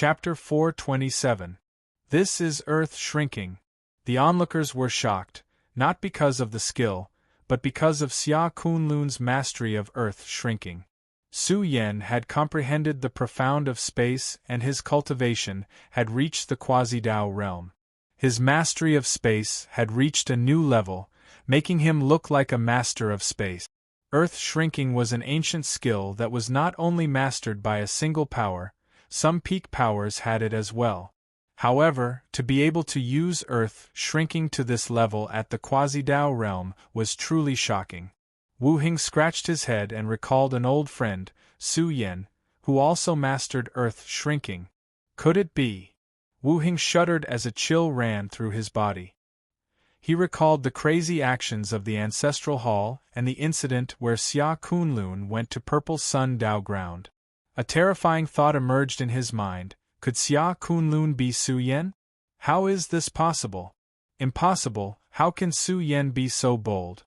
Chapter 427. This is Earth Shrinking. The onlookers were shocked, not because of the skill, but because of Xia Kunlun's mastery of Earth Shrinking. Su Yan had comprehended the profound of space, and his cultivation had reached the quasi-Dao realm. His mastery of space had reached a new level, making him look like a master of space. Earth Shrinking was an ancient skill that was not only mastered by a single power, some peak powers had it as well. However, to be able to use Earth Shrinking to this level at the quasi-Dao realm was truly shocking. Wu Hing scratched his head and recalled an old friend, Su Yan, who also mastered Earth Shrinking. Could it be? Wu Hing shuddered as a chill ran through his body. He recalled the crazy actions of the Ancestral Hall and the incident where Xia Kunlun went to Purple Sun Dao Ground. A terrifying thought emerged in his mind. Could Xia Kunlun be Su Yan? How is this possible? Impossible. How can Su Yan be so bold?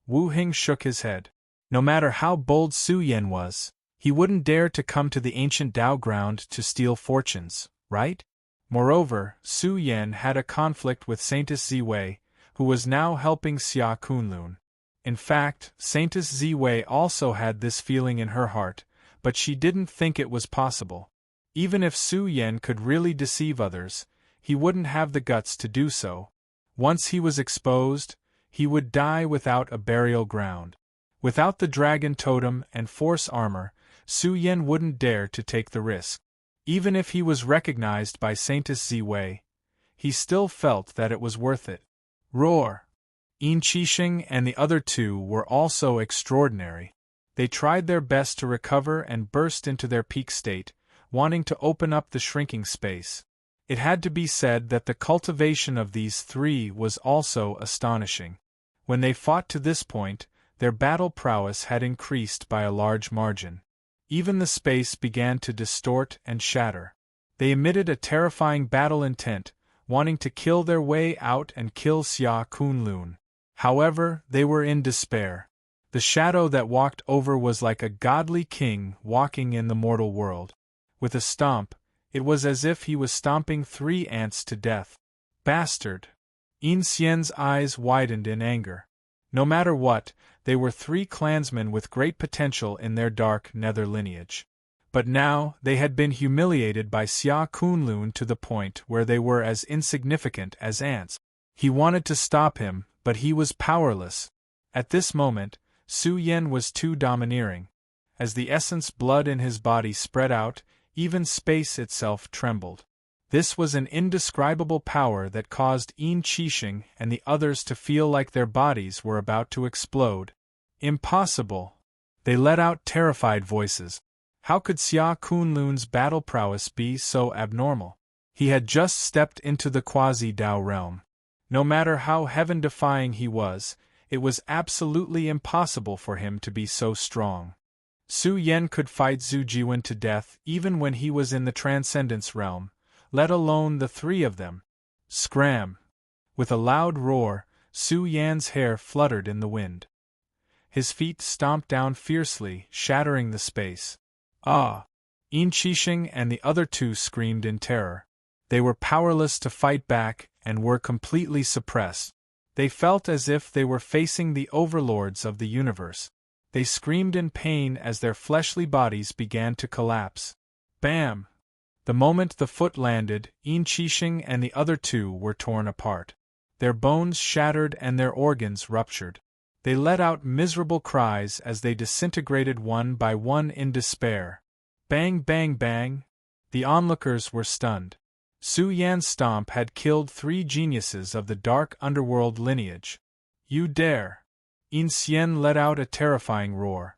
Wu Hing shook his head. No matter how bold Su Yan was, he wouldn't dare to come to the ancient Dao Ground to steal fortunes, right? Moreover, Su Yan had a conflict with Saintess Ziwei, who was now helping Xia Kunlun. In fact, Saintess Ziwei also had this feeling in her heart, but she didn't think it was possible. Even if Su Yan could really deceive others, he wouldn't have the guts to do so. Once he was exposed, he would die without a burial ground. Without the dragon totem and force armor, Su Yan wouldn't dare to take the risk. Even if he was recognized by Saintess Ziwei, he still felt that it was worth it. Roar! Yin Qixing and the other two were also extraordinary. They tried their best to recover and burst into their peak state, wanting to open up the shrinking space. It had to be said that the cultivation of these three was also astonishing. When they fought to this point, their battle prowess had increased by a large margin. Even the space began to distort and shatter. They emitted a terrifying battle intent, wanting to kill their way out and kill Xia Kunlun. However, they were in despair. The shadow that walked over was like a godly king walking in the mortal world. With a stomp, it was as if he was stomping 3 ants to death. Bastard! Yin Xian's eyes widened in anger. No matter what, they were 3 clansmen with great potential in their dark nether lineage. But now, they had been humiliated by Xia Kunlun to the point where they were as insignificant as ants. He wanted to stop him, but he was powerless. At this moment, Su Yan was too domineering. As the essence blood in his body spread out, even space itself trembled. This was an indescribable power that caused Yin Qixing and the others to feel like their bodies were about to explode. Impossible! They let out terrified voices. How could Xia Kunlun's battle prowess be so abnormal? He had just stepped into the quasi-Dao realm. No matter how heaven-defying he was, it was absolutely impossible for him to be so strong. Su Yan could fight Zhu Jiwen to death even when he was in the Transcendence realm, let alone the 3 of them. Scram! With a loud roar, Su Yan's hair fluttered in the wind. His feet stomped down fiercely, shattering the space. Ah! Yin Qixing and the other 2 screamed in terror. They were powerless to fight back and were completely suppressed. They felt as if they were facing the overlords of the universe. They screamed in pain as their fleshly bodies began to collapse. Bam! The moment the foot landed, Yin Qixing and the other 2 were torn apart. Their bones shattered and their organs ruptured. They let out miserable cries as they disintegrated one by one in despair. Bang, bang, bang! The onlookers were stunned. Su Yan's stomp had killed 3 geniuses of the dark underworld lineage. You dare! Yin Xian let out a terrifying roar.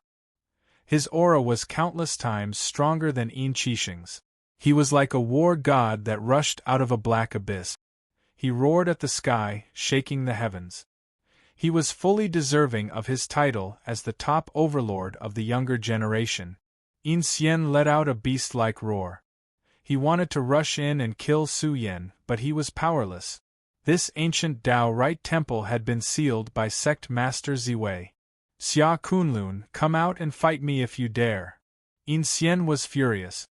His aura was countless times stronger than Yin Qixing's. He was like a war god that rushed out of a black abyss. He roared at the sky, shaking the heavens. He was fully deserving of his title as the top overlord of the younger generation. Yin Xian let out a beast-like roar. He wanted to rush in and kill Su Yan, but he was powerless. This ancient Dao Right Temple had been sealed by Sect Master Ziwei. Xia Kunlun, come out and fight me if you dare. Yin Xian was furious.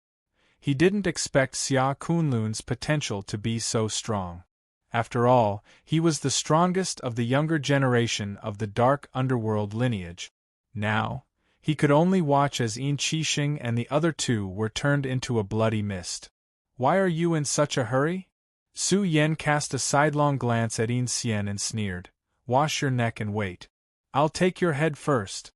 He didn't expect Xia Kunlun's potential to be so strong. After all, he was the strongest of the younger generation of the dark underworld lineage. Now, he could only watch as Yin Qixing and the other two were turned into a bloody mist. Why are you in such a hurry? Su Yen cast a sidelong glance at Yin Xian and sneered. Wash your neck and wait. I'll take your head first.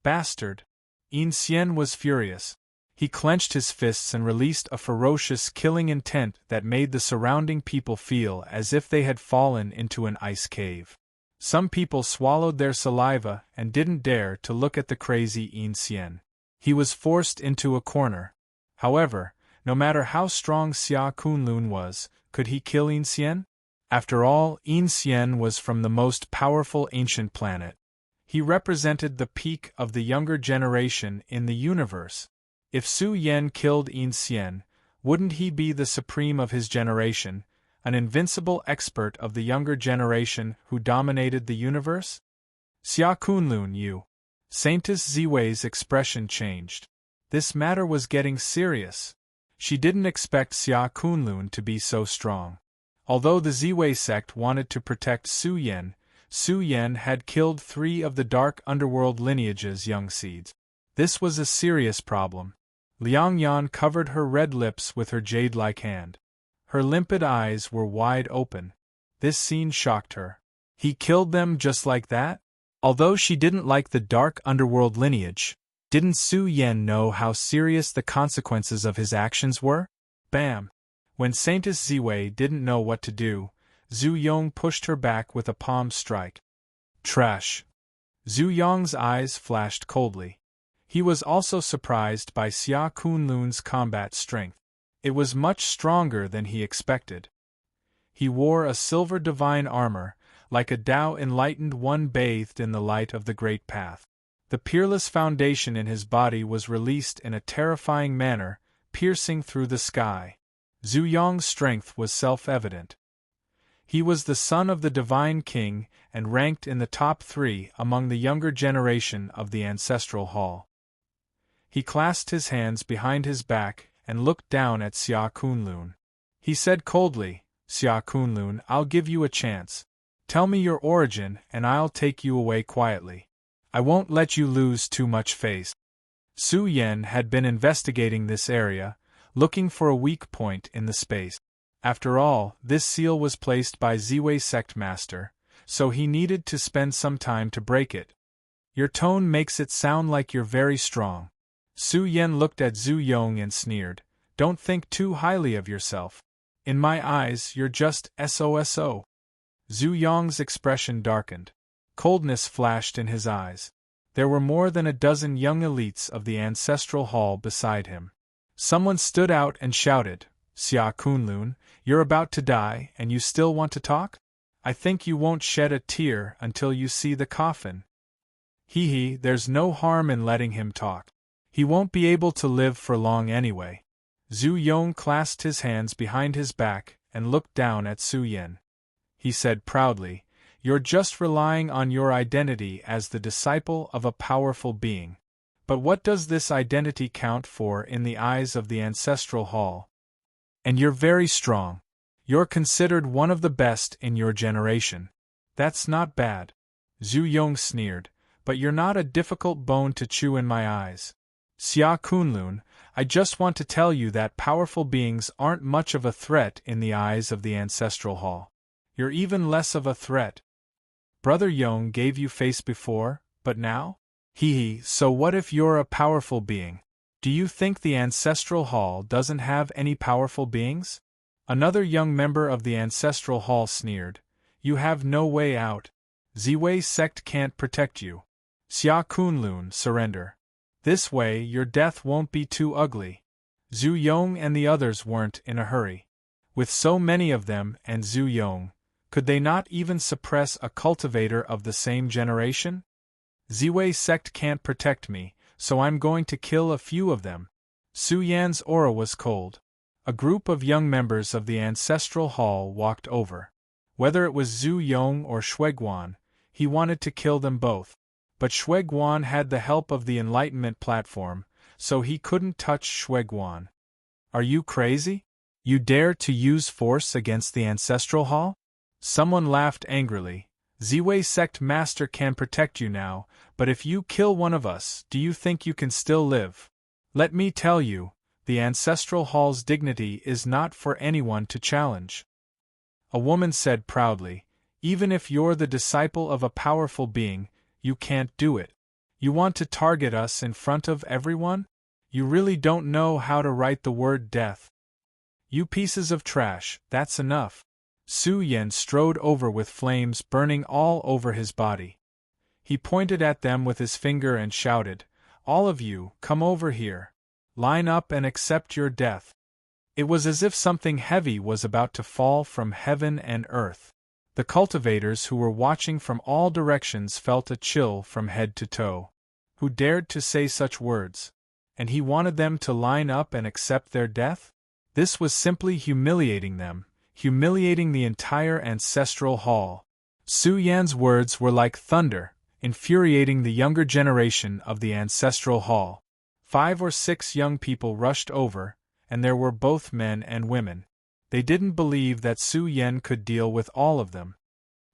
Bastard! Yin Xian was furious. He clenched his fists and released a ferocious killing intent that made the surrounding people feel as if they had fallen into an ice cave. Some people swallowed their saliva and didn't dare to look at the crazy Yin Xian. He was forced into a corner. However, no matter how strong Xia Kunlun was, could he kill Yin Xian? After all, Yin Xian was from the most powerful ancient planet. He represented the peak of the younger generation in the universe. If Su Yen killed Yin Xian, wouldn't he be the supreme of his generation, an invincible expert of the younger generation who dominated the universe? Xia Kunlun, you. Saintess Ziwei's expression changed. This matter was getting serious. She didn't expect Xia Kunlun to be so strong. Although the Ziwei sect wanted to protect Su Yen had killed 3 of the dark underworld lineage's young seeds. This was a serious problem. Liang Yan covered her red lips with her jade-like hand. Her limpid eyes were wide open. This scene shocked her. He killed them just like that? Although she didn't like the dark underworld lineage, didn't Su Yen know how serious the consequences of his actions were? Bam! When Saintess Ziwei didn't know what to do, Zhu Yong pushed her back with a palm strike. Trash! Zhu Yong's eyes flashed coldly. He was also surprised by Xia Kunlun's combat strength. It was much stronger than he expected. He wore a silver divine armor, like a Tao enlightened one bathed in the light of the Great Path. The peerless foundation in his body was released in a terrifying manner, piercing through the sky. Zhu Yong's strength was self-evident. He was the son of the Divine King and ranked in the top 3 among the younger generation of the Ancestral Hall. He clasped his hands behind his back and looked down at Xia Kunlun. He said coldly, Xia Kunlun, I'll give you a chance. Tell me your origin and I'll take you away quietly. I won't let you lose too much face. Su Yen had been investigating this area, looking for a weak point in the space. After all, this seal was placed by Ziwei sect master, so he needed to spend some time to break it. Your tone makes it sound like you're very strong. Su Yen looked at Zhu Yong and sneered. Don't think too highly of yourself. In my eyes, you're just SOSO. Zhu Yong's expression darkened. Coldness flashed in his eyes. There were more than a dozen young elites of the Ancestral Hall beside him. Someone stood out and shouted, Xia Kunlun, you're about to die and you still want to talk? I think you won't shed a tear until you see the coffin. There's no harm in letting him talk. He won't be able to live for long anyway. Zhu Yong clasped his hands behind his back and looked down at Su Yen. He said proudly, You're just relying on your identity as the disciple of a powerful being. But what does this identity count for in the eyes of the Ancestral Hall? And you're very strong. You're considered one of the best in your generation. That's not bad. Zhu Yong sneered, but you're not a difficult bone to chew in my eyes. Xia Kunlun, I just want to tell you that powerful beings aren't much of a threat in the eyes of the Ancestral Hall. You're even less of a threat. Brother Yong gave you face before, but now? So what if you're a powerful being? Do you think the Ancestral Hall doesn't have any powerful beings? Another young member of the Ancestral Hall sneered. You have no way out. Ziwei sect can't protect you. Xia Kunlun, surrender. This way your death won't be too ugly. Zhu Yong and the others weren't in a hurry. With so many of them and Zhu Yong, could they not even suppress a cultivator of the same generation? Ziwei sect can't protect me, so I'm going to kill a few of them. Su Yan's aura was cold. A group of young members of the Ancestral Hall walked over. Whether it was Zhu Yong or Shuiguan, he wanted to kill them both. But Shuiguan had the help of the Enlightenment platform, so he couldn't touch Shuiguan. Are you crazy? You dare to use force against the Ancestral Hall? Someone laughed angrily. Ziwei Sect Master can protect you now, but if you kill one of us, do you think you can still live? Let me tell you, the Ancestral Hall's dignity is not for anyone to challenge. A woman said proudly, even if you're the disciple of a powerful being, you can't do it. You want to target us in front of everyone? You really don't know how to write the word death. You pieces of trash, that's enough. Su Yan strode over with flames burning all over his body. He pointed at them with his finger and shouted, all of you, come over here. Line up and accept your death. It was as if something heavy was about to fall from heaven and earth. The cultivators who were watching from all directions felt a chill from head to toe. Who dared to say such words? And he wanted them to line up and accept their death? This was simply humiliating them, humiliating the entire Ancestral Hall. Su Yan's words were like thunder, infuriating the younger generation of the Ancestral Hall. 5 or 6 young people rushed over, and there were both men and women. They didn't believe that Su Yan could deal with all of them.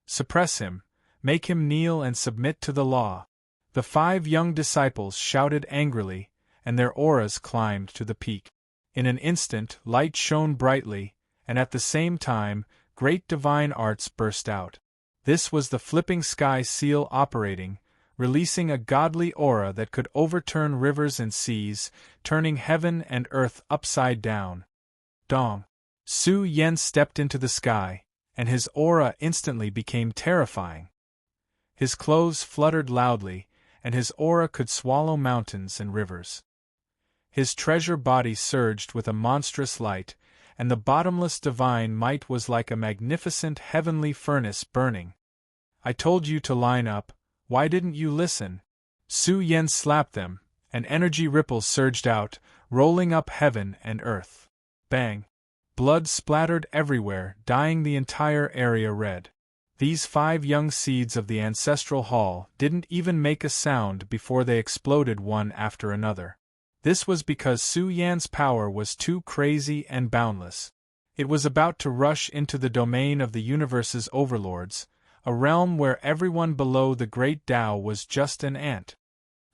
Suppress him, make him kneel and submit to the law. The 5 young disciples shouted angrily, and their auras climbed to the peak. In an instant, light shone brightly, and at the same time, great divine arts burst out. This was the flipping sky seal operating, releasing a godly aura that could overturn rivers and seas, turning heaven and earth upside down. Dong! Su Yan stepped into the sky, and his aura instantly became terrifying. His clothes fluttered loudly, and his aura could swallow mountains and rivers. His treasure body surged with a monstrous light, and the bottomless divine might was like a magnificent heavenly furnace burning. I told you to line up, why didn't you listen? Su Yan slapped them, and energy ripples surged out, rolling up heaven and earth. Bang! Blood splattered everywhere, dyeing the entire area red. These 5 young seeds of the Ancestral Hall didn't even make a sound before they exploded one after another. This was because Su Yan's power was too crazy and boundless. It was about to rush into the domain of the universe's overlords, a realm where everyone below the great Tao was just an ant.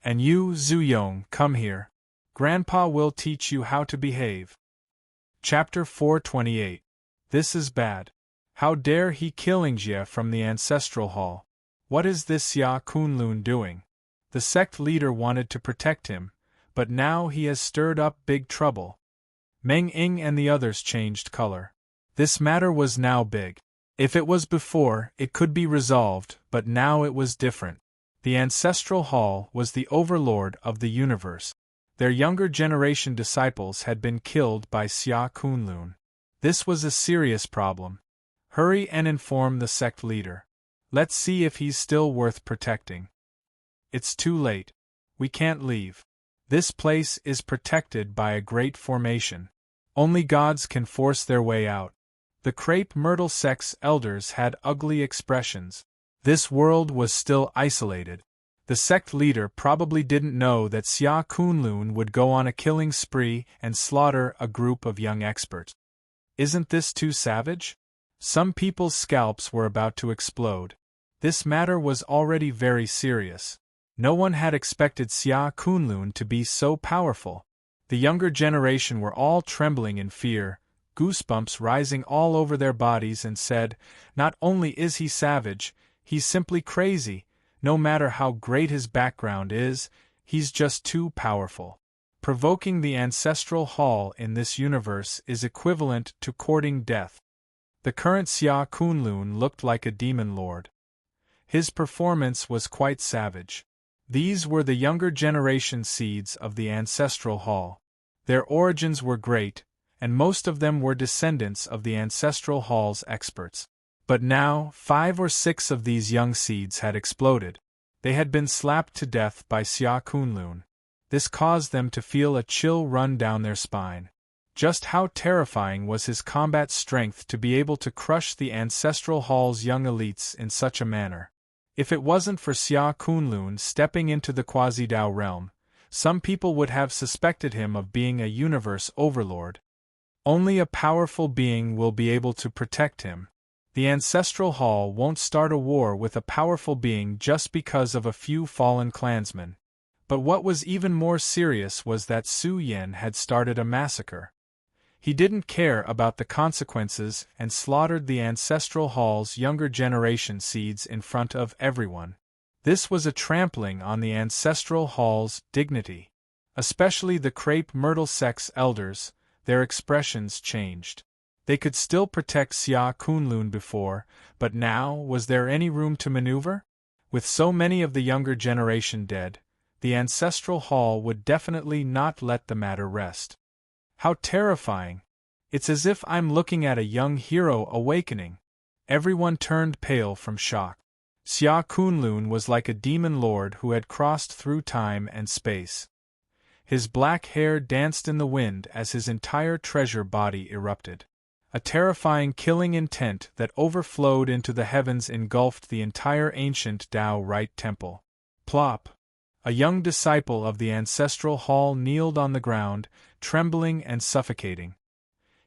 And you, Zuyong, come here. Grandpa will teach you how to behave. Chapter 428. This is bad. How dare he kill Jie from the Ancestral Hall? What is this Xia Kunlun doing? The sect leader wanted to protect him, but now he has stirred up big trouble. Meng Ying and the others changed color. This matter was now big. If it was before, it could be resolved, but now it was different. The Ancestral Hall was the overlord of the universe. Their younger generation disciples had been killed by Xia Kunlun. This was a serious problem. Hurry and inform the sect leader. Let's see if he's still worth protecting. It's too late. We can't leave. This place is protected by a great formation. Only gods can force their way out. The Crepe Myrtle sect's elders had ugly expressions. This world was still isolated. The sect leader probably didn't know that Xia Kunlun would go on a killing spree and slaughter a group of young experts. Isn't this too savage? Some people's scalps were about to explode. This matter was already very serious. No one had expected Xia Kunlun to be so powerful. The younger generation were all trembling in fear, goosebumps rising all over their bodies, and said, not only is he savage, he's simply crazy. No matter how great his background is, he's just too powerful. Provoking the Ancestral Hall in this universe is equivalent to courting death. The current Xia Kunlun looked like a demon lord. His performance was quite savage. These were the younger generation seeds of the Ancestral Hall. Their origins were great, and most of them were descendants of the Ancestral Hall's experts. But now, 5 or 6 of these young seeds had exploded. They had been slapped to death by Xia Kunlun. This caused them to feel a chill run down their spine. Just how terrifying was his combat strength to be able to crush the Ancestral Hall's young elites in such a manner. If it wasn't for Xia Kunlun stepping into the Quasi-Dao realm, some people would have suspected him of being a universe overlord. Only a powerful being will be able to protect him. The Ancestral Hall won't start a war with a powerful being just because of a few fallen clansmen. But what was even more serious was that Su Yan had started a massacre. He didn't care about the consequences and slaughtered the Ancestral Hall's younger generation seeds in front of everyone. This was a trampling on the Ancestral Hall's dignity. Especially the Crepe Myrtle Sect's elders, their expressions changed. They could still protect Xia Kunlun before, but now was there any room to maneuver? With so many of the younger generation dead, the Ancestral Hall would definitely not let the matter rest. How terrifying! It's as if I'm looking at a young hero awakening. Everyone turned pale from shock. Xia Kunlun was like a demon lord who had crossed through time and space. His black hair danced in the wind as his entire treasure body erupted. A terrifying killing intent that overflowed into the heavens engulfed the entire ancient Tao Rite Temple. Plop! A young disciple of the Ancestral Hall kneeled on the ground, trembling and suffocating.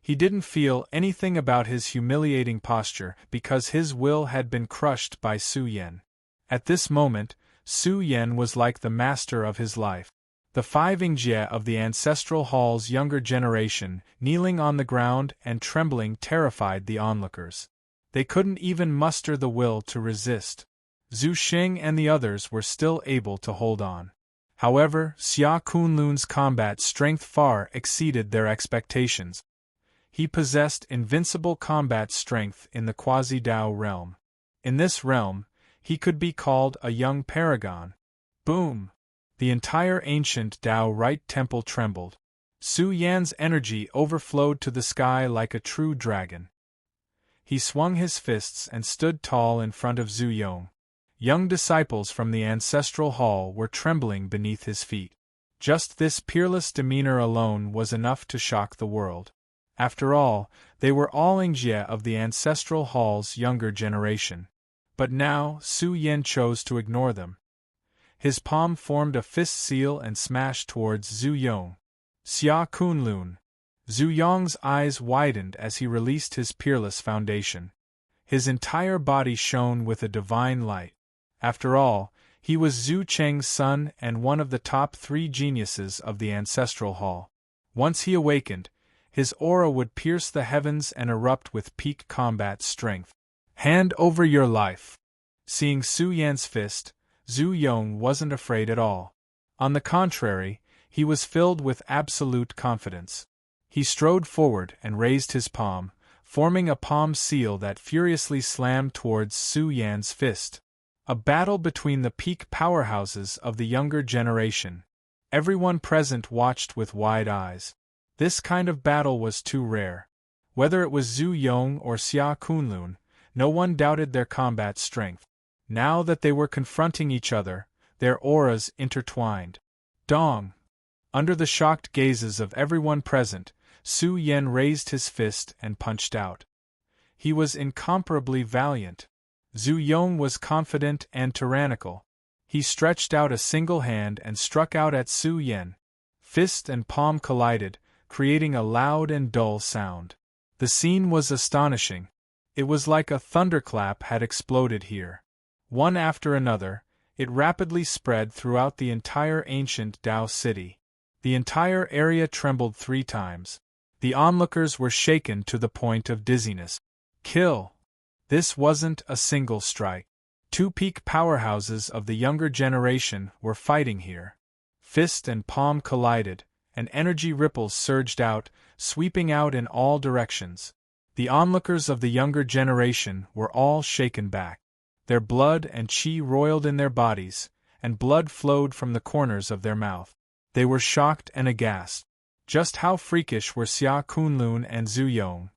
He didn't feel anything about his humiliating posture because his will had been crushed by Su Yan. At this moment, Su Yan was like the master of his life. The 5 Ingjie of the Ancestral Hall's younger generation, kneeling on the ground and trembling, terrified the onlookers. They couldn't even muster the will to resist. Zhu Xing and the others were still able to hold on. However, Xia Kunlun's combat strength far exceeded their expectations. He possessed invincible combat strength in the Quasi-Dao realm. In this realm, he could be called a young paragon. Boom! The entire ancient Tao Rite Temple trembled. Su Yan's energy overflowed to the sky like a true dragon. He swung his fists and stood tall in front of Zhu Yong. Young disciples from the Ancestral Hall were trembling beneath his feet. Just this peerless demeanor alone was enough to shock the world. After all, they were all Ingjie of the Ancestral Hall's younger generation. But now, Su Yan chose to ignore them. His palm formed a fist seal and smashed towards Zhu Yong. Xia Kunlun. Zhu Yong's eyes widened as he released his peerless foundation. His entire body shone with a divine light. After all, he was Zhu Cheng's son and one of the top 3 geniuses of the Ancestral Hall. Once he awakened, his aura would pierce the heavens and erupt with peak combat strength. Hand over your life. Seeing Su Yan's fist, Zhu Yong wasn't afraid at all. On the contrary, he was filled with absolute confidence. He strode forward and raised his palm, forming a palm seal that furiously slammed towards Su Yan's fist. A battle between the peak powerhouses of the younger generation. Everyone present watched with wide eyes. This kind of battle was too rare. Whether it was Zhu Yong or Xia Kunlun, no one doubted their combat strength. Now that they were confronting each other, their auras intertwined. Dong! Under the shocked gazes of everyone present, Su Yan raised his fist and punched out. He was incomparably valiant. Zhu Yong was confident and tyrannical. He stretched out a single hand and struck out at Su Yan. Fist and palm collided, creating a loud and dull sound. The scene was astonishing. It was like a thunderclap had exploded here. One after another, it rapidly spread throughout the entire ancient Tao city. The entire area trembled 3 times. The onlookers were shaken to the point of dizziness. Kill! This wasn't a single strike. 2 peak powerhouses of the younger generation were fighting here. Fist and palm collided, and energy ripples surged out, sweeping out in all directions. The onlookers of the younger generation were all shaken back. Their blood and qi roiled in their bodies, and blood flowed from the corners of their mouth. They were shocked and aghast. Just how freakish were Xia Kunlun and Zhu Yong?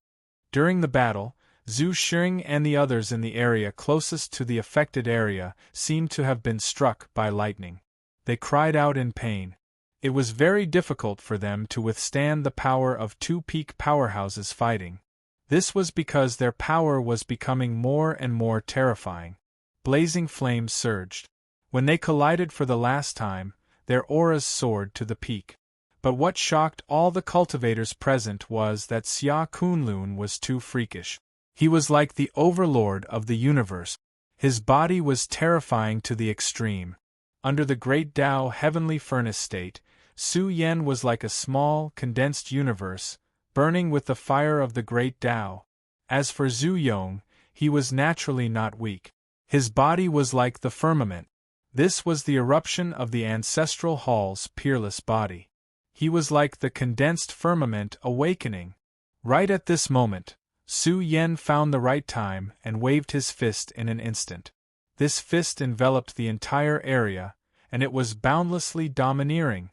During the battle, Zhu Xing and the others in the area closest to the affected area seemed to have been struck by lightning. They cried out in pain. It was very difficult for them to withstand the power of 2 peak powerhouses fighting. This was because their power was becoming more and more terrifying. Blazing flames surged. When they collided for the last time, their auras soared to the peak. But what shocked all the cultivators present was that Xia Kunlun was too freakish. He was like the overlord of the universe. His body was terrifying to the extreme. Under the great Tao heavenly furnace state, Su Yen was like a small, condensed universe, burning with the fire of the great Tao. As for Zhu Yong, he was naturally not weak. His body was like the firmament. This was the eruption of the ancestral hall's peerless body. He was like the condensed firmament awakening. Right at this moment, Su Yen found the right time and waved his fist in an instant. This fist enveloped the entire area, and it was boundlessly domineering.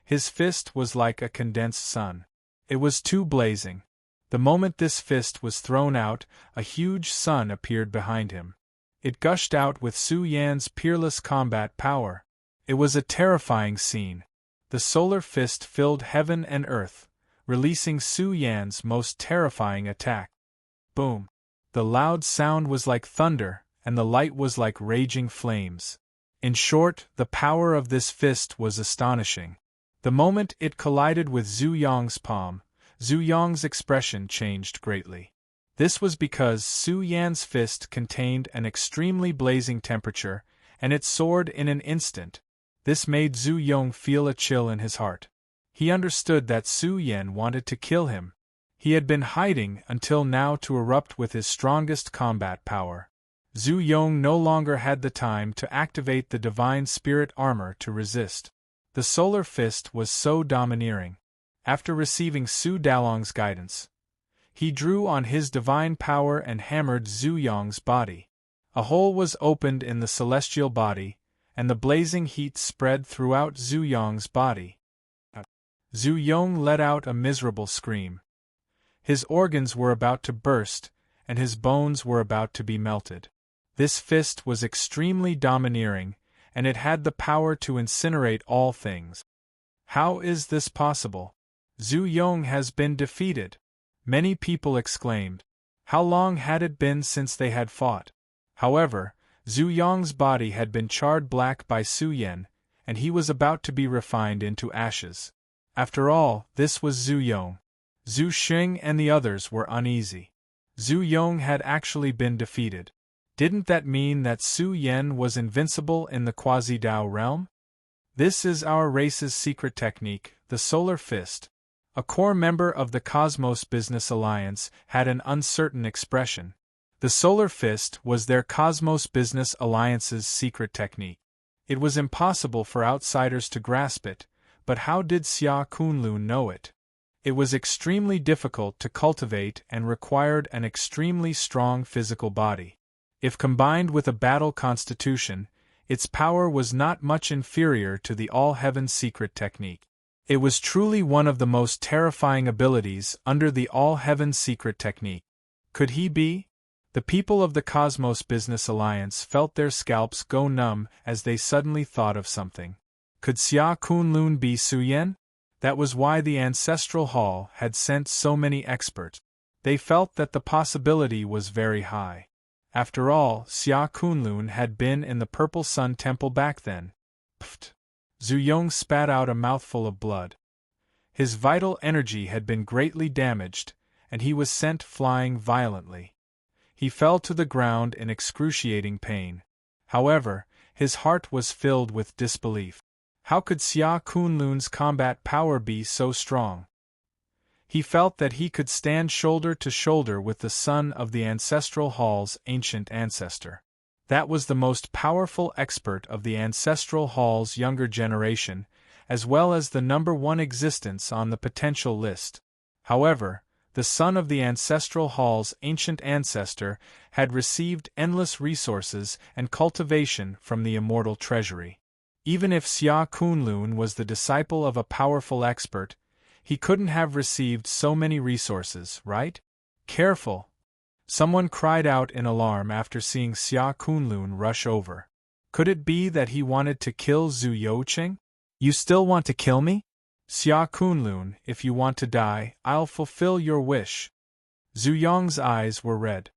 His fist was like a condensed sun. It was too blazing. The moment this fist was thrown out, a huge sun appeared behind him. It gushed out with Su Yan's peerless combat power. It was a terrifying scene. The solar fist filled heaven and earth, releasing Su Yan's most terrifying attack. Boom! The loud sound was like thunder, and the light was like raging flames. In short, the power of this fist was astonishing. The moment it collided with Zhu Yong's palm, Zhu Yong's expression changed greatly. This was because Su Yan's fist contained an extremely blazing temperature, and it soared in an instant. This made Zhu Yong feel a chill in his heart. He understood that Su Yan wanted to kill him. He had been hiding until now to erupt with his strongest combat power. Zhu Yong no longer had the time to activate the divine spirit armor to resist. The solar fist was so domineering. After receiving Su Dalong's guidance, he drew on his divine power and hammered Zhu Yong's body. A hole was opened in the celestial body, and the blazing heat spread throughout Zhu Yong's body. Zhu Yong let out a miserable scream. His organs were about to burst, and his bones were about to be melted. This fist was extremely domineering, and it had the power to incinerate all things. How is this possible? Zhu Yong has been defeated. Many people exclaimed. How long had it been since they had fought? However, Zhu Yong's body had been charred black by Su Yan, and he was about to be refined into ashes. After all, this was Zhu Yong. Zhu Xing and the others were uneasy. Zhu Yong had actually been defeated. Didn't that mean that Su Yan was invincible in the Quasi-Dao realm? This is our race's secret technique, the Solar Fist. A core member of the Cosmos Business Alliance had an uncertain expression. The Solar Fist was their Cosmos Business Alliance's secret technique. It was impossible for outsiders to grasp it, but how did Xia Kunlun know it? It was extremely difficult to cultivate and required an extremely strong physical body. If combined with a battle constitution, its power was not much inferior to the All-Heaven secret technique. It was truly one of the most terrifying abilities under the All-Heaven secret technique. Could he be? The people of the Cosmos Business Alliance felt their scalps go numb as they suddenly thought of something. Could Xia Kunlun be Su Yan? That was why the Ancestral Hall had sent so many experts. They felt that the possibility was very high. After all, Xia Kunlun had been in the Purple Sun Temple back then. Pfft! Zhu Yong spat out a mouthful of blood. His vital energy had been greatly damaged, and he was sent flying violently. He fell to the ground in excruciating pain. However, his heart was filled with disbelief. How could Xia Kunlun's combat power be so strong? He felt that he could stand shoulder to shoulder with the son of the Ancestral Hall's ancient ancestor. That was the most powerful expert of the Ancestral Hall's younger generation, as well as the #1 existence on the potential list. However, the son of the Ancestral Hall's ancient ancestor had received endless resources and cultivation from the immortal treasury. Even if Xia Kunlun was the disciple of a powerful expert, he couldn't have received so many resources, right? Careful! Someone cried out in alarm after seeing Xia Kunlun rush over. Could it be that he wanted to kill Zhu Youqing? You still want to kill me? Xia Kunlun, if you want to die, I'll fulfill your wish. Zhu Yong's eyes were red.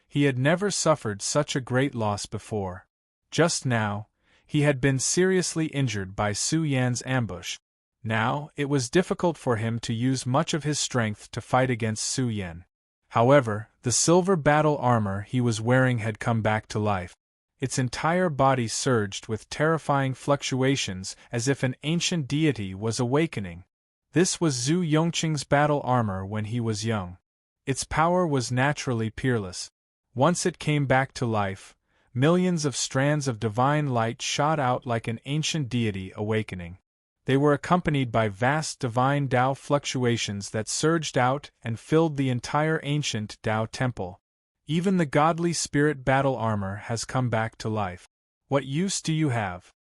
He had never suffered such a great loss before. Just now, he had been seriously injured by Su Yan's ambush. Now, it was difficult for him to use much of his strength to fight against Su Yan. However, the silver battle armor he was wearing had come back to life. Its entire body surged with terrifying fluctuations as if an ancient deity was awakening. This was Zhu Yongqing's battle armor when he was young. Its power was naturally peerless. Once it came back to life, millions of strands of divine light shot out like an ancient deity awakening. They were accompanied by vast divine Tao fluctuations that surged out and filled the entire ancient Tao temple. Even the godly spirit battle armor has come back to life. What use do you have?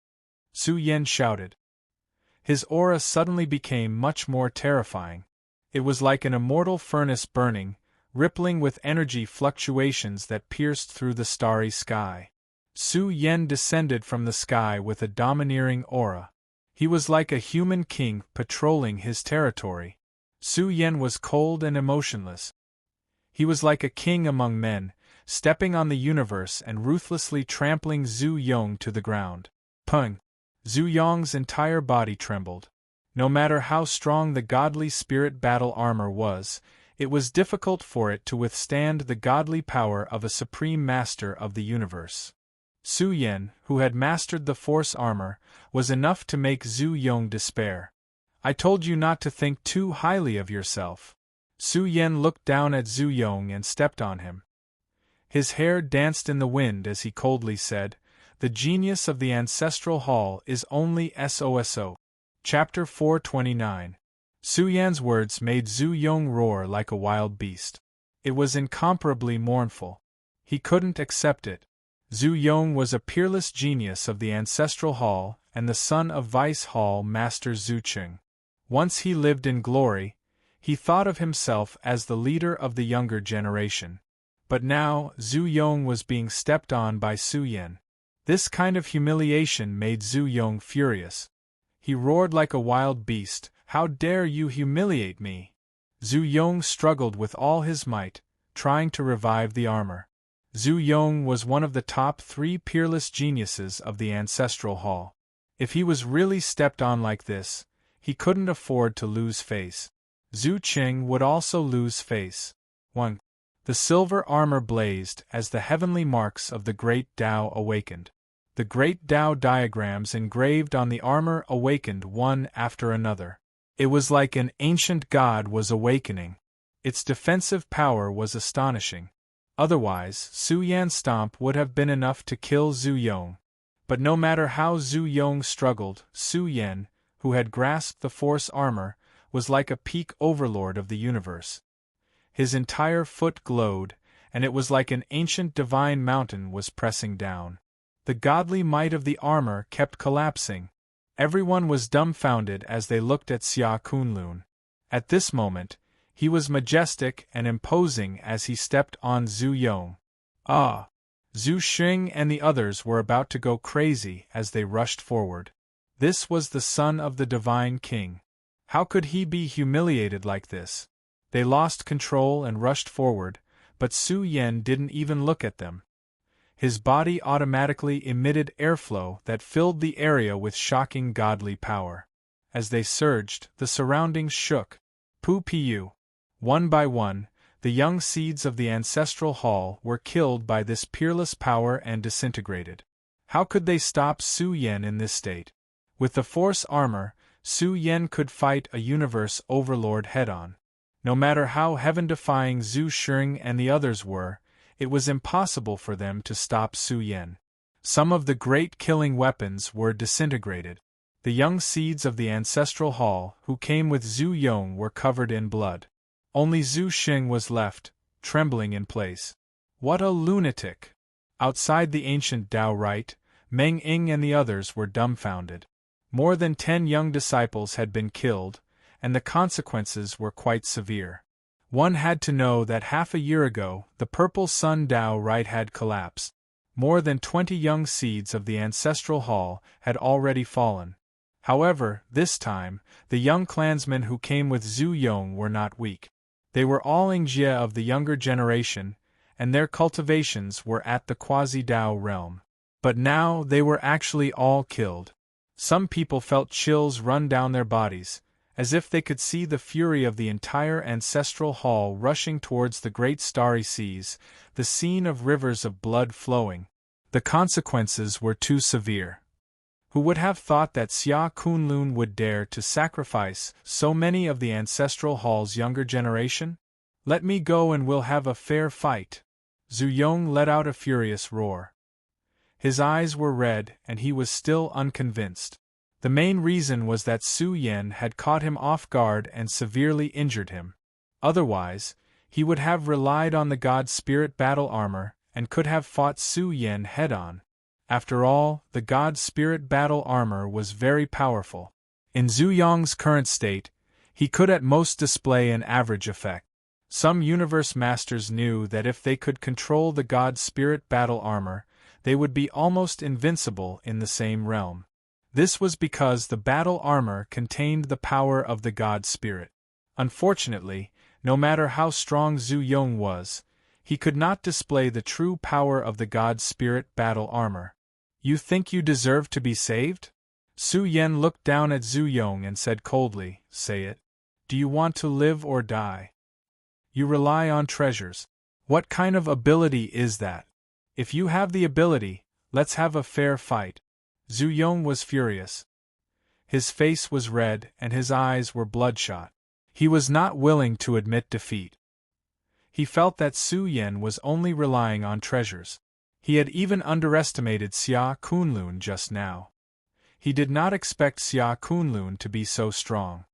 Su Yan shouted. His aura suddenly became much more terrifying. It was like an immortal furnace burning, rippling with energy fluctuations that pierced through the starry sky. Su Yan descended from the sky with a domineering aura. He was like a human king patrolling his territory. Su Yan was cold and emotionless. He was like a king among men, stepping on the universe and ruthlessly trampling Zhu Yong to the ground. Pung! Zhu Yong's entire body trembled. No matter how strong the godly spirit battle armor was, it was difficult for it to withstand the godly power of a supreme master of the universe. Su Yan, who had mastered the force armor, was enough to make Zhu Yong despair. I told you not to think too highly of yourself. Su Yan looked down at Zhu Yong and stepped on him. His hair danced in the wind as he coldly said, "The genius of the ancestral hall is only SOSO." Chapter 429. Su Yan's words made Zhu Yong roar like a wild beast. It was incomparably mournful. He couldn't accept it. Zhu Yong was a peerless genius of the ancestral hall and the son of Vice Hall Master Zhu Qing. Once he lived in glory, he thought of himself as the leader of the younger generation. But now, Zhu Yong was being stepped on by Su Yan. This kind of humiliation made Zhu Yong furious. He roared like a wild beast, "How dare you humiliate me!" Zhu Yong struggled with all his might, trying to revive the armor. Zhu Yong was one of the top 3 peerless geniuses of the ancestral hall. If he was really stepped on like this, he couldn't afford to lose face. Zhu Qing would also lose face. 1. The silver armor blazed as the heavenly marks of the great Tao awakened. The great Tao diagrams engraved on the armor awakened one after another. It was like an ancient god was awakening. Its defensive power was astonishing. Otherwise, Su Yan's stomp would have been enough to kill Zhu Yong. But no matter how Zhu Yong struggled, Su Yan, who had grasped the force armor, was like a peak overlord of the universe. His entire foot glowed, and it was like an ancient divine mountain was pressing down. The godly might of the armor kept collapsing. Everyone was dumbfounded as they looked at Xia Kunlun. At this moment, he was majestic and imposing as he stepped on Zhu Yong. Ah! Zhu Xing and the others were about to go crazy as they rushed forward. This was the son of the divine king. How could he be humiliated like this? They lost control and rushed forward, but Su Yan didn't even look at them. His body automatically emitted airflow that filled the area with shocking godly power. As they surged, the surroundings shook. Pu. One by one, the young seeds of the ancestral hall were killed by this peerless power and disintegrated. How could they stop Su Yan in this state? With the force armor, Su Yan could fight a universe overlord head-on. No matter how heaven-defying Zhu Xing and the others were, it was impossible for them to stop Su Yan. Some of the great killing weapons were disintegrated. The young seeds of the ancestral hall who came with Zhu Yong were covered in blood. Only Zhu Xing was left, trembling in place. What a lunatic! Outside the ancient Tao rite, Meng Ying and the others were dumbfounded. More than 10 young disciples had been killed, and the consequences were quite severe. One had to know that half a year ago, the Purple Sun Tao rite had collapsed. More than 20 young seeds of the ancestral hall had already fallen. However, this time, the young clansmen who came with Zhu Yong were not weak. They were all Yingjie of the younger generation, and their cultivations were at the quasi-Tao realm. But now they were actually all killed. Some people felt chills run down their bodies, as if they could see the fury of the entire ancestral hall rushing towards the great starry seas, the scene of rivers of blood flowing. The consequences were too severe. Who would have thought that Xia Kunlun would dare to sacrifice so many of the ancestral hall's younger generation? Let me go and we'll have a fair fight. Zhu Yong let out a furious roar. His eyes were red and he was still unconvinced. The main reason was that Su Yan had caught him off guard and severely injured him. Otherwise, he would have relied on the god spirit battle armor and could have fought Su Yan head-on. After all, the god spirit battle armor was very powerful. In Zhu Yong's current state, he could at most display an average effect. Some universe masters knew that if they could control the god spirit battle armor, they would be almost invincible in the same realm. This was because the battle armor contained the power of the god spirit. Unfortunately, no matter how strong Zhu Yong was, he could not display the true power of the god spirit battle armor. You think you deserve to be saved? Su Yan looked down at Zhu Yong and said coldly, "Say it. Do you want to live or die? You rely on treasures. What kind of ability is that? If you have the ability, let's have a fair fight." Zhu Yong was furious. His face was red and his eyes were bloodshot. He was not willing to admit defeat. He felt that Su Yan was only relying on treasures. He had even underestimated Xia Kunlun just now. He did not expect Xia Kunlun to be so strong.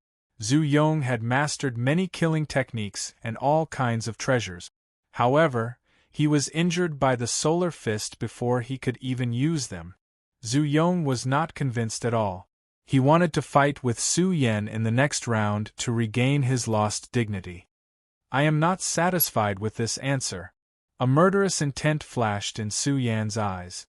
Zhu Yong had mastered many killing techniques and all kinds of treasures. However, he was injured by the solar fist before he could even use them. Zhu Yong was not convinced at all. He wanted to fight with Su Yan in the next round to regain his lost dignity. "I am not satisfied with this answer." A murderous intent flashed in Su Yan's eyes.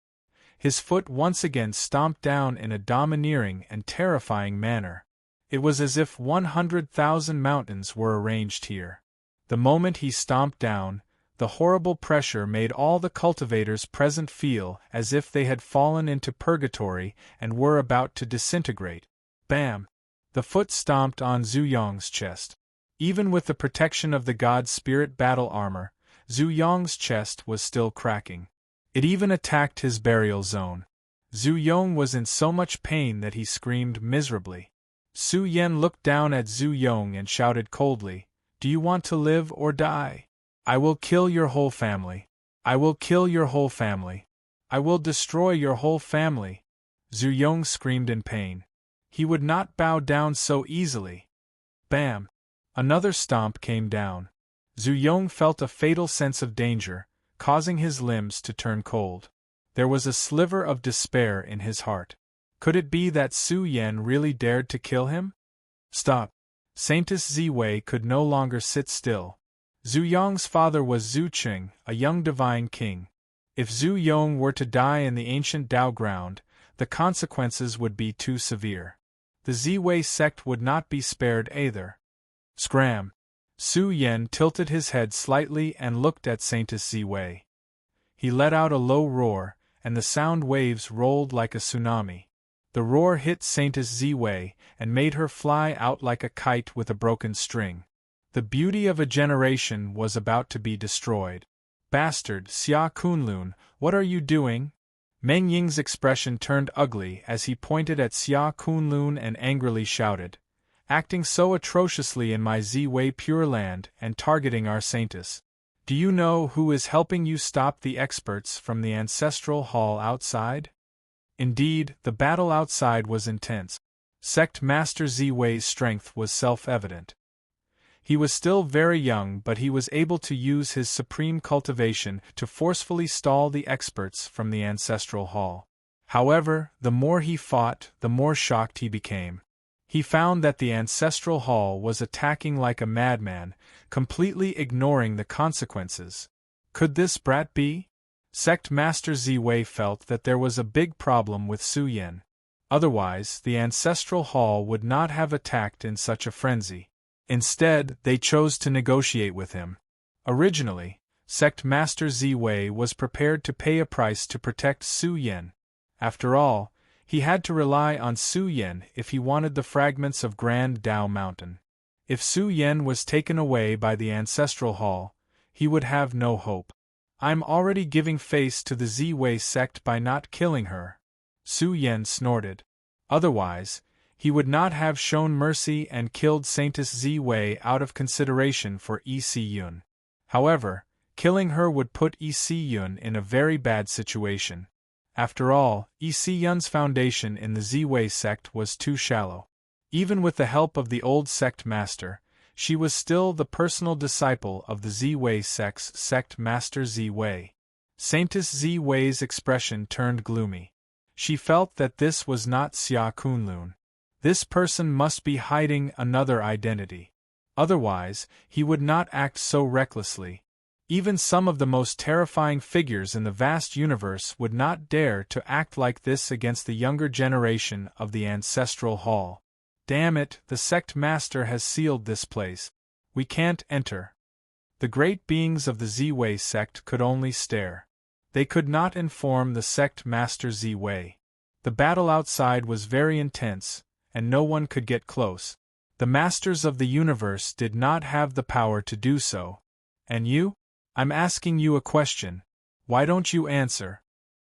His foot once again stomped down in a domineering and terrifying manner. It was as if 100,000 mountains were arranged here. The moment he stomped down, the horrible pressure made all the cultivators present feel as if they had fallen into purgatory and were about to disintegrate. Bam! The foot stomped on Zhu Yong's chest. Even with the protection of the god spirit battle armor, Zhu Yong's chest was still cracking. It even attacked his burial zone. Zhu Yong was in so much pain that he screamed miserably. Su Yan looked down at Zhu Yong and shouted coldly, "Do you want to live or die? I will kill your whole family. I will kill your whole family. I will destroy your whole family." Zhu Yong screamed in pain. He would not bow down so easily. Bam! Another stomp came down. Zhu Yong felt a fatal sense of danger, causing his limbs to turn cold. There was a sliver of despair in his heart. Could it be that Su Yan really dared to kill him? Stop! Saintess Ziwei could no longer sit still. Zhu Yong's father was Zhu Qing, a young divine king. If Zhu Yong were to die in the ancient Dao ground, the consequences would be too severe. The Ziwei sect would not be spared either. Scram! Su Yan tilted his head slightly and looked at Saintess Ziwei. He let out a low roar, and the sound waves rolled like a tsunami. The roar hit Saintess Ziwei and made her fly out like a kite with a broken string. The beauty of a generation was about to be destroyed. "Bastard, Xia Kunlun, what are you doing?" Meng Ying's expression turned ugly as he pointed at Xia Kunlun and angrily shouted, "Acting so atrociously in my Ziwei Pure Land and targeting our saintess. Do you know who is helping you stop the experts from the ancestral hall outside?" Indeed, the battle outside was intense. Sect Master Ziwei's strength was self-evident. He was still very young, but he was able to use his supreme cultivation to forcefully stall the experts from the ancestral hall. However, the more he fought, the more shocked he became. He found that the ancestral hall was attacking like a madman, completely ignoring the consequences. Could this brat be? Sect Master Ziwei felt that there was a big problem with Su Yan. Otherwise, the ancestral hall would not have attacked in such a frenzy. Instead, they chose to negotiate with him. Originally, Sect Master Ziwei was prepared to pay a price to protect Su Yan. After all, He had to rely on Su Yan if he wanted the fragments of Grand Dao Mountain. If Su Yan was taken away by the Ancestral Hall, he would have no hope. I'm already giving face to the Ziwei sect by not killing her. Su Yan snorted. Otherwise, he would not have shown mercy and killed Saintess Ziwei out of consideration for Yi Si-yun. However, killing her would put Yi Si-yun in a very bad situation. After all, Yi Si-yun's foundation in the Ziwei sect was too shallow. Even with the help of the old sect master, she was still the personal disciple of the Ziwei sect's sect master Ziwei. Saintess Ziwei's expression turned gloomy. She felt that this was not Xia Kunlun. This person must be hiding another identity. Otherwise, he would not act so recklessly. Even some of the most terrifying figures in the vast universe would not dare to act like this against the younger generation of the Ancestral Hall. Damn it, the sect master has sealed this place. We can't enter. The great beings of the Ziwei sect could only stare. They could not inform the sect master Ziwei. The battle outside was very intense, and no one could get close. The masters of the universe did not have the power to do so. And you? I'm asking you a question. Why don't you answer?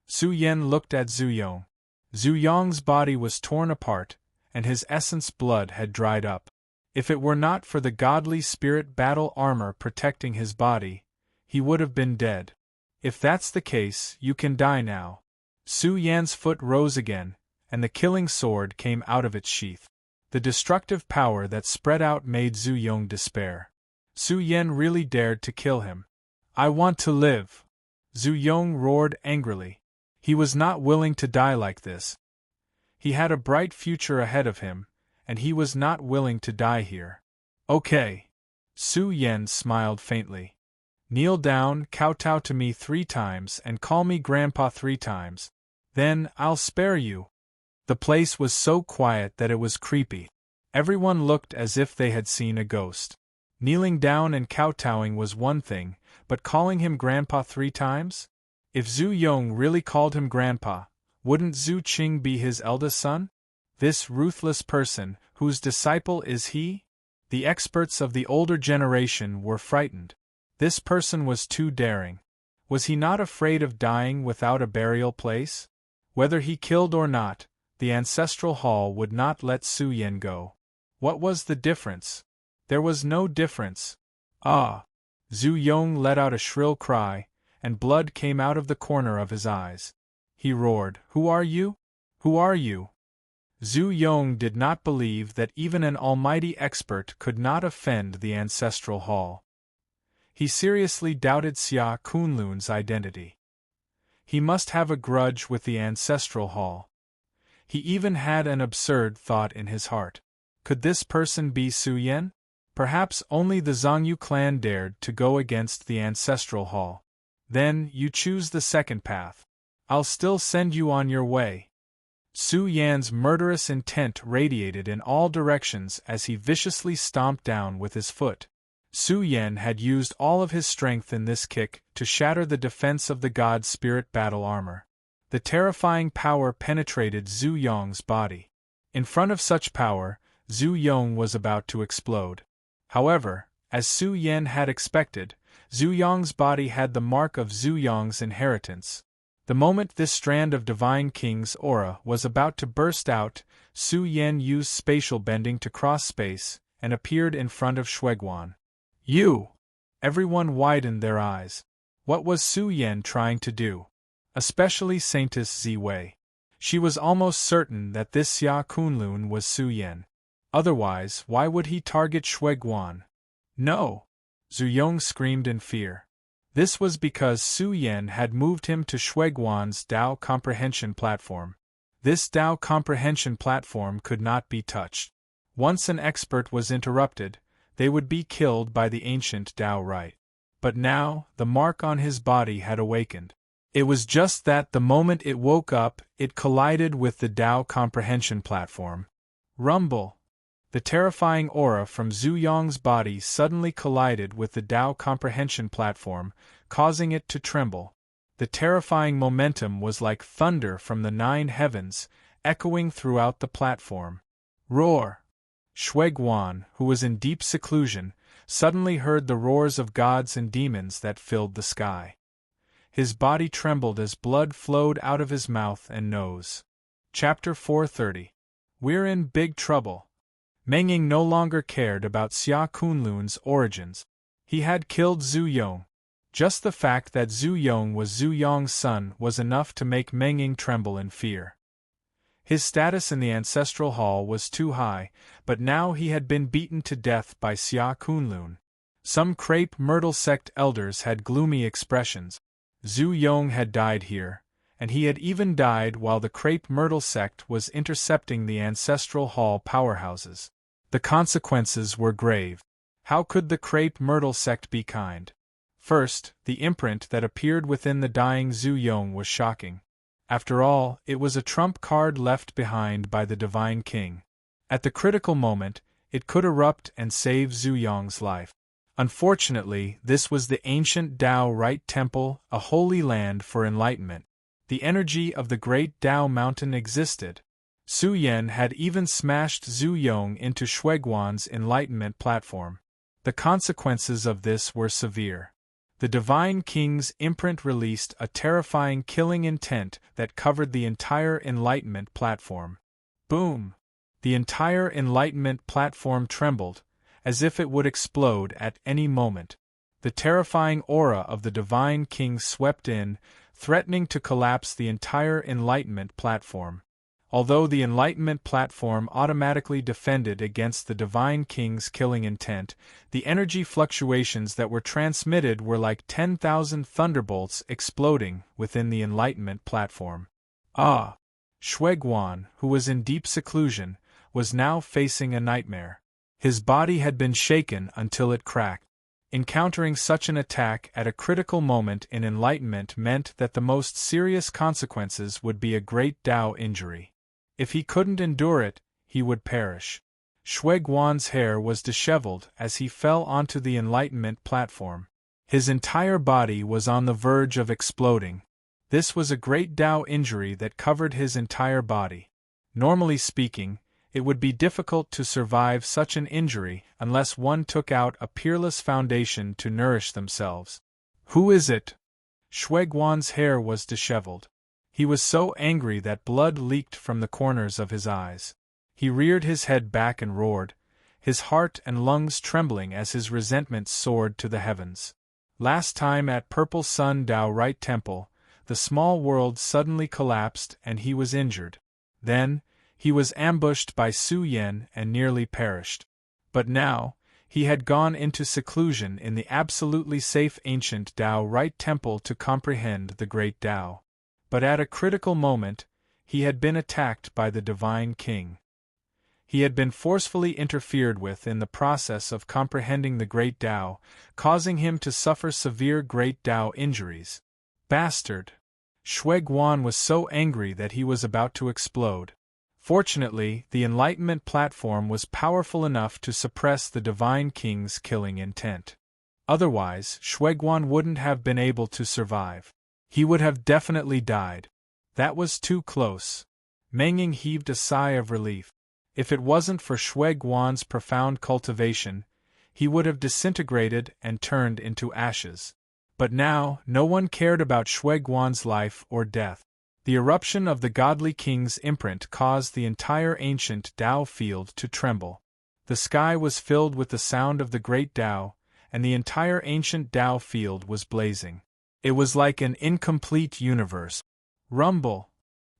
Su Yan looked at Zhu Yong. Zhu Yong's body was torn apart, and his essence blood had dried up. If it were not for the godly spirit battle armor protecting his body, he would have been dead. If that's the case, you can die now. Su Yan's foot rose again, and the killing sword came out of its sheath. The destructive power that spread out made Zhu Yong despair. Su Yan really dared to kill him. I want to live! Zhu Yong roared angrily. He was not willing to die like this. He had a bright future ahead of him, and he was not willing to die here. Okay. Su Yan smiled faintly. Kneel down, kowtow to me 3 times, and call me Grandpa 3 times. Then, I'll spare you. The place was so quiet that it was creepy. Everyone looked as if they had seen a ghost. Kneeling down and kowtowing was one thing, but calling him Grandpa 3 times? If Zhu Yong really called him Grandpa, wouldn't Zhu Qing be his eldest son? This ruthless person, whose disciple is he? The experts of the older generation were frightened. This person was too daring. Was he not afraid of dying without a burial place? Whether he killed or not, the Ancestral Hall would not let Su Yan go. What was the difference? There was no difference. Ah! Zhu Yong let out a shrill cry, and blood came out of the corner of his eyes. He roared, "Who are you? Who are you?" Zhu Yong did not believe that even an almighty expert could not offend the Ancestral Hall. He seriously doubted Xia Kunlun's identity. He must have a grudge with the Ancestral Hall. He even had an absurd thought in his heart. Could this person be Su Yan? Perhaps only the Zhongyu clan dared to go against the Ancestral Hall. Then, you choose the second path. I'll still send you on your way. Su Yan's murderous intent radiated in all directions as he viciously stomped down with his foot. Su Yan had used all of his strength in this kick to shatter the defense of the god spirit battle armor. The terrifying power penetrated Zhu Yong's body. In front of such power, Zhu Yong was about to explode. However, as Su Yan had expected, Zhu Yong's body had the mark of Zhu Yong's inheritance. The moment this strand of Divine King's aura was about to burst out, Su Yan used spatial bending to cross space, and appeared in front of Shuiguan. You! Everyone widened their eyes. What was Su Yan trying to do? Especially Saintess Ziwei. She was almost certain that this Xia Kunlun was Su Yan. Otherwise, why would he target Shuiguan? No! Zhu Yong screamed in fear. This was because Su Yan had moved him to Shuiguan's Dao Comprehension Platform. This Dao Comprehension Platform could not be touched. Once an expert was interrupted, they would be killed by the ancient Dao right. But now, the mark on his body had awakened. It was just that the moment it woke up, it collided with the Dao Comprehension Platform. Rumble! The terrifying aura from Zhu Yong's body suddenly collided with the Dao Comprehension Platform, causing it to tremble. The terrifying momentum was like thunder from the 9 heavens, echoing throughout the platform. Roar! Shuiguan, who was in deep seclusion, suddenly heard the roars of gods and demons that filled the sky. His body trembled as blood flowed out of his mouth and nose. Chapter 430. We're in big trouble. Meng Ying no longer cared about Xia Kunlun's origins. He had killed Zhu Yong. Just the fact that Zhu Yong was Zhu Yong's son was enough to make Meng Ying tremble in fear. His status in the ancestral hall was too high, but now he had been beaten to death by Xia Kunlun. Some crepe myrtle sect elders had gloomy expressions. Zhu Yong had died here, and he had even died while the crepe myrtle sect was intercepting the ancestral hall powerhouses. The consequences were grave. How could the crepe myrtle sect be kind? First, the imprint that appeared within the dying Zhu Yong was shocking. After all, it was a trump card left behind by the Divine King. At the critical moment, it could erupt and save Zhu Yong's life. Unfortunately, this was the ancient Tao Right Temple, a holy land for enlightenment. The energy of the great Tao mountain existed. Su Yan had even smashed Zhu Yong into Shuiguan's enlightenment platform. The consequences of this were severe. The Divine King's imprint released a terrifying killing intent that covered the entire enlightenment platform. Boom! The entire enlightenment platform trembled, as if it would explode at any moment. The terrifying aura of the Divine King swept in, threatening to collapse the entire enlightenment platform. Although the enlightenment platform automatically defended against the Divine King's killing intent, the energy fluctuations that were transmitted were like 10,000 thunderbolts exploding within the enlightenment platform. Shuiguan, who was in deep seclusion, was now facing a nightmare. His body had been shaken until it cracked. Encountering such an attack at a critical moment in enlightenment meant that the most serious consequences would be a great Tao injury. If he couldn't endure it, he would perish. Shuiguan's hair was disheveled as he fell onto the enlightenment platform. His entire body was on the verge of exploding. This was a great Tao injury that covered his entire body. Normally speaking, it would be difficult to survive such an injury unless one took out a peerless foundation to nourish themselves. Who is it? Shuiguan's hair was disheveled. He was so angry that blood leaked from the corners of his eyes. He reared his head back and roared, his heart and lungs trembling as his resentment soared to the heavens. Last time at Purple Sun Tao Right Temple, the small world suddenly collapsed and he was injured. Then, he was ambushed by Su Yan and nearly perished. But now, he had gone into seclusion in the absolutely safe ancient Tao Right Temple to comprehend the great Tao. But at a critical moment, he had been attacked by the Divine King. He had been forcefully interfered with in the process of comprehending the great Tao, causing him to suffer severe great Tao injuries. Bastard! Shuiguan was so angry that he was about to explode. Fortunately, the enlightenment platform was powerful enough to suppress the Divine King's killing intent. Otherwise, Shuiguan wouldn't have been able to survive. He would have definitely died. That was too close. Meng Ying heaved a sigh of relief. If it wasn't for Shuiguan's profound cultivation, he would have disintegrated and turned into ashes. But now, no one cared about Shuiguan's life or death. The eruption of the godly king's imprint caused the entire ancient Tao field to tremble. The sky was filled with the sound of the great Tao, and the entire ancient Tao field was blazing. It was like an incomplete universe. Rumble!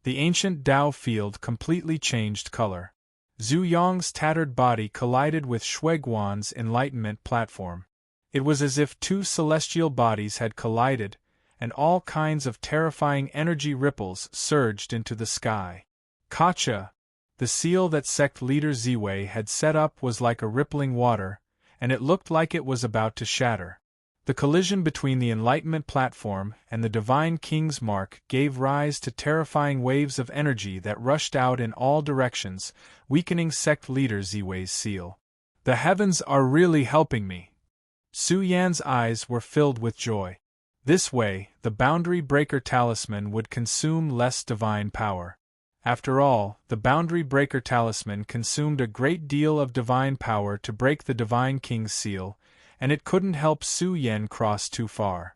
The ancient Tao field completely changed color. Zhu Yong's tattered body collided with Shuiguan's enlightenment platform. It was as if two celestial bodies had collided, and all kinds of terrifying energy ripples surged into the sky. Kacha! The seal that sect leader Ziwei had set up was like a rippling water, and it looked like it was about to shatter. The collision between the Enlightenment platform and the Divine King's mark gave rise to terrifying waves of energy that rushed out in all directions, weakening sect leader Ziwei's seal. The heavens are really helping me. Su Yan's eyes were filled with joy. This way, the Boundary Breaker talisman would consume less divine power. After all, the Boundary Breaker Talisman consumed a great deal of divine power to break the Divine King's seal, and it couldn't help Su Yan cross too far.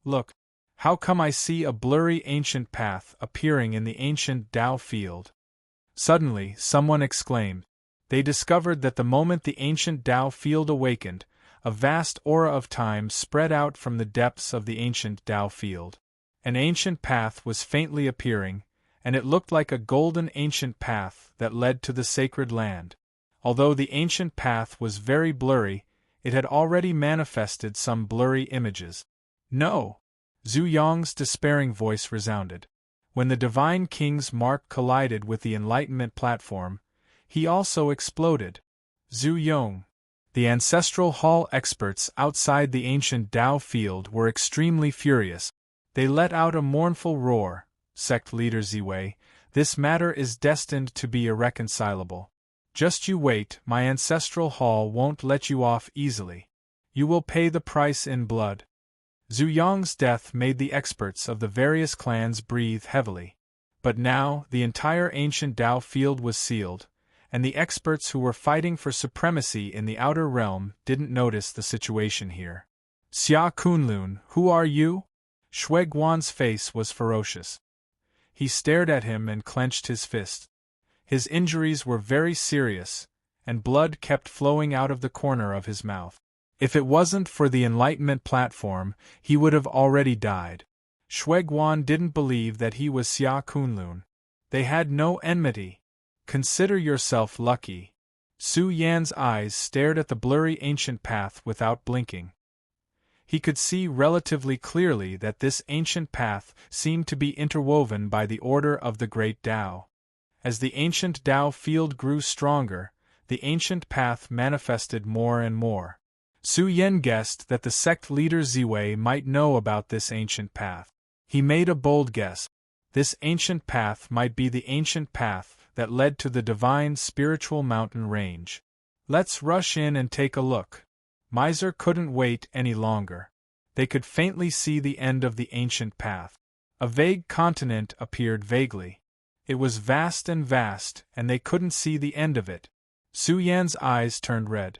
Look! How come I see a blurry ancient path appearing in the ancient Dao field? Suddenly, someone exclaimed. They discovered that the moment the ancient Dao field awakened, a vast aura of time spread out from the depths of the ancient Dao field. An ancient path was faintly appearing, and it looked like a golden ancient path that led to the sacred land. Although the ancient path was very blurry, it had already manifested some blurry images. No! Zhu Yong's despairing voice resounded. When the Divine King's mark collided with the Enlightenment platform, he also exploded. Zhu Yong. The Ancestral Hall experts outside the ancient Dao field were extremely furious. They let out a mournful roar. Sect leader Ziwei, this matter is destined to be irreconcilable. Just you wait, my Ancestral Hall won't let you off easily. You will pay the price in blood. Zhu Yong's death made the experts of the various clans breathe heavily. But now, the entire ancient Dao field was sealed, and the experts who were fighting for supremacy in the outer realm didn't notice the situation here. Xia Kunlun, who are you? Shui Guan's face was ferocious. He stared at him and clenched his fist. His injuries were very serious, and blood kept flowing out of the corner of his mouth. If it wasn't for the Enlightenment platform, he would have already died. Shui Guan didn't believe that he was Xia Kunlun. They had no enmity. Consider yourself lucky. Su Yan's eyes stared at the blurry ancient path without blinking. He could see relatively clearly that this ancient path seemed to be interwoven by the order of the Great Tao. As the ancient Tao field grew stronger, the ancient path manifested more and more. Su Yan guessed that the sect leader Ziwei might know about this ancient path. He made a bold guess. This ancient path might be the ancient path that led to the divine spiritual mountain range. Let's rush in and take a look. Miser couldn't wait any longer. They could faintly see the end of the ancient path. A vague continent appeared vaguely. It was vast, and they couldn't see the end of it. Su Yan's eyes turned red.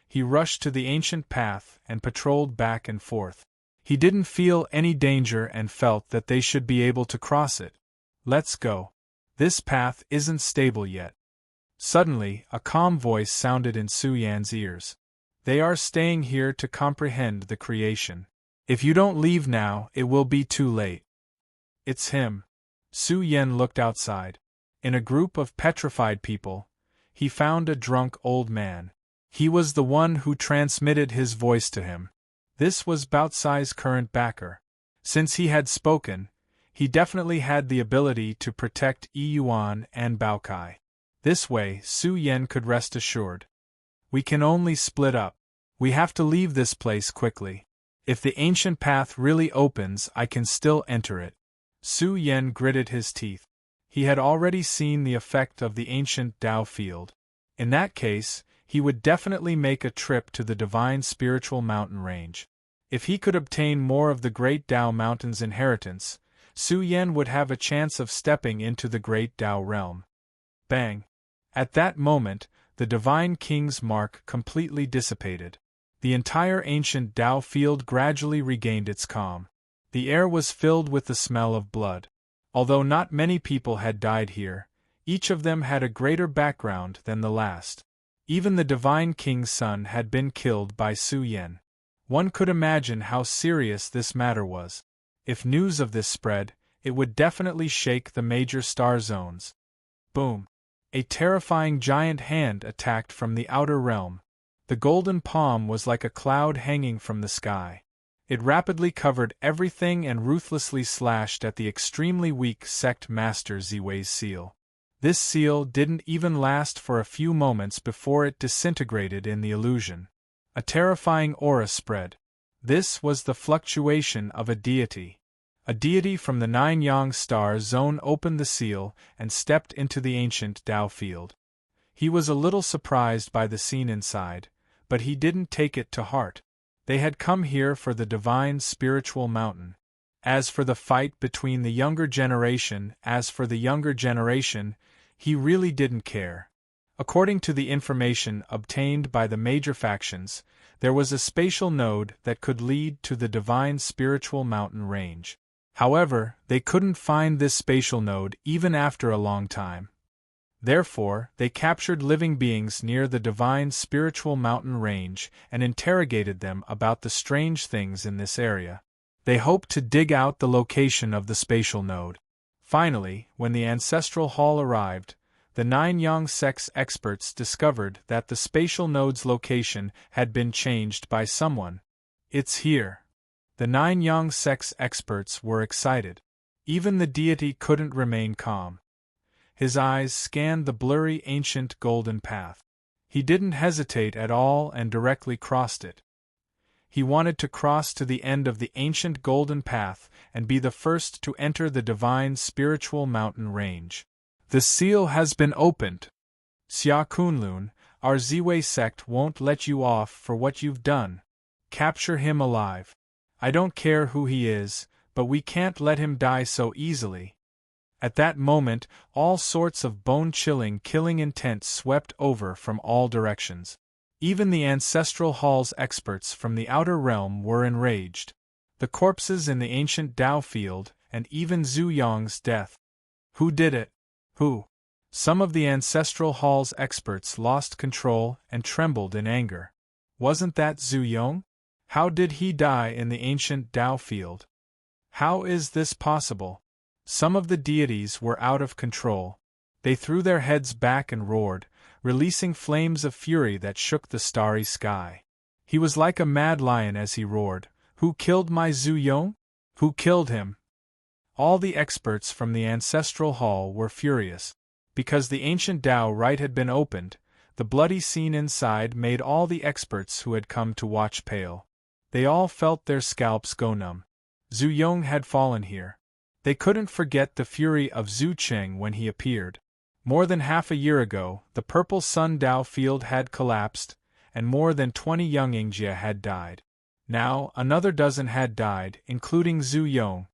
He rushed to the ancient path and patrolled back and forth. He didn't feel any danger and felt that they should be able to cross it. Let's go. This path isn't stable yet. Suddenly, a calm voice sounded in Su Yan's ears. They are staying here to comprehend the creation. If you don't leave now, it will be too late. It's him. Su Yan looked outside. In a group of petrified people, he found a drunk old man. He was the one who transmitted his voice to him. This was Baotsai's current backer. Since he had spoken, he definitely had the ability to protect Yi Yuan and Baokai. This way, Su Yan could rest assured. We can only split up. We have to leave this place quickly. If the ancient path really opens, I can still enter it. Su Yan gritted his teeth. He had already seen the effect of the ancient Dao field. In that case, he would definitely make a trip to the divine spiritual mountain range. If he could obtain more of the Great Dao Mountain's inheritance, Su Yan would have a chance of stepping into the Great Dao realm. Bang! At that moment, the Divine King's mark completely dissipated. The entire ancient Dao field gradually regained its calm. The air was filled with the smell of blood. Although not many people had died here, each of them had a greater background than the last. Even the Divine King's son had been killed by Su Yan. One could imagine how serious this matter was. If news of this spread, it would definitely shake the major star zones. Boom! A terrifying giant hand attacked from the outer realm. The golden palm was like a cloud hanging from the sky. It rapidly covered everything and ruthlessly slashed at the extremely weak sect master Ziwei's seal. This seal didn't even last for a few moments before it disintegrated in the illusion. A terrifying aura spread. This was the fluctuation of a deity. A deity from the 9 Yang star zone opened the seal and stepped into the ancient Dao field. He was a little surprised by the scene inside, but he didn't take it to heart. They had come here for the divine spiritual mountain. As for the fight between the younger generation, he really didn't care. According to the information obtained by the major factions, there was a spatial node that could lead to the divine spiritual mountain range. However, they couldn't find this spatial node even after a long time. Therefore, they captured living beings near the divine spiritual mountain range and interrogated them about the strange things in this area. They hoped to dig out the location of the spatial node. Finally, when the ancestral hall arrived, the 9 young sex experts discovered that the spatial node's location had been changed by someone. It's here. The 9 young sex experts were excited. Even the deity couldn't remain calm. His eyes scanned the blurry ancient golden path. He didn't hesitate at all and directly crossed it. He wanted to cross to the end of the ancient golden path and be the first to enter the divine spiritual mountain range. The seal has been opened. Xia Kunlun, our Ziwei sect won't let you off for what you've done. Capture him alive. I don't care who he is, but we can't let him die so easily. At that moment, all sorts of bone-chilling killing intent swept over from all directions. Even the ancestral hall's experts from the outer realm were enraged. The corpses in the ancient Dao field, and even Zhu Yong's death. Who did it? Who? Some of the ancestral hall's experts lost control and trembled in anger. Wasn't that Zhu Yong? How did he die in the ancient Dao field? How is this possible? Some of the deities were out of control. They threw their heads back and roared, releasing flames of fury that shook the starry sky. He was like a mad lion as he roared. Who killed my Zhu Yong? Who killed him? All the experts from the ancestral hall were furious. Because the ancient Dao rite had been opened, the bloody scene inside made all the experts who had come to watch pale. They all felt their scalps go numb. Zhu Yong had fallen here. They couldn't forget the fury of Zhu Cheng when he appeared. More than half a year ago, the Purple Sun Dao field had collapsed, and more than 20 young Yingjia had died. Now, another dozen had died, including Zhu Yong.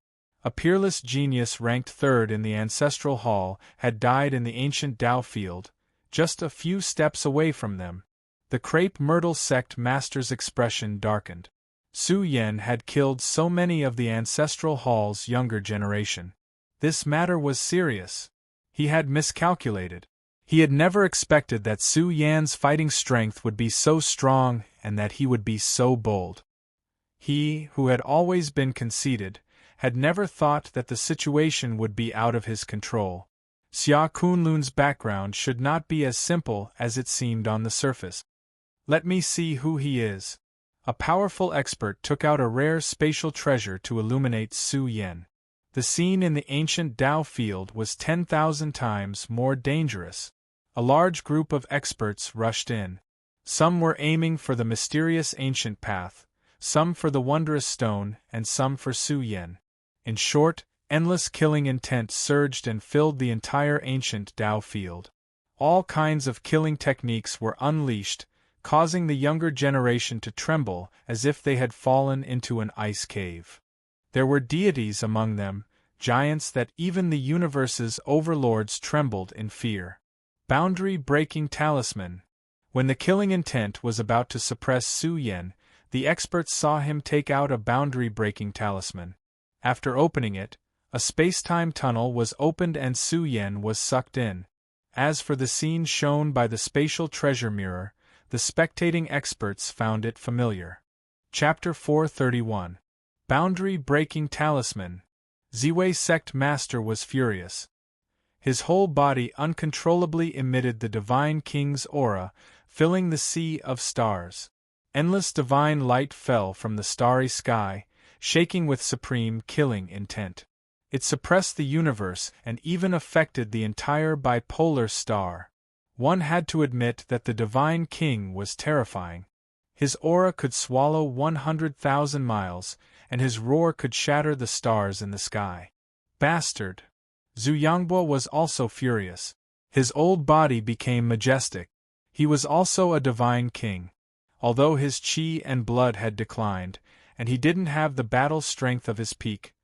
A peerless genius ranked 3rd in the ancestral hall had died in the ancient Dao field, just a few steps away from them. The Crepe Myrtle sect master's expression darkened. Su Yen had killed so many of the ancestral hall's younger generation. This matter was serious. He had miscalculated. He had never expected that Su Yan's fighting strength would be so strong and that he would be so bold. He, who had always been conceited, had never thought that the situation would be out of his control. Xia Kunlun's background should not be as simple as it seemed on the surface. Let me see who he is. A powerful expert took out a rare spatial treasure to illuminate Su Yen. The scene in the ancient Dao field was 10,000 times more dangerous. A large group of experts rushed in. Some were aiming for the mysterious ancient path, some for the wondrous stone, and some for Su Yen. In short, endless killing intent surged and filled the entire ancient Dao field. All kinds of killing techniques were unleashed, causing the younger generation to tremble as if they had fallen into an ice cave. There were deities among them, giants that even the universe's overlords trembled in fear. Boundary-breaking talisman. When the killing intent was about to suppress Su Yen, the experts saw him take out a boundary-breaking talisman. After opening it, a space-time tunnel was opened and Su Yen was sucked in. As for the scene shown by the spatial treasure mirror, the spectating experts found it familiar. Chapter 431. Boundary-breaking talisman. Ziwei sect master was furious. His whole body uncontrollably emitted the divine king's aura, filling the sea of stars. Endless divine light fell from the starry sky, shaking with supreme killing intent. It suppressed the universe and even affected the entire bipolar star. One had to admit that the divine king was terrifying. His aura could swallow 100,000 miles, and his roar could shatter the stars in the sky. Bastard! Zhu Yangbo was also furious. His old body became majestic. He was also a divine king. Although his qi and blood had declined, and he didn't have the battle strength of his peak,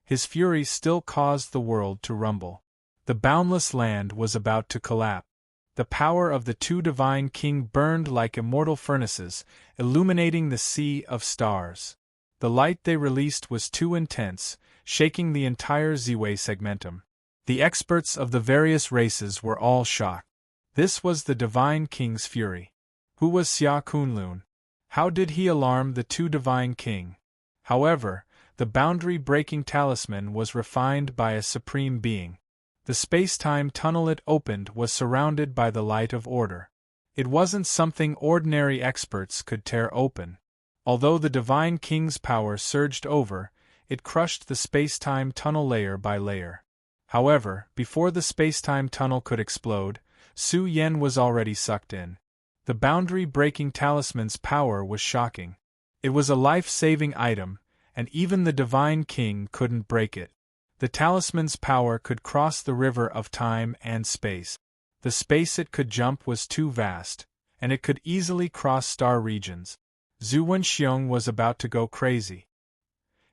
his fury still caused the world to rumble. The boundless land was about to collapse. The power of the two divine kings burned like immortal furnaces, illuminating the sea of stars. The light they released was too intense, shaking the entire Ziwei segmentum. The experts of the various races were all shocked. This was the divine king's fury. Who was Xia Kunlun? How did he alarm the two divine king? However, the boundary-breaking talisman was refined by a supreme being. The space-time tunnel it opened was surrounded by the light of order. It wasn't something ordinary experts could tear open. Although the divine king's power surged over, it crushed the space-time tunnel layer by layer. However, before the space-time tunnel could explode, Su Yen was already sucked in. The boundary-breaking talisman's power was shocking. It was a life-saving item, and even the divine king couldn't break it. The talisman's power could cross the river of time and space. The space it could jump was too vast, and it could easily cross star regions. Zhu Wenxiong was about to go crazy.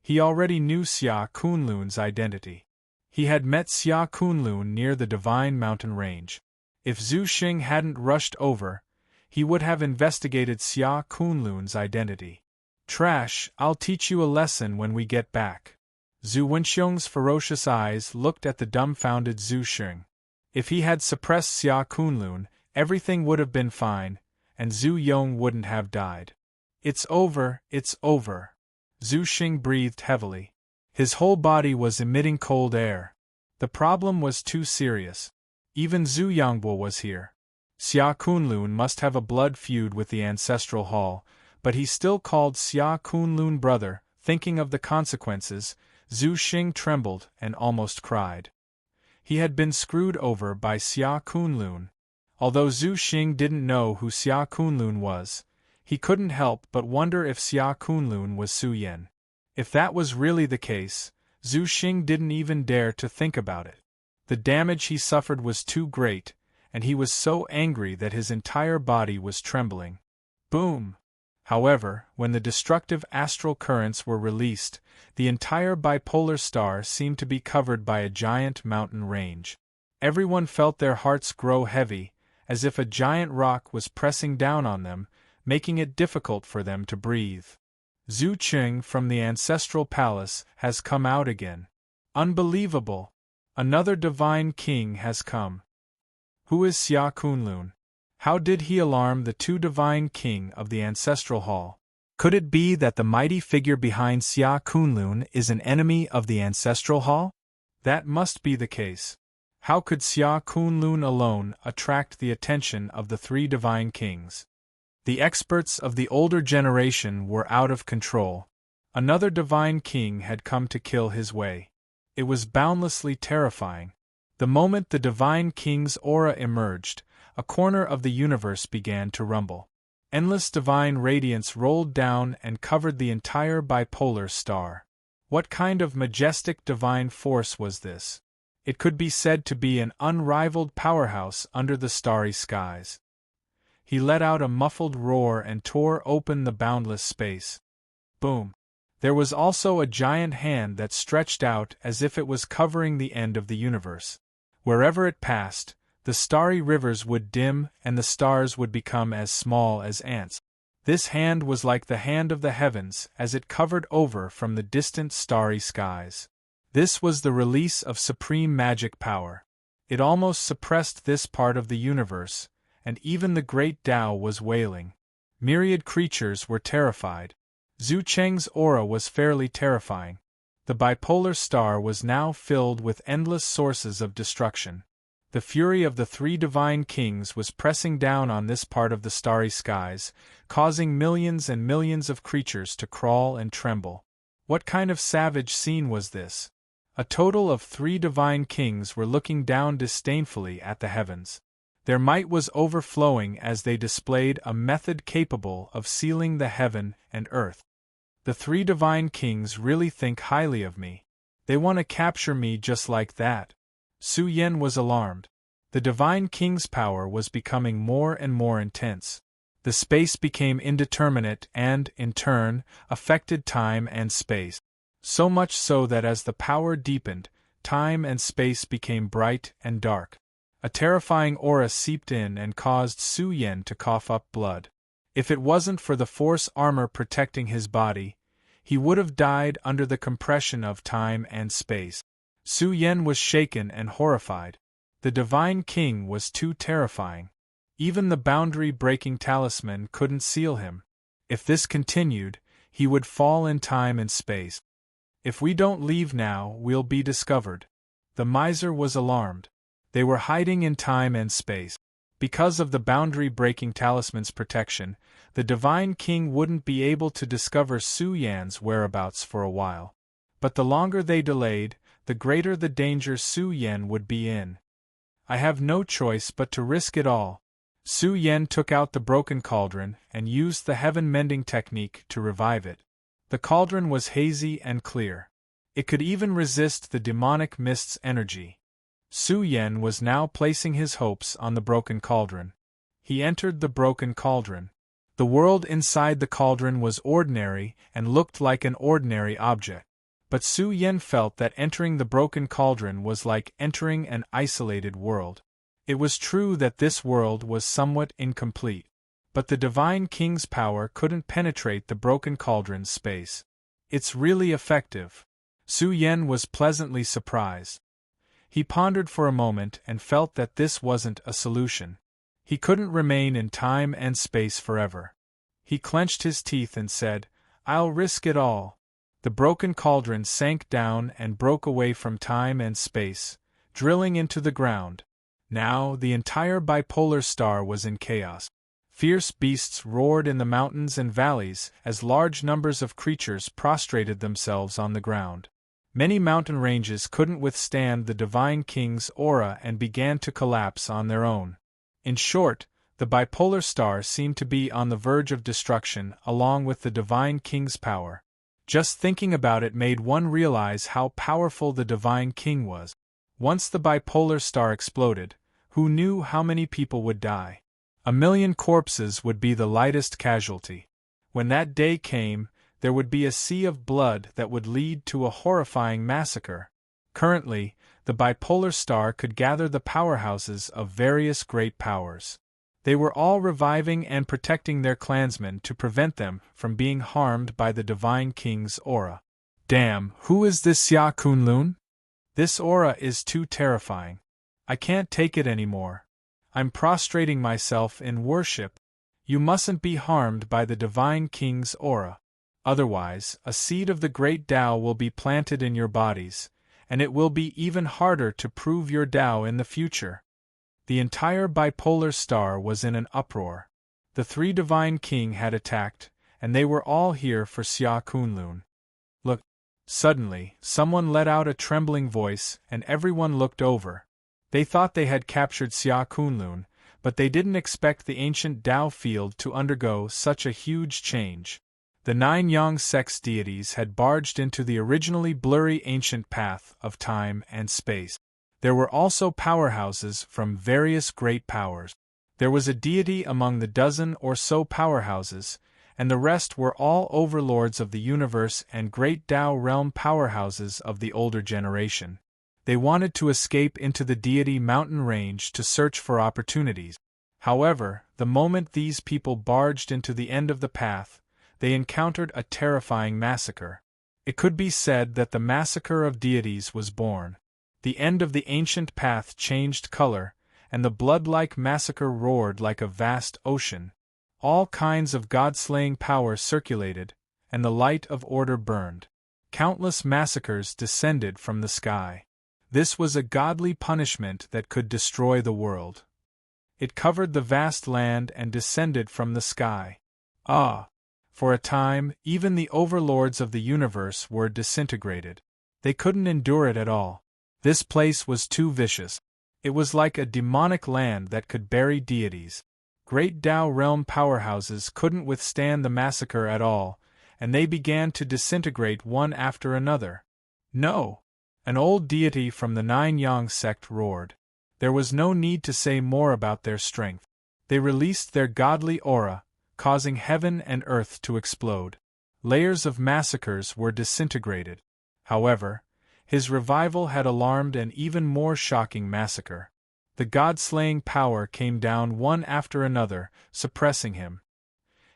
He already knew Xia Kunlun's identity. He had met Xia Kunlun near the Divine Mountain Range. If Zhu Xing hadn't rushed over, he would have investigated Xia Kunlun's identity. Trash, I'll teach you a lesson when we get back. Zhu Wenxiong's ferocious eyes looked at the dumbfounded Zhu Xing. If he had suppressed Xia Kunlun, everything would have been fine, and Zhu Yong wouldn't have died. It's over, it's over. Zhu Xing breathed heavily. His whole body was emitting cold air. The problem was too serious. Even Zhu Yangbo was here. Xia Kunlun must have a blood feud with the Ancestral Hall, but he still called Xia Kunlun brother. Thinking of the consequences, Zhu Xing trembled and almost cried. He had been screwed over by Xia Kunlun. Although Zhu Xing didn't know who Xia Kunlun was, he couldn't help but wonder if Xia Kunlun was Su Yen. If that was really the case, Zhu Xing didn't even dare to think about it. The damage he suffered was too great, and he was so angry that his entire body was trembling. Boom! However, when the destructive astral currents were released, the entire bipolar star seemed to be covered by a giant mountain range. Everyone felt their hearts grow heavy, as if a giant rock was pressing down on them, making it difficult for them to breathe. Zhu Qing from the Ancestral Palace has come out again. Unbelievable! Another divine king has come. Who is Xia Kunlun? How did he alarm the two divine king of the Ancestral Hall? Could it be that the mighty figure behind Xia Kunlun is an enemy of the Ancestral Hall? That must be the case. How could Xia Kunlun alone attract the attention of the three divine kings? The experts of the older generation were out of control. Another divine king had come to kill his way. It was boundlessly terrifying. The moment the divine king's aura emerged, a corner of the universe began to rumble. Endless divine radiance rolled down and covered the entire bipolar star. What kind of majestic divine force was this? It could be said to be an unrivaled powerhouse under the starry skies. He let out a muffled roar and tore open the boundless space. Boom! There was also a giant hand that stretched out as if it was covering the end of the universe. Wherever it passed, the starry rivers would dim and the stars would become as small as ants. This hand was like the hand of the heavens as it covered over from the distant starry skies. This was the release of supreme magic power. It almost suppressed this part of the universe, and even the great Tao was wailing. Myriad creatures were terrified. Zhu Cheng's aura was fairly terrifying. The bipolar star was now filled with endless sources of destruction. The fury of the three divine kings was pressing down on this part of the starry skies, causing millions and millions of creatures to crawl and tremble. What kind of savage scene was this? A total of 3 divine kings were looking down disdainfully at the heavens. Their might was overflowing as they displayed a method capable of sealing the heaven and earth. The 3 divine kings really think highly of me. They want to capture me just like that. Su Yen was alarmed. The divine king's power was becoming more and more intense. The space became indeterminate and, in turn, affected time and space. So much so that as the power deepened, time and space became bright and dark. A terrifying aura seeped in and caused Su Yen to cough up blood. If it wasn't for the force armor protecting his body, he would have died under the compression of time and space. Su Yen was shaken and horrified. The Divine King was too terrifying. Even the boundary-breaking talisman couldn't seal him. If this continued, he would fall in time and space. If we don't leave now, we'll be discovered. The miser was alarmed. They were hiding in time and space. Because of the boundary-breaking talisman's protection, the Divine King wouldn't be able to discover Su Yan's whereabouts for a while. But the longer they delayed, the greater the danger Su Yan would be in. I have no choice but to risk it all. Su Yen took out the broken cauldron and used the heaven-mending technique to revive it. The cauldron was hazy and clear. It could even resist the demonic mist's energy. Su Yen was now placing his hopes on the broken cauldron. He entered the broken cauldron. The world inside the cauldron was ordinary and looked like an ordinary object. But Su Yen felt that entering the broken cauldron was like entering an isolated world. It was true that this world was somewhat incomplete, but the Divine King's power couldn't penetrate the broken cauldron's space. It's really effective. Su Yen was pleasantly surprised. He pondered for a moment and felt that this wasn't a solution. He couldn't remain in time and space forever. He clenched his teeth and said, "I'll risk it all." The broken cauldron sank down and broke away from time and space, drilling into the ground. Now the entire bipolar star was in chaos. Fierce beasts roared in the mountains and valleys as large numbers of creatures prostrated themselves on the ground. Many mountain ranges couldn't withstand the Divine King's aura and began to collapse on their own. In short, the bipolar star seemed to be on the verge of destruction along with the Divine King's power. Just thinking about it made one realize how powerful the Divine King was. Once the bipolar star exploded, who knew how many people would die? 1,000,000 corpses would be the lightest casualty. When that day came, there would be a sea of blood that would lead to a horrifying massacre. Currently, the bipolar star could gather the powerhouses of various great powers. They were all reviving and protecting their clansmen to prevent them from being harmed by the Divine King's aura. Damn, who is this Xia Kunlun? This aura is too terrifying. I can't take it anymore. I'm prostrating myself in worship. You mustn't be harmed by the Divine King's aura. Otherwise, a seed of the great Tao will be planted in your bodies, and it will be even harder to prove your Tao in the future. The entire bipolar star was in an uproar. The three Divine King had attacked, and they were all here for Xia Kunlun. Look! Suddenly, someone let out a trembling voice, and everyone looked over. They thought they had captured Xia Kunlun, but they didn't expect the ancient Tao field to undergo such a huge change. The 9 Yang sex deities had barged into the originally blurry ancient path of time and space. There were also powerhouses from various great powers. There was a deity among the dozen or so powerhouses, and the rest were all overlords of the universe and great Tao realm powerhouses of the older generation. They wanted to escape into the deity mountain range to search for opportunities. However, the moment these people barged into the end of the path, they encountered a terrifying massacre. It could be said that the massacre of deities was born. The end of the ancient path changed color, and the blood-like massacre roared like a vast ocean. All kinds of god-slaying power circulated, and the light of order burned. Countless massacres descended from the sky. This was a godly punishment that could destroy the world. It covered the vast land and descended from the sky. For a time, even the overlords of the universe were disintegrated. They couldn't endure it at all. This place was too vicious. It was like a demonic land that could bury deities. Great Tao realm powerhouses couldn't withstand the massacre at all, and they began to disintegrate one after another. No! An old deity from the 9 Yang sect roared. There was no need to say more about their strength. They released their godly aura, causing heaven and earth to explode. Layers of massacres were disintegrated. However, his revival had alarmed an even more shocking massacre. The god-slaying power came down one after another, suppressing him.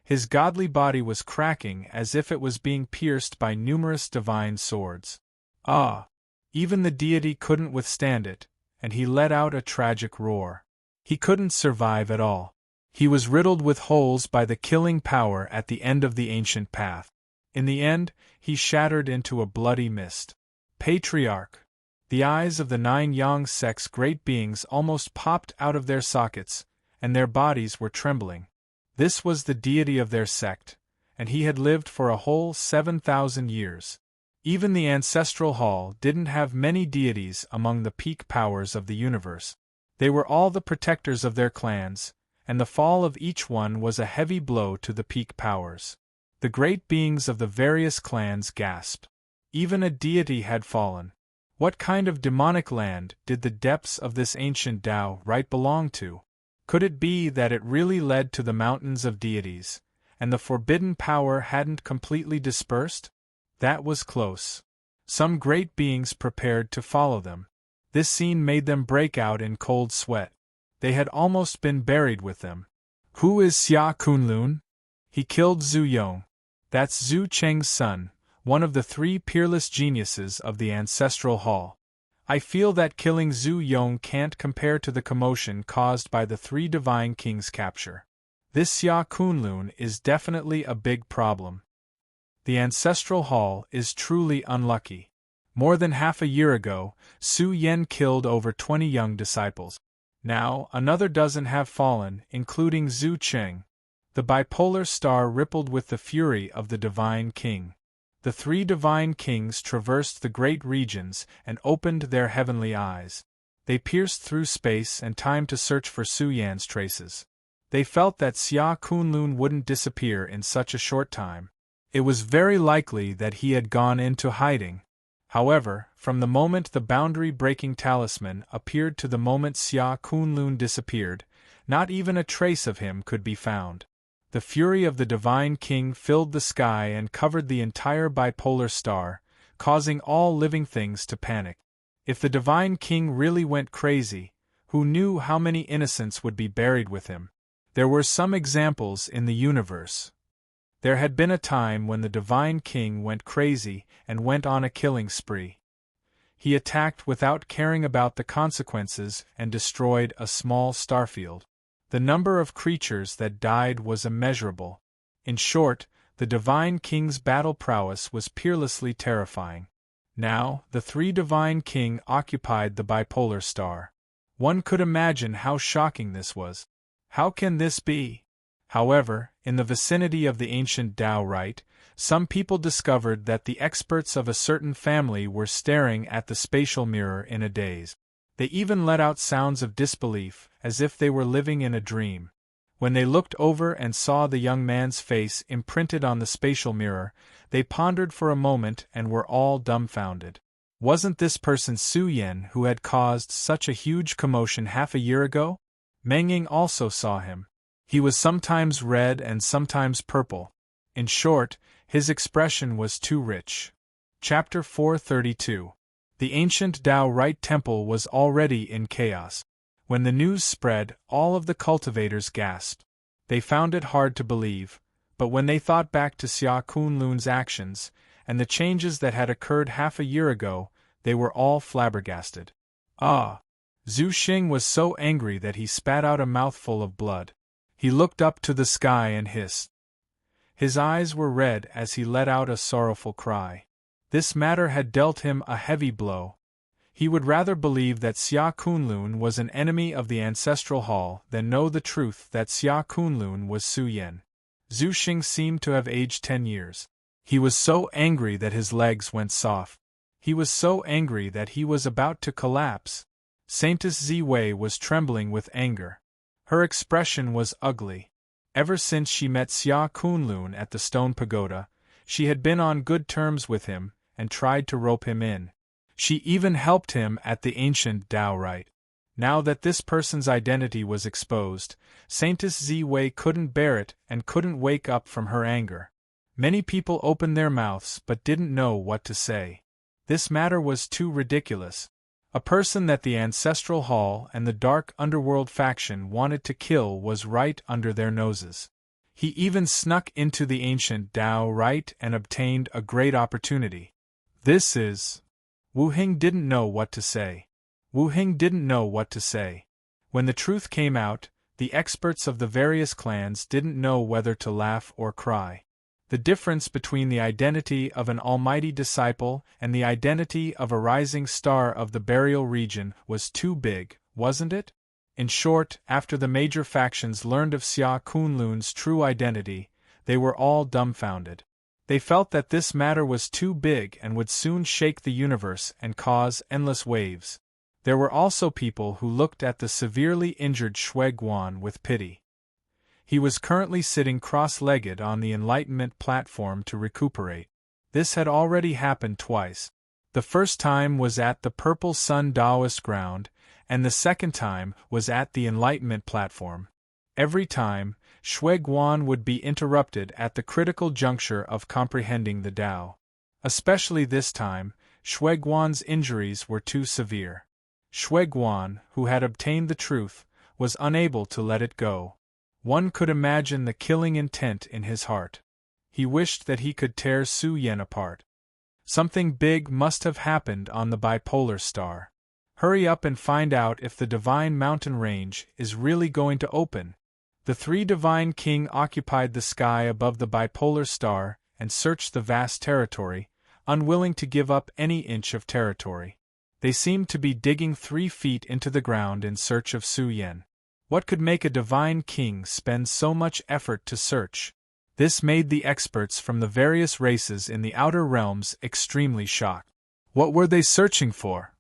His godly body was cracking as if it was being pierced by numerous divine swords. Ah! Even the deity couldn't withstand it, and he let out a tragic roar. He couldn't survive at all. He was riddled with holes by the killing power at the end of the ancient path. In the end, he shattered into a bloody mist. Patriarch! The eyes of the 9 Yang sect's great beings almost popped out of their sockets, and their bodies were trembling. This was the deity of their sect, and he had lived for a whole 7,000 years. Even the ancestral hall didn't have many deities among the peak powers of the universe. They were all the protectors of their clans, and the fall of each one was a heavy blow to the peak powers. The great beings of the various clans gasped. Even a deity had fallen. What kind of demonic land did the depths of this ancient Tao right belong to? Could it be that it really led to the mountains of deities, and the forbidden power hadn't completely dispersed? That was close. Some great beings prepared to follow them. This scene made them break out in cold sweat. They had almost been buried with them. Who is Xia Kunlun? He killed Zhu Yong. That's Zhu Cheng's son, one of the 3 peerless geniuses of the ancestral hall. I feel that killing Zhu Yong can't compare to the commotion caused by the 3 divine kings' capture. This Xia Kunlun is definitely a big problem. The ancestral hall is truly unlucky. More than half a year ago, Su Yan killed over 20 young disciples. Now, another dozen have fallen, including Zhu Cheng. The bipolar star rippled with the fury of the divine king. The 3 divine kings traversed the great regions and opened their heavenly eyes. They pierced through space and time to search for Su Yan's traces. They felt that Xia Kunlun wouldn't disappear in such a short time. It was very likely that he had gone into hiding. However, from the moment the boundary-breaking talisman appeared to the moment Xia Kunlun disappeared, not even a trace of him could be found. The fury of the divine king filled the sky and covered the entire bipolar star, causing all living things to panic. If the divine king really went crazy, who knew how many innocents would be buried with him? There were some examples in the universe. There had been a time when the divine king went crazy and went on a killing spree. He attacked without caring about the consequences and destroyed a small starfield. The number of creatures that died was immeasurable. In short, the divine king's battle prowess was peerlessly terrifying. Now, the 3 divine king occupied the bipolar star. One could imagine how shocking this was. How can this be? However, in the vicinity of the ancient Tao rite, some people discovered that the experts of a certain family were staring at the spatial mirror in a daze. They even let out sounds of disbelief, as if they were living in a dream. When they looked over and saw the young man's face imprinted on the spatial mirror, they pondered for a moment and were all dumbfounded. Wasn't this person Su Yan who had caused such a huge commotion half a year ago? Meng Ying also saw him. He was sometimes red and sometimes purple. In short, his expression was too rich. Chapter 432. The ancient Tao Rite Temple was already in chaos. When the news spread, all of the cultivators gasped. They found it hard to believe, but when they thought back to Xia Kunlun's actions, and the changes that had occurred half a year ago, they were all flabbergasted. Ah! Zhu Xing was so angry that he spat out a mouthful of blood. He looked up to the sky and hissed. His eyes were red as he let out a sorrowful cry. This matter had dealt him a heavy blow. He would rather believe that Xia Kunlun was an enemy of the ancestral hall than know the truth that Xia Kunlun was Su Yan. Zhu Xing seemed to have aged 10 years. He was so angry that his legs went soft. He was so angry that he was about to collapse. Saintess Ziwei was trembling with anger. Her expression was ugly. Ever since she met Xia Kunlun at the stone pagoda, she had been on good terms with him and tried to rope him in. She even helped him at the ancient Tao rite. Now that this person's identity was exposed, Saintess Ziwei couldn't bear it and couldn't wake up from her anger. Many people opened their mouths but didn't know what to say. This matter was too ridiculous. A person that the Ancestral Hall and the Dark Underworld faction wanted to kill was right under their noses. He even snuck into the ancient Tao right and obtained a great opportunity. This is... Wu Hing didn't know what to say. Wu Hing didn't know what to say. When the truth came out, the experts of the various clans didn't know whether to laugh or cry. The difference between the identity of an almighty disciple and the identity of a rising star of the burial region was too big, wasn't it? In short, after the major factions learned of Xia Kunlun's true identity, they were all dumbfounded. They felt that this matter was too big and would soon shake the universe and cause endless waves. There were also people who looked at the severely injured Shui Guan with pity. He was currently sitting cross-legged on the Enlightenment platform to recuperate. This had already happened twice. The first time was at the Purple Sun Taoist ground, and the second time was at the Enlightenment platform. Every time, Shui Guan would be interrupted at the critical juncture of comprehending the Tao. Especially this time, Shui Guan's injuries were too severe. Shui Guan, who had obtained the truth, was unable to let it go. One could imagine the killing intent in his heart. He wished that he could tear Su Yan apart. Something big must have happened on the bipolar star. Hurry up and find out if the Divine Mountain Range is really going to open. The three Divine King occupied the sky above the bipolar star and searched the vast territory, unwilling to give up any inch of territory. They seemed to be digging 3 feet into the ground in search of Su Yan. What could make a Divine King spend so much effort to search? This made the experts from the various races in the outer realms extremely shocked. What were they searching for?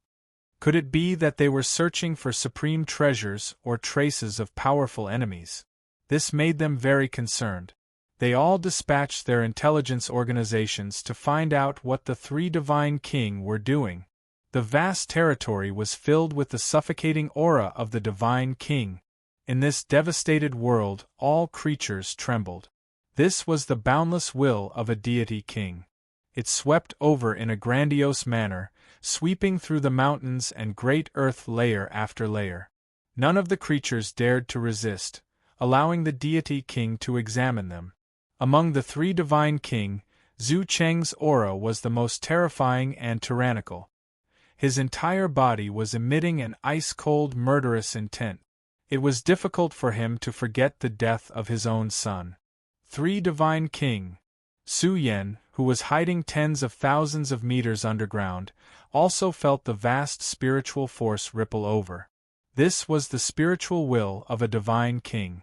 Could it be that they were searching for supreme treasures or traces of powerful enemies? This made them very concerned. They all dispatched their intelligence organizations to find out what the 3 Divine King were doing. The vast territory was filled with the suffocating aura of the Divine King. In this devastated world, all creatures trembled. This was the boundless will of a deity king. It swept over in a grandiose manner, sweeping through the mountains and great earth layer after layer. None of the creatures dared to resist, allowing the deity king to examine them. Among the 3 Divine King, Zhu Cheng's aura was the most terrifying and tyrannical. His entire body was emitting an ice-cold murderous intent. It was difficult for him to forget the death of his own son. 3 Divine King. Su Yan, who was hiding tens of thousands of meters underground, also felt the vast spiritual force ripple over. This was the spiritual will of a Divine King.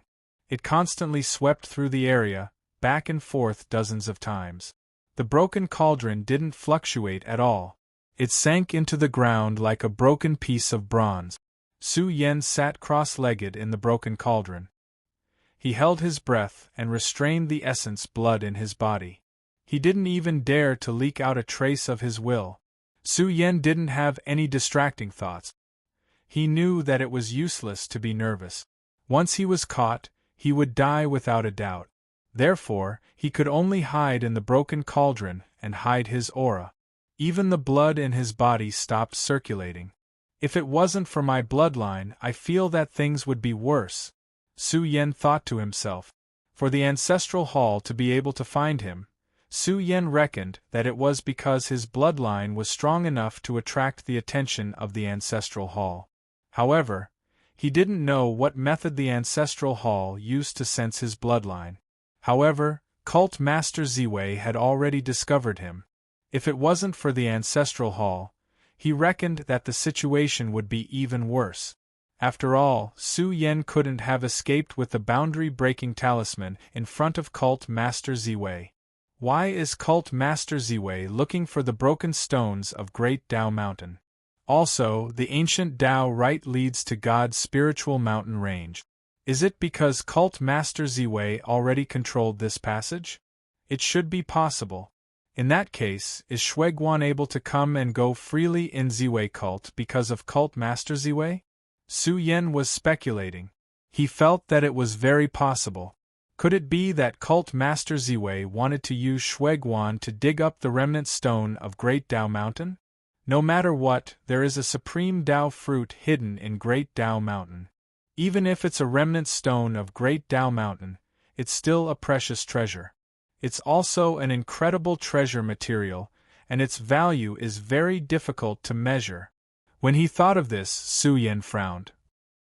It constantly swept through the area, back and forth dozens of times. The broken cauldron didn't fluctuate at all. It sank into the ground like a broken piece of bronze. Su Yan sat cross-legged in the broken cauldron. He held his breath and restrained the essence blood in his body. He didn't even dare to leak out a trace of his will. Su Yan didn't have any distracting thoughts. He knew that it was useless to be nervous. Once he was caught, he would die without a doubt. Therefore, he could only hide in the broken cauldron and hide his aura. Even the blood in his body stopped circulating. If it wasn't for my bloodline, I feel that things would be worse, Su Yan thought to himself. For the Ancestral Hall to be able to find him, Su Yan reckoned that it was because his bloodline was strong enough to attract the attention of the Ancestral Hall. However, he didn't know what method the Ancestral Hall used to sense his bloodline. However, Cult Master Ziwei had already discovered him. If it wasn't for the Ancestral Hall, he reckoned that the situation would be even worse. After all, Su Yan couldn't have escaped with the boundary-breaking talisman in front of Cult Master Ziwei. Why is Cult Master Ziwei looking for the broken stones of Great Tao Mountain? Also, the ancient Tao right leads to God's spiritual mountain range. Is it because Cult Master Ziwei already controlled this passage? It should be possible. In that case, is Shui Guan able to come and go freely in Ziwei cult because of Cult Master Ziwei? Su Yan was speculating. He felt that it was very possible. Could it be that Cult Master Ziwei wanted to use Shui Guan to dig up the remnant stone of Great Tao Mountain? No matter what, there is a supreme Tao fruit hidden in Great Tao Mountain. Even if it's a remnant stone of Great Tao Mountain, it's still a precious treasure. It's also an incredible treasure material, and its value is very difficult to measure. When he thought of this, Su Yan frowned.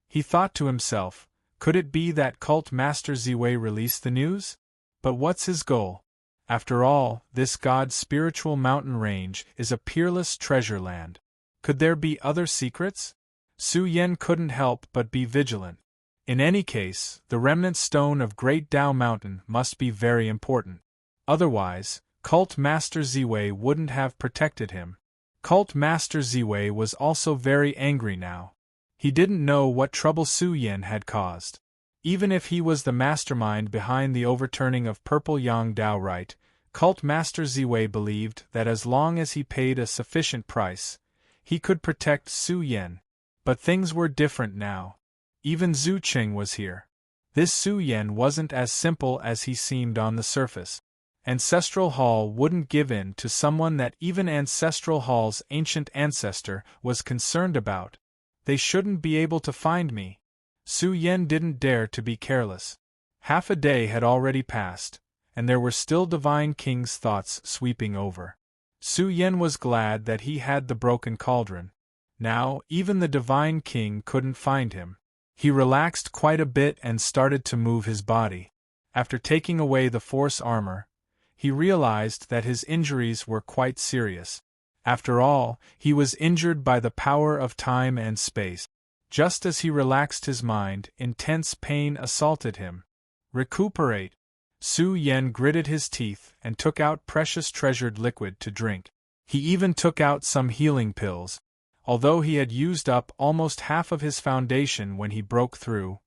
He thought to himself, could it be that cult master Ziwei released the news? But what's his goal? After all, this god's spiritual mountain range is a peerless treasure land. Could there be other secrets? Su Yan couldn't help but be vigilant. In any case, the remnant stone of Great Tao Mountain must be very important. Otherwise, Cult Master Ziwei wouldn't have protected him. Cult Master Ziwei was also very angry now. He didn't know what trouble Su Yan had caused. Even if he was the mastermind behind the overturning of Purple Yang Dao Right, Cult Master Ziwei believed that as long as he paid a sufficient price, he could protect Su Yan. But things were different now. Even Zhu Qing was here. This Su Yan wasn't as simple as he seemed on the surface. Ancestral Hall wouldn't give in to someone that even Ancestral Hall's ancient ancestor was concerned about. They shouldn't be able to find me. Su Yan didn't dare to be careless. Half a day had already passed, and there were still Divine King's thoughts sweeping over. Su Yan was glad that he had the broken cauldron. Now, even the Divine King couldn't find him. He relaxed quite a bit and started to move his body. After taking away the force armor, he realized that his injuries were quite serious. After all, he was injured by the power of time and space. Just as he relaxed his mind, intense pain assaulted him. Recuperate. Su Yan gritted his teeth and took out precious treasured liquid to drink. He even took out some healing pills. Although he had used up almost half of his foundation when he broke through,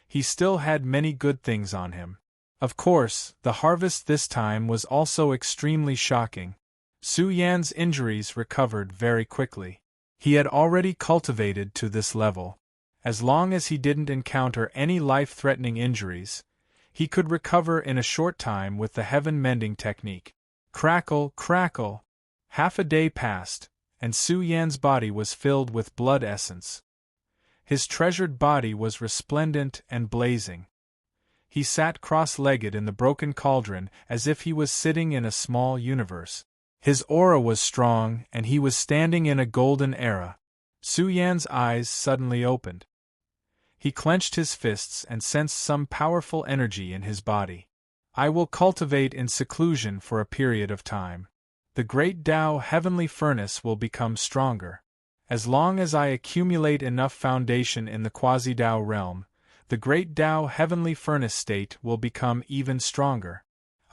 he still had many good things on him. Of course, the harvest this time was also extremely shocking. Su Yan's injuries recovered very quickly. He had already cultivated to this level. As long as he didn't encounter any life-threatening injuries, he could recover in a short time with the heaven-mending technique. Crackle, crackle! Half a day passed, and Su Yan's body was filled with blood essence. His treasured body was resplendent and blazing. He sat cross-legged in the broken cauldron as if he was sitting in a small universe. His aura was strong, and he was standing in a golden era. Su Yan's eyes suddenly opened. He clenched his fists and sensed some powerful energy in his body. I will cultivate in seclusion for a period of time. The great Tao heavenly furnace will become stronger. As long as I accumulate enough foundation in the quasi-Tao realm, the great Tao heavenly furnace state will become even stronger.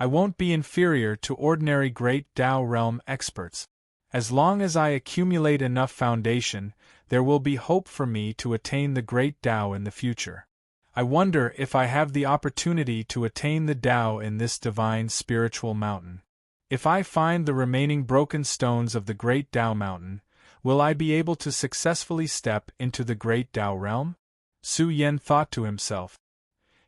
I won't be inferior to ordinary great Tao realm experts. As long as I accumulate enough foundation, there will be hope for me to attain the great Tao in the future. I wonder if I have the opportunity to attain the Tao in this divine spiritual mountain. If I find the remaining broken stones of the great Tao mountain, will I be able to successfully step into the great Tao realm? Su Yan thought to himself.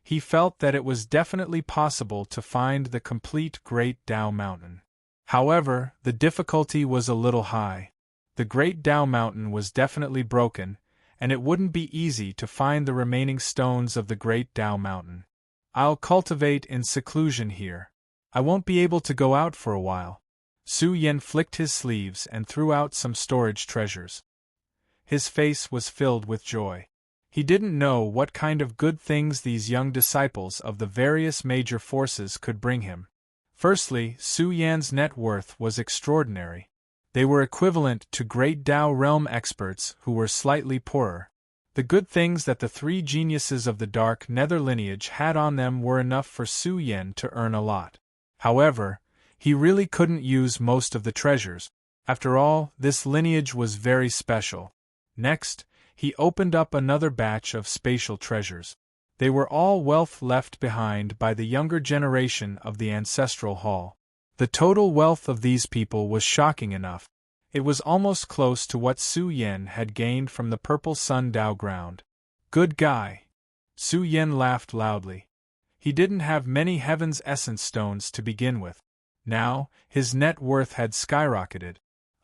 He felt that it was definitely possible to find the complete Great Tao Mountain. However, the difficulty was a little high. The Great Tao Mountain was definitely broken, and it wouldn't be easy to find the remaining stones of the Great Tao Mountain. I'll cultivate in seclusion here. I won't be able to go out for a while. Su Yan flicked his sleeves and threw out some storage treasures. His face was filled with joy. He didn't know what kind of good things these young disciples of the various major forces could bring him. Firstly, Su Yan's net worth was extraordinary. They were equivalent to great Tao realm experts who were slightly poorer. The good things that the three geniuses of the Dark Nether lineage had on them were enough for Su Yan to earn a lot. However, he really couldn't use most of the treasures. After all, this lineage was very special. Next, he opened up another batch of spatial treasures. They were all wealth left behind by the younger generation of the Ancestral Hall. The total wealth of these people was shocking enough. It was almost close to what Su Yan had gained from the Purple Sun Tao ground. Good guy. Su Yan laughed loudly. He didn't have many Heaven's Essence stones to begin with. Now, his net worth had skyrocketed.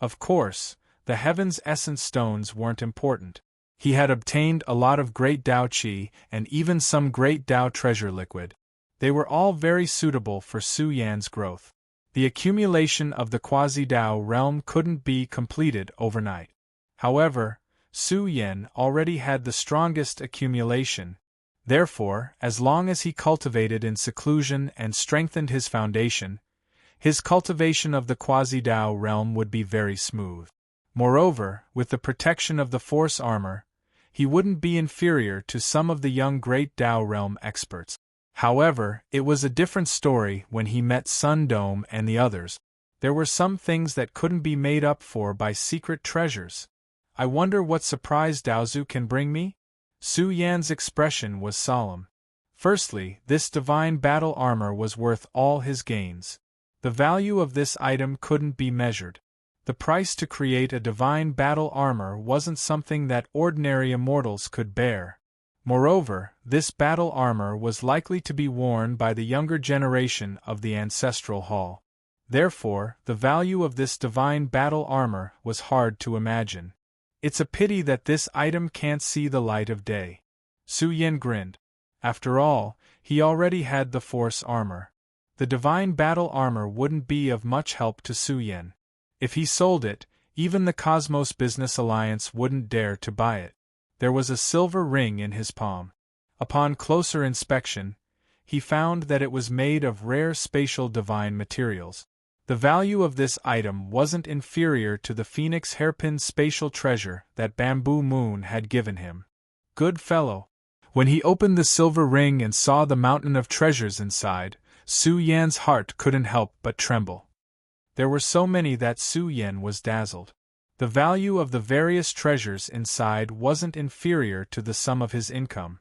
Of course, The heaven's essence stones weren't important. He had obtained a lot of great Dao Qi and even some great Dao treasure liquid. They were all very suitable for Su Yan's growth. The accumulation of the quasi-Dao realm couldn't be completed overnight. However, Su Yan already had the strongest accumulation. Therefore, as long as he cultivated in seclusion and strengthened his foundation, his cultivation of the quasi-Dao realm would be very smooth. Moreover, with the protection of the force armor, he wouldn't be inferior to some of the young great Dao realm experts. However, it was a different story when he met Sun Dome and the others. There were some things that couldn't be made up for by secret treasures. I wonder what surprise Daozu can bring me? Su Yan's expression was solemn. Firstly, this divine battle armor was worth all his gains. The value of this item couldn't be measured. The price to create a divine battle armor wasn't something that ordinary immortals could bear. Moreover, this battle armor was likely to be worn by the younger generation of the ancestral hall. Therefore, the value of this divine battle armor was hard to imagine. It's a pity that this item can't see the light of day. Su Yan grinned. After all, he already had the force armor. The divine battle armor wouldn't be of much help to Su Yan. If he sold it, even the Cosmos Business Alliance wouldn't dare to buy it. There was a silver ring in his palm. Upon closer inspection, he found that it was made of rare spatial divine materials. The value of this item wasn't inferior to the Phoenix hairpin spatial treasure that Bamboo Moon had given him. Good fellow. When he opened the silver ring and saw the mountain of treasures inside, Su Yan's heart couldn't help but tremble. There were so many that Su Yan was dazzled. The value of the various treasures inside wasn't inferior to the sum of his income.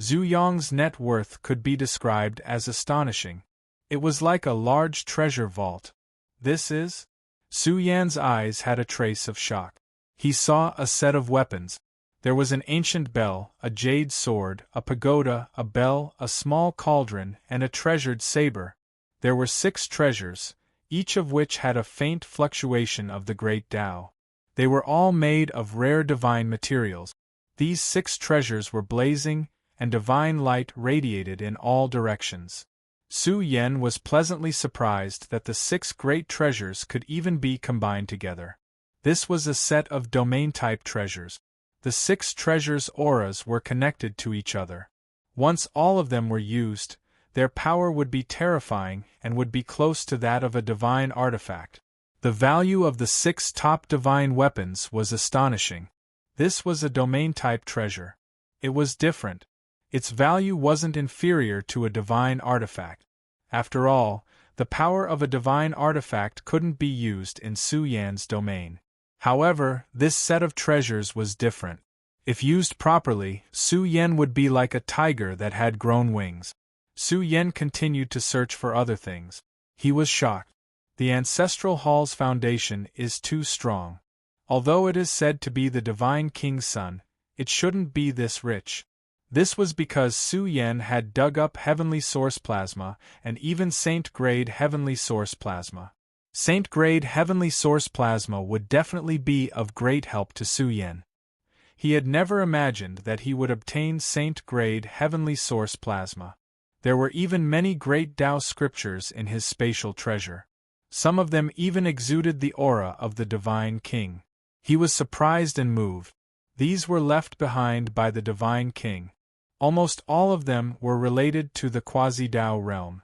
Zhu Yong's net worth could be described as astonishing. It was like a large treasure vault. This is? Su Yan's eyes had a trace of shock. He saw a set of weapons. There was an ancient bell, a jade sword, a pagoda, a bell, a small cauldron, and a treasured saber. There were 6 treasures, each of which had a faint fluctuation of the great Tao. They were all made of rare divine materials. These 6 treasures were blazing, and divine light radiated in all directions. Su Yan was pleasantly surprised that the 6 great treasures could even be combined together. This was a set of domain-type treasures. The 6 treasures' auras were connected to each other. Once all of them were used, their power would be terrifying and would be close to that of a divine artifact. The value of the 6 top divine weapons was astonishing. This was a domain-type treasure. It was different. Its value wasn't inferior to a divine artifact. After all, the power of a divine artifact couldn't be used in Su Yan's domain. However, this set of treasures was different. If used properly, Su Yan would be like a tiger that had grown wings. Su Yan continued to search for other things. He was shocked. The Ancestral Hall's foundation is too strong. Although it is said to be the Divine King's son, it shouldn't be this rich. This was because Su Yan had dug up heavenly source plasma and even saint-grade heavenly source plasma. Saint-grade heavenly source plasma would definitely be of great help to Su Yan. He had never imagined that he would obtain saint-grade heavenly source plasma. There were even many great Tao scriptures in his spatial treasure. Some of them even exuded the aura of the Divine King. He was surprised and moved. These were left behind by the Divine King. Almost all of them were related to the quasi-Dao realm.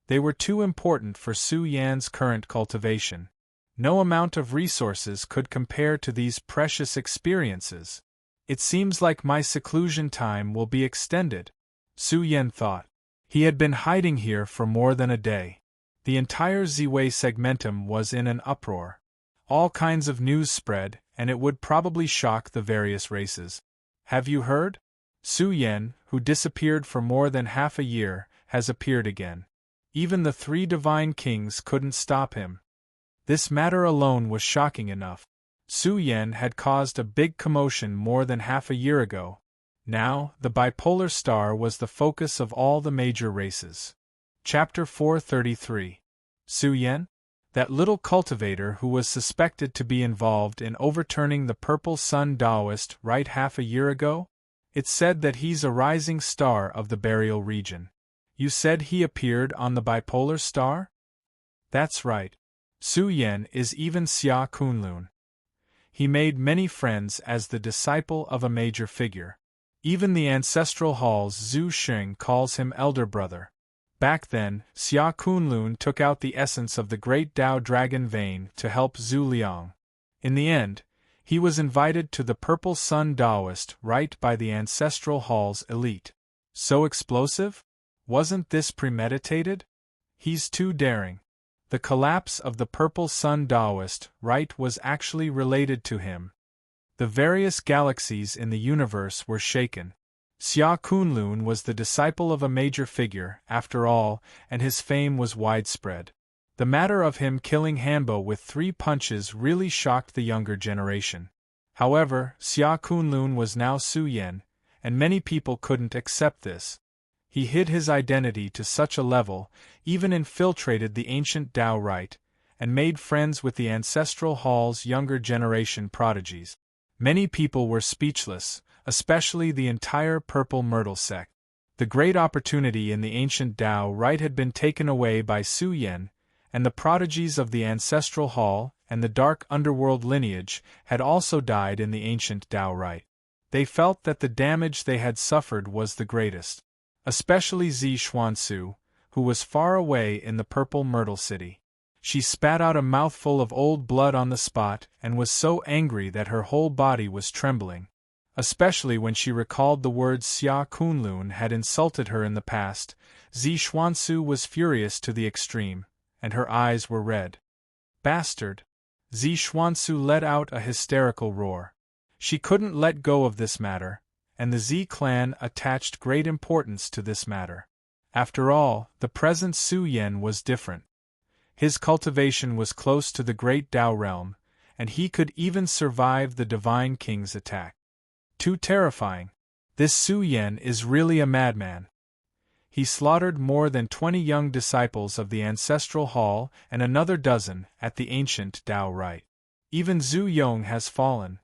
They were too important for Su Yan's current cultivation. No amount of resources could compare to these precious experiences. It seems like my seclusion time will be extended, Su Yan thought. He had been hiding here for more than a day. The entire Ziwei segmentum was in an uproar. All kinds of news spread, and it would probably shock the various races. Have you heard? Su Yan, who disappeared for more than half a year, has appeared again. Even the 3 divine kings couldn't stop him. This matter alone was shocking enough. Su Yan had caused a big commotion more than half a year ago. Now, the bipolar star was the focus of all the major races. Chapter 433. Su Yan? That little cultivator who was suspected to be involved in overturning the Purple Sun Taoist rite half a year ago? It's said that he's a rising star of the burial region. You said he appeared on the bipolar star? That's right. Su Yan is even Xia Kunlun. He made many friends as the disciple of a major figure. Even the ancestral halls Zhu Xing calls him elder brother. Back then, Xia Kunlun took out the essence of the great Tao dragon vein to help Zhu Liang. In the end, he was invited to the Purple Sun Taoist rite by the ancestral hall's elite. So explosive? Wasn't this premeditated? He's too daring. The collapse of the Purple Sun Taoist rite was actually related to him. The various galaxies in the universe were shaken. Xia Kunlun was the disciple of a major figure, after all, and his fame was widespread. The matter of him killing Hanbo with 3 punches really shocked the younger generation. However, Xia Kunlun was now Su Yan, and many people couldn't accept this. He hid his identity to such a level, even infiltrated the ancient Tao rite, and made friends with the ancestral hall's younger generation prodigies. Many people were speechless, especially the entire Purple Myrtle sect. The great opportunity in the ancient Tao rite had been taken away by Su Yan, and the prodigies of the ancestral hall and the dark underworld lineage had also died in the ancient Tao rite. They felt that the damage they had suffered was the greatest. Especially Zi Xuansu, who was far away in the Purple Myrtle City. She spat out a mouthful of old blood on the spot and was so angry that her whole body was trembling. Especially when she recalled the words Xia Kunlun had insulted her in the past, Zi Xuansu was furious to the extreme, and her eyes were red. Bastard! Zi Xuansu let out a hysterical roar. She couldn't let go of this matter, and the Zi clan attached great importance to this matter. After all, the present Su Yan was different. His cultivation was close to the great Tao realm, and he could even survive the Divine King's attack. Too terrifying. This Su Yan is really a madman. He slaughtered more than 20 young disciples of the ancestral hall and another dozen at the ancient Tao rite. Even Zhu Yong has fallen.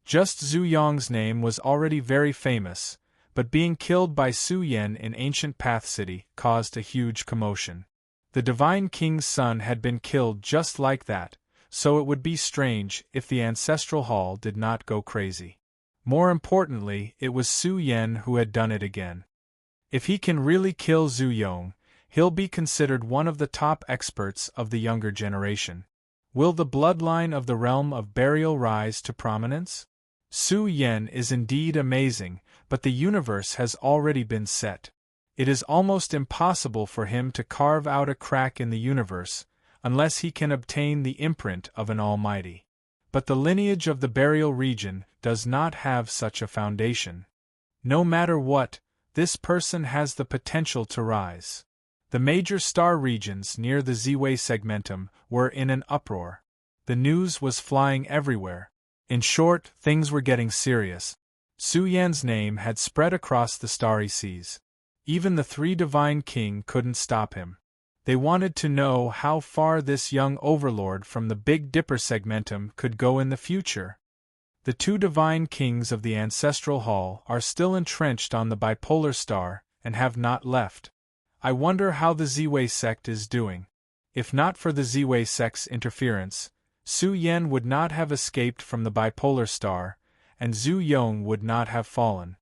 Just Zhu Yong's name was already very famous, but being killed by Su Yan in ancient Path City caused a huge commotion. The Divine King's son had been killed just like that, so it would be strange if the ancestral hall did not go crazy. More importantly, it was Su Yan who had done it again. If he can really kill Zhu Yong, he'll be considered one of the top experts of the younger generation. Will the bloodline of the realm of burial rise to prominence? Su Yan is indeed amazing, but the universe has already been set. It is almost impossible for him to carve out a crack in the universe, unless he can obtain the imprint of an almighty. But the lineage of the burial region does not have such a foundation. No matter what, this person has the potential to rise. The major star regions near the Ziwei segmentum were in an uproar. The news was flying everywhere. In short, things were getting serious. Su Yan's name had spread across the starry seas. Even the 3 Divine King couldn't stop him. They wanted to know how far this young overlord from the Big Dipper segmentum could go in the future. The 2 Divine Kings of the Ancestral Hall are still entrenched on the bipolar star and have not left. I wonder how the Ziwei sect is doing. If not for the Ziwei sect's interference, Su Yan would not have escaped from the bipolar star, and Zhu Yong would not have fallen.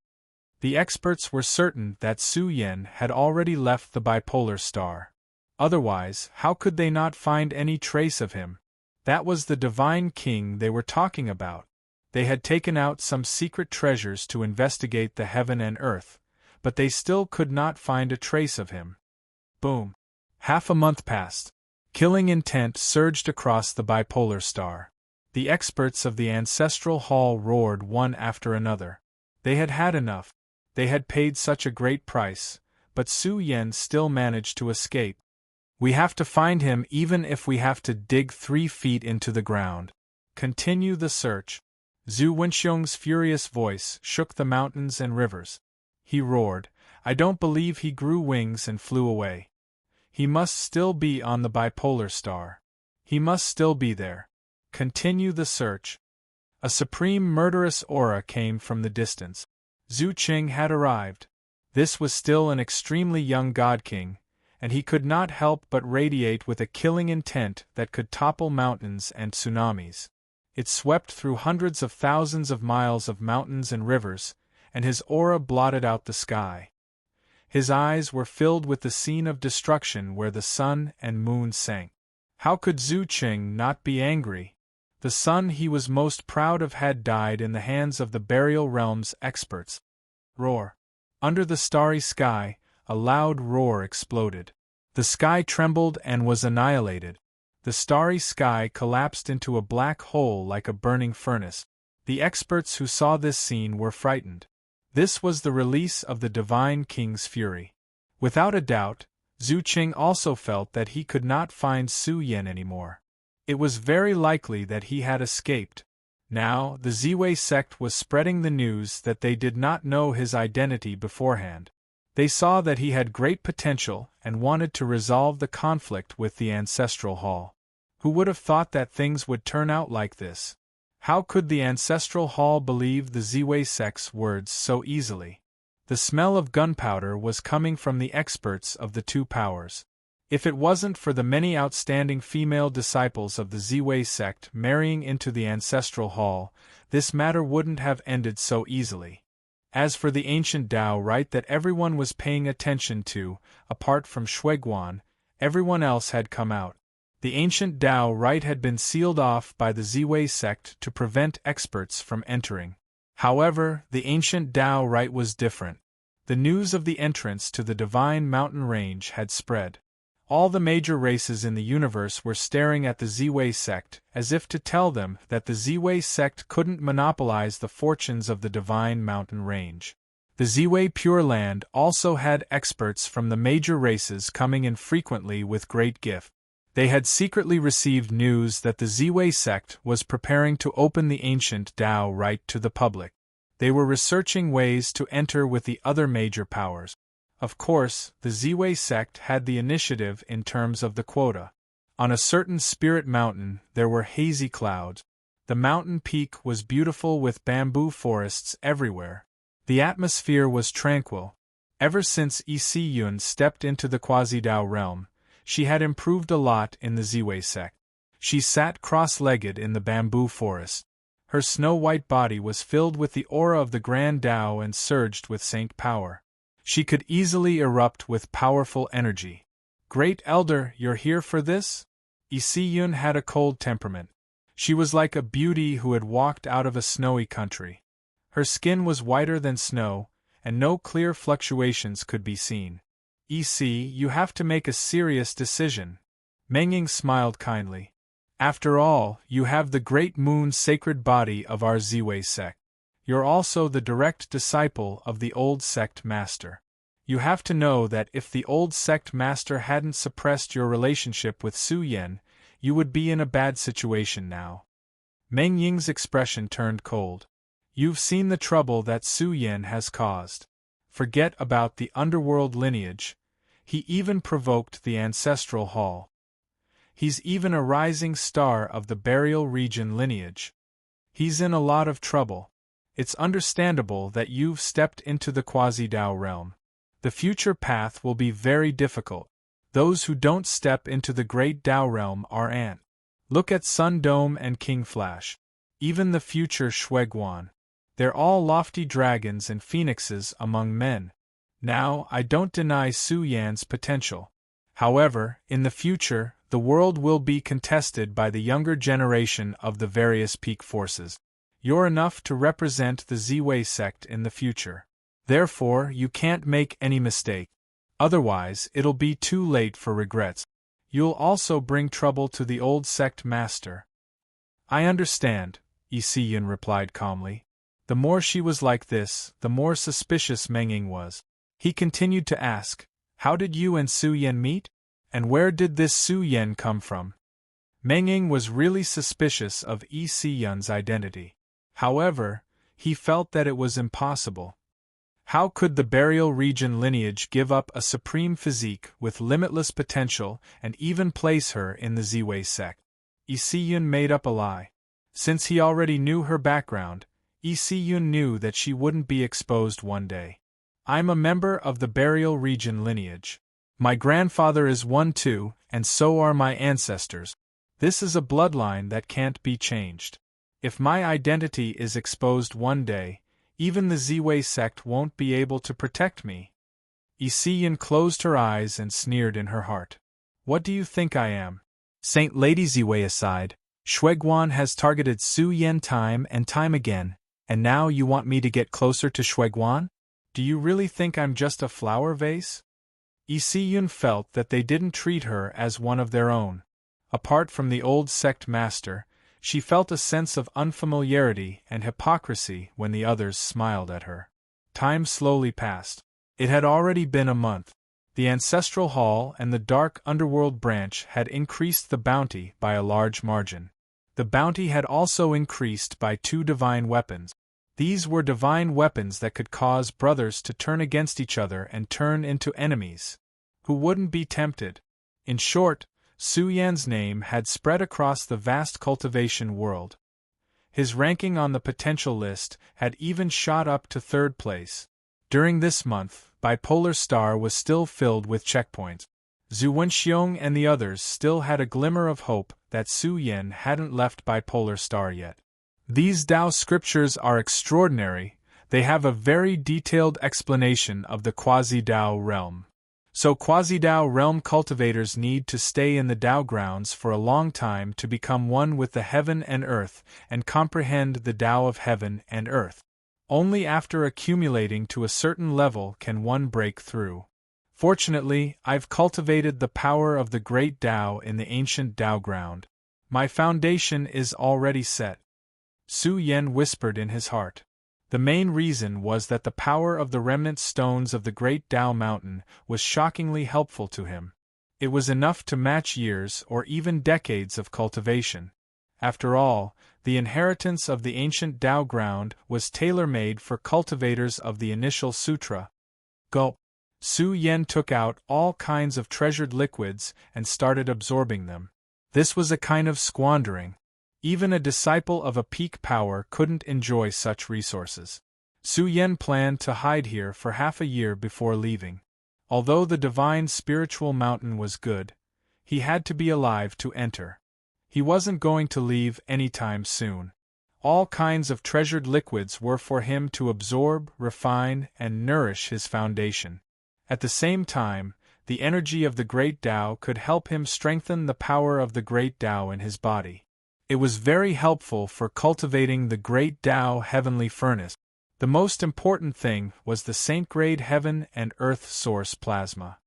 The experts were certain that Su Yan had already left the bipolar star. Otherwise, how could they not find any trace of him? That was the Divine King they were talking about. They had taken out some secret treasures to investigate the heaven and earth, but they still could not find a trace of him. Boom. Half a month passed. Killing intent surged across the bipolar star. The experts of the ancestral hall roared one after another. They had had enough. They had paid such a great price, but Su Yan still managed to escape. We have to find him even if we have to dig 3 feet into the ground. Continue the search. Zhu Wenxiong's furious voice shook the mountains and rivers. He roared, I don't believe he grew wings and flew away. He must still be on the bipolar star. He must still be there. Continue the search. A supreme murderous aura came from the distance. Zhu Qing had arrived. This was still an extremely young god king, and he could not help but radiate with a killing intent that could topple mountains and tsunamis. It swept through hundreds of thousands of miles of mountains and rivers, and his aura blotted out the sky. His eyes were filled with the scene of destruction where the sun and moon sank. How could Zhu Qing not be angry? The son he was most proud of had died in the hands of the burial realm's experts. Roar. Under the starry sky, a loud roar exploded. The sky trembled and was annihilated. The starry sky collapsed into a black hole like a burning furnace. The experts who saw this scene were frightened. This was the release of the divine king's fury. Without a doubt, Zhu Qing also felt that he could not find Su Yan anymore. It was very likely that he had escaped. Now, the Ziwei sect was spreading the news that they did not know his identity beforehand. They saw that he had great potential and wanted to resolve the conflict with the Ancestral Hall. Who would have thought that things would turn out like this? How could the Ancestral Hall believe the Ziwei sect's words so easily? The smell of gunpowder was coming from the experts of the two powers. If it wasn't for the many outstanding female disciples of the Ziwei sect marrying into the Ancestral Hall, this matter wouldn't have ended so easily. As for the ancient Tao rite that everyone was paying attention to, apart from Shuiguan, everyone else had come out. The ancient Tao rite had been sealed off by the Ziwei sect to prevent experts from entering. However, the ancient Tao rite was different. The news of the entrance to the Divine Mountain Range had spread. All the major races in the universe were staring at the Ziwei sect, as if to tell them that the Ziwei sect couldn't monopolize the fortunes of the Divine Mountain Range. The Ziwei Pure Land also had experts from the major races coming in frequently with great gift. They had secretly received news that the Ziwei sect was preparing to open the ancient Tao rite to the public. They were researching ways to enter with the other major powers. Of course, the Ziwei sect had the initiative in terms of the quota. On a certain spirit mountain there were hazy clouds. The mountain peak was beautiful with bamboo forests everywhere. The atmosphere was tranquil. Ever since Yi Yun stepped into the Quasi-Dao realm, she had improved a lot in the Ziwei sect. She sat cross-legged in the bamboo forest. Her snow-white body was filled with the aura of the Grand Tao and surged with saint power. She could easily erupt with powerful energy. Great Elder, you're here for this? Yi Yun had a cold temperament. She was like a beauty who had walked out of a snowy country. Her skin was whiter than snow, and no clear fluctuations could be seen. Yi, you have to make a serious decision. Meng Ying smiled kindly. After all, you have the great moon's sacred body of our Ziwei sect. You're also the direct disciple of the old sect master. You have to know that if the old sect master hadn't suppressed your relationship with Su Yan, you would be in a bad situation now. Meng Ying's expression turned cold. You've seen the trouble that Su Yan has caused. Forget about the underworld lineage. He even provoked the Ancestral Hall. He's even a rising star of the burial region lineage. He's in a lot of trouble. It's understandable that you've stepped into the Quasi-Dao realm. The future path will be very difficult. Those who don't step into the great Tao realm are ant. Look at Sun Dome and King Flash. Even the future Shuiguan. They're all lofty dragons and phoenixes among men. Now, I don't deny Su Yan's potential. However, in the future, the world will be contested by the younger generation of the various peak forces. You're enough to represent the Ziwei sect in the future. Therefore, you can't make any mistake. Otherwise, it'll be too late for regrets. You'll also bring trouble to the old sect master. I understand, Yi Yun replied calmly. The more she was like this, the more suspicious Meng Ying was. He continued to ask, how did you and Su Yan meet? And where did this Su Yan come from? Meng Ying was really suspicious of Yi Yun's identity. However, he felt that it was impossible. How could the burial region lineage give up a supreme physique with limitless potential and even place her in the Ziwei sect? Isiyun made up a lie. Since he already knew her background, Isiyun knew that she wouldn't be exposed one day. I'm a member of the burial region lineage. My grandfather is one too, and so are my ancestors. This is a bloodline that can't be changed. If my identity is exposed one day, even the Ziwei sect won't be able to protect me. Isiyun closed her eyes and sneered in her heart. What do you think I am? Saint Lady Ziwei aside, Shuiguan has targeted Su Yan time and time again, and now you want me to get closer to Shuiguan? Do you really think I'm just a flower vase? Isiyun felt that they didn't treat her as one of their own. Apart from the old sect master, she felt a sense of unfamiliarity and hypocrisy when the others smiled at her. Time slowly passed. It had already been a month. The ancestral hall and the dark underworld branch had increased the bounty by a large margin. The bounty had also increased by 2 divine weapons. These were divine weapons that could cause brothers to turn against each other and turn into enemies. Who wouldn't be tempted? In short, Su Yan's name had spread across the vast cultivation world. His ranking on the potential list had even shot up to 3rd place. During this month, Bipolar Star was still filled with checkpoints. Zhu Wenxiong and the others still had a glimmer of hope that Su Yan hadn't left Bipolar Star yet. These Tao scriptures are extraordinary. They have a very detailed explanation of the quasi-Tao realm. So quasi-Tao realm cultivators need to stay in the Tao grounds for a long time to become one with the heaven and earth and comprehend the Tao of heaven and earth. Only after accumulating to a certain level can one break through. Fortunately, I've cultivated the power of the great Tao in the ancient Tao ground. My foundation is already set. Su Yan whispered in his heart. The main reason was that the power of the remnant stones of the great Tao mountain was shockingly helpful to him. It was enough to match years or even decades of cultivation. After all, the inheritance of the ancient Tao ground was tailor-made for cultivators of the initial sutra. Gulp. Su Yan took out all kinds of treasured liquids and started absorbing them. This was a kind of squandering. Even a disciple of a peak power couldn't enjoy such resources. Su Yan planned to hide here for half a year before leaving. Although the divine spiritual mountain was good, he had to be alive to enter. He wasn't going to leave anytime soon. All kinds of treasured liquids were for him to absorb, refine, and nourish his foundation. At the same time, the energy of the great Tao could help him strengthen the power of the great Tao in his body. It was very helpful for cultivating the great Tao heavenly furnace. The most important thing was the saint-grade heaven and earth source plasma.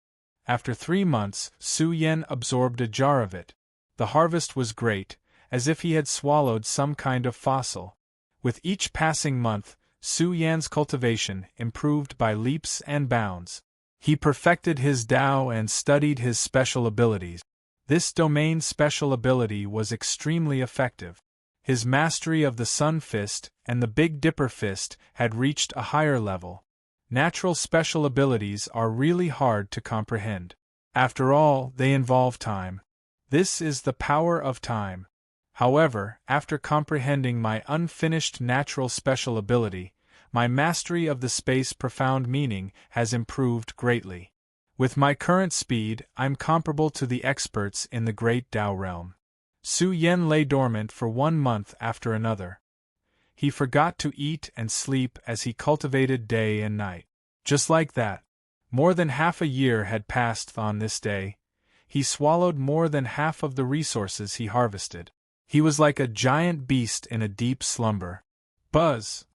After 3 months, Su Yan absorbed a jar of it. The harvest was great, as if he had swallowed some kind of fossil. With each passing month, Su Yan's cultivation improved by leaps and bounds. He perfected his Tao and studied his special abilities. This domain's special ability was extremely effective. His mastery of the Sun Fist and the Big Dipper Fist had reached a higher level. Natural special abilities are really hard to comprehend. After all, they involve time. This is the power of time. However, after comprehending my unfinished natural special ability, my mastery of the space profound meaning has improved greatly. With my current speed, I'm comparable to the experts in the great Tao realm. Su Yan lay dormant for 1 month after another. He forgot to eat and sleep as he cultivated day and night. Just like that. More than half a year had passed on this day. He swallowed more than half of the resources he harvested. He was like a giant beast in a deep slumber. Buzz!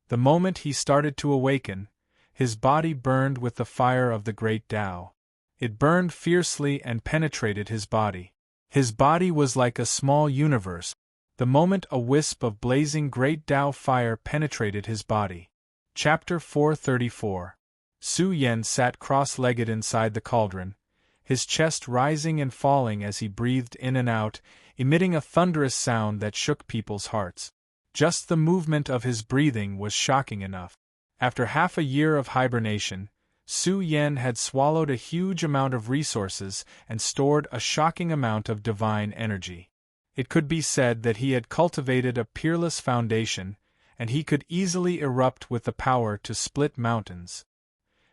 The moment he started to awaken, his body burned with the fire of the great Tao. It burned fiercely and penetrated his body. His body was like a small universe. The moment a wisp of blazing great Tao fire penetrated his body. Chapter 434. Su Yan sat cross-legged inside the cauldron, his chest rising and falling as he breathed in and out, emitting a thunderous sound that shook people's hearts. Just the movement of his breathing was shocking enough. After half a year of hibernation, Su Yan had swallowed a huge amount of resources and stored a shocking amount of divine energy. It could be said that he had cultivated a peerless foundation, and he could easily erupt with the power to split mountains.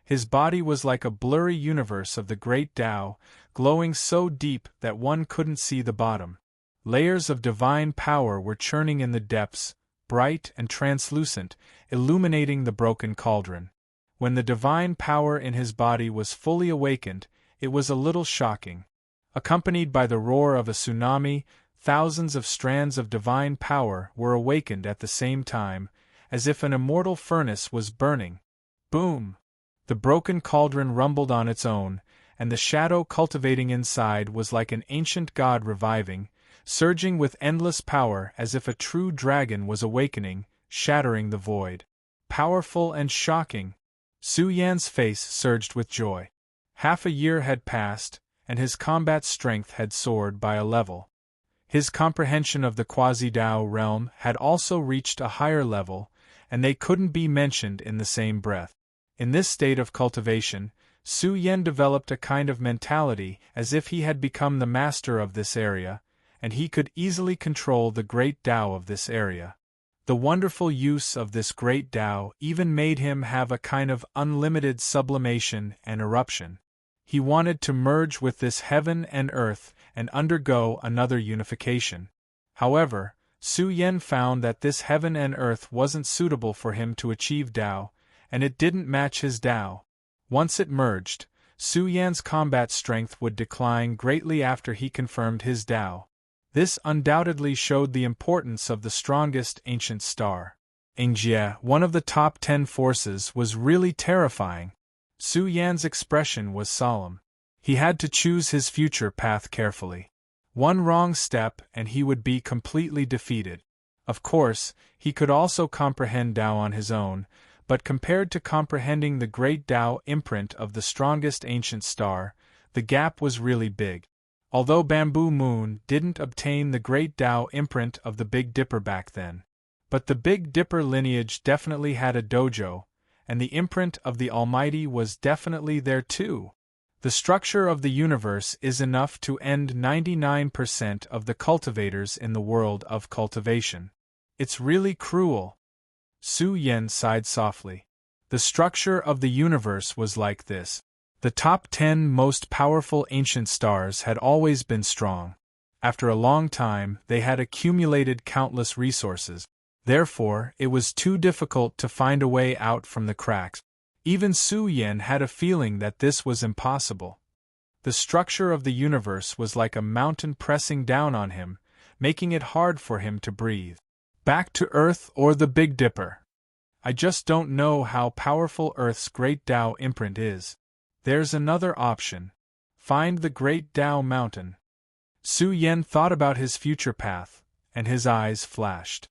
His body was like a blurry universe of the great Tao, glowing so deep that one couldn't see the bottom. Layers of divine power were churning in the depths, bright and translucent, illuminating the broken cauldron. When the divine power in his body was fully awakened, it was a little shocking. Accompanied by the roar of a tsunami, thousands of strands of divine power were awakened at the same time, as if an immortal furnace was burning. Boom! The broken cauldron rumbled on its own, and the shadow cultivating inside was like an ancient god reviving, surging with endless power as if a true dragon was awakening, shattering the void. Powerful and shocking! Su Yan's face surged with joy. Half a year had passed, and his combat strength had soared by a level. His comprehension of the quasi-Dao realm had also reached a higher level, and they couldn't be mentioned in the same breath. In this state of cultivation, Su Yan developed a kind of mentality as if he had become the master of this area, and he could easily control the great Tao of this area. The wonderful use of this great Tao even made him have a kind of unlimited sublimation and eruption. He wanted to merge with this heaven and earth and undergo another unification. However, Su Yan found that this heaven and earth wasn't suitable for him to achieve Tao, and it didn't match his Tao. Once it merged, Su Yan's combat strength would decline greatly after he confirmed his Tao. This undoubtedly showed the importance of the strongest ancient star. Engjie, one of the top 10 forces, was really terrifying. Su Yan's expression was solemn. He had to choose his future path carefully. One wrong step and he would be completely defeated. Of course, he could also comprehend Tao on his own, but compared to comprehending the great Tao imprint of the strongest ancient star, the gap was really big. Although Bamboo Moon didn't obtain the great Tao imprint of the Big Dipper back then. But the Big Dipper lineage definitely had a dojo, and the imprint of the Almighty was definitely there too. The structure of the universe is enough to end 99% of the cultivators in the world of cultivation. It's really cruel. Su Yan sighed softly. The structure of the universe was like this. The top 10 most powerful ancient stars had always been strong. After a long time, they had accumulated countless resources. Therefore, it was too difficult to find a way out from the cracks. Even Su Yan had a feeling that this was impossible. The structure of the universe was like a mountain pressing down on him, making it hard for him to breathe. Back to Earth or the Big Dipper? I just don't know how powerful Earth's great Tao imprint is. There's another option. Find the great Tao mountain. Su Yan thought about his future path, and his eyes flashed.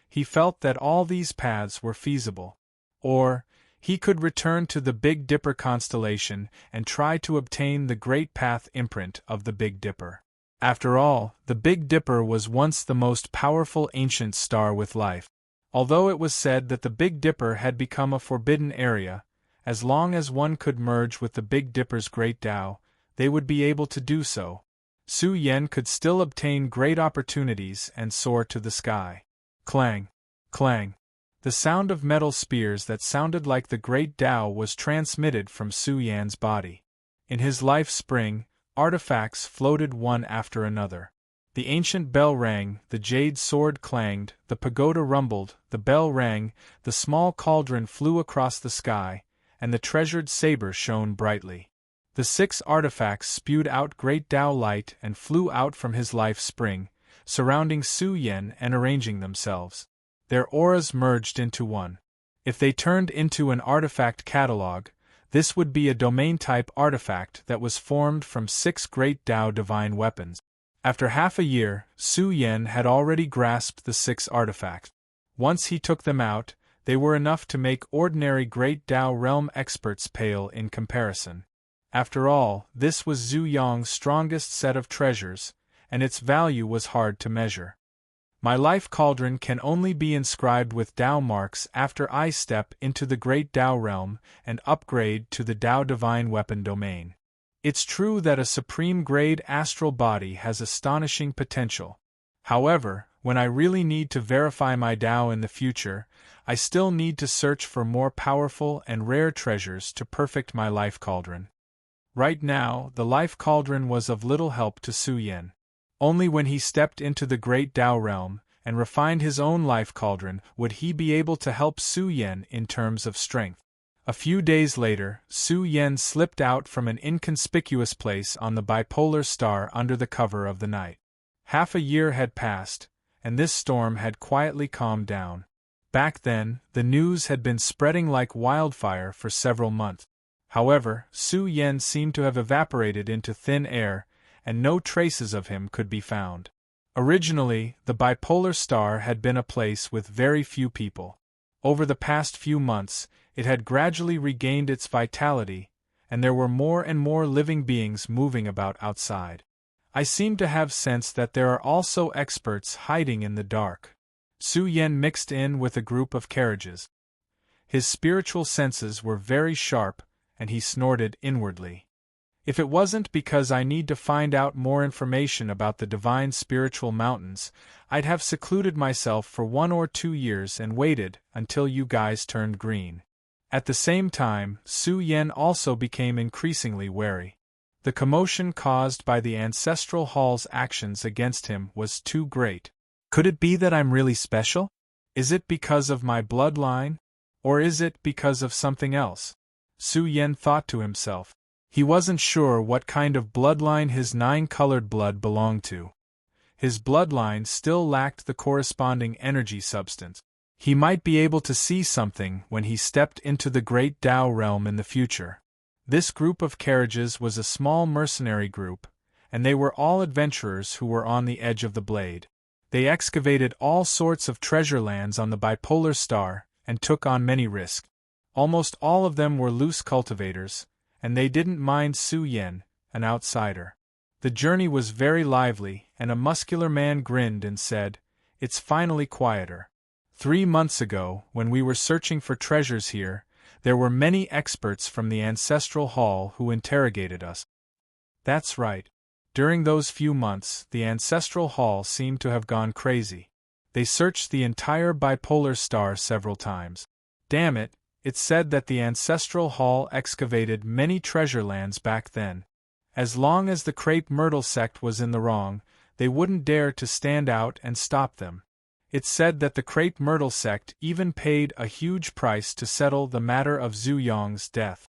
He felt that all these paths were feasible. Or, he could return to the Big Dipper constellation and try to obtain the Great Path imprint of the Big Dipper. After all, the Big Dipper was once the most powerful ancient star with life. Although it was said that the Big Dipper had become a forbidden area, as long as one could merge with the Big Dipper's great Tao, they would be able to do so. Su Yan could still obtain great opportunities and soar to the sky. Clang! Clang! The sound of metal spears that sounded like the great Tao was transmitted from Su Yan's body. In his life spring, artifacts floated one after another. The ancient bell rang, the jade sword clanged, the pagoda rumbled, the bell rang, the small cauldron flew across the sky, and the treasured saber shone brightly. The 6 artifacts spewed out great Tao light and flew out from his life spring, surrounding Su Yan and arranging themselves. Their auras merged into one. If they turned into an artifact catalog, this would be a domain-type artifact that was formed from 6 great Tao divine weapons. After half a year, Su Yan had already grasped the 6 artifacts. Once he took them out, they were enough to make ordinary great Tao realm experts pale in comparison. After all, this was Zhu Yong's strongest set of treasures, and its value was hard to measure. My life cauldron can only be inscribed with Tao marks after I step into the great Tao realm and upgrade to the Tao divine weapon domain. It's true that a supreme grade astral body has astonishing potential. However, when I really need to verify my Tao in the future, I still need to search for more powerful and rare treasures to perfect my life cauldron. Right now, the life cauldron was of little help to Su Yen. Only when he stepped into the great Tao realm and refined his own life cauldron would he be able to help Su Yen in terms of strength. A few days later, Su Yen slipped out from an inconspicuous place on the bipolar star under the cover of the night. Half a year had passed, and this storm had quietly calmed down. Back then, the news had been spreading like wildfire for several months. However, Su Yen seemed to have evaporated into thin air, and no traces of him could be found. Originally, the bipolar star had been a place with very few people. Over the past few months, it had gradually regained its vitality, and there were more and more living beings moving about outside. I seem to have sensed that there are also experts hiding in the dark. Su Yen mixed in with a group of carriages. His spiritual senses were very sharp, and he snorted inwardly. If it wasn't because I need to find out more information about the divine spiritual mountains, I'd have secluded myself for 1 or 2 years and waited until you guys turned green. At the same time, Su Yen also became increasingly wary. The commotion caused by the Ancestral Hall's actions against him was too great. Could it be that I'm really special? Is it because of my bloodline? Or is it because of something else? Su Yen thought to himself. He wasn't sure what kind of bloodline his 9-colored blood belonged to. His bloodline still lacked the corresponding energy substance. He might be able to see something when he stepped into the great Tao realm in the future. This group of carriages was a small mercenary group, and they were all adventurers who were on the edge of the blade. They excavated all sorts of treasure lands on the bipolar star and took on many risks. Almost all of them were loose cultivators, and they didn't mind Su Yen, an outsider. The journey was very lively, and a muscular man grinned and said, "It's finally quieter. 3 months ago, when we were searching for treasures here, there were many experts from the Ancestral Hall who interrogated us." That's right. During those few months, the Ancestral Hall seemed to have gone crazy. They searched the entire bipolar star several times. Damn it, it's said that the Ancestral Hall excavated many treasure lands back then. As long as the Crepe Myrtle sect was in the wrong, they wouldn't dare to stand out and stop them. It's said that the Crepe Myrtle sect even paid a huge price to settle the matter of Zhu Yong's death.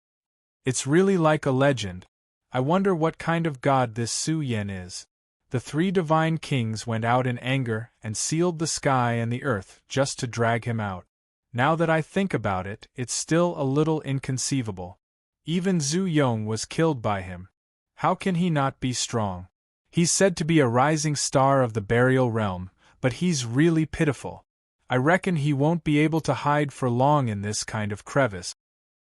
It's really like a legend. I wonder what kind of god this Su Yen is. The 3 divine kings went out in anger and sealed the sky and the earth just to drag him out. Now that I think about it, it's still a little inconceivable. Even Zhu Yong was killed by him. How can he not be strong? He's said to be a rising star of the burial realm, but he's really pitiful. I reckon he won't be able to hide for long in this kind of crevice.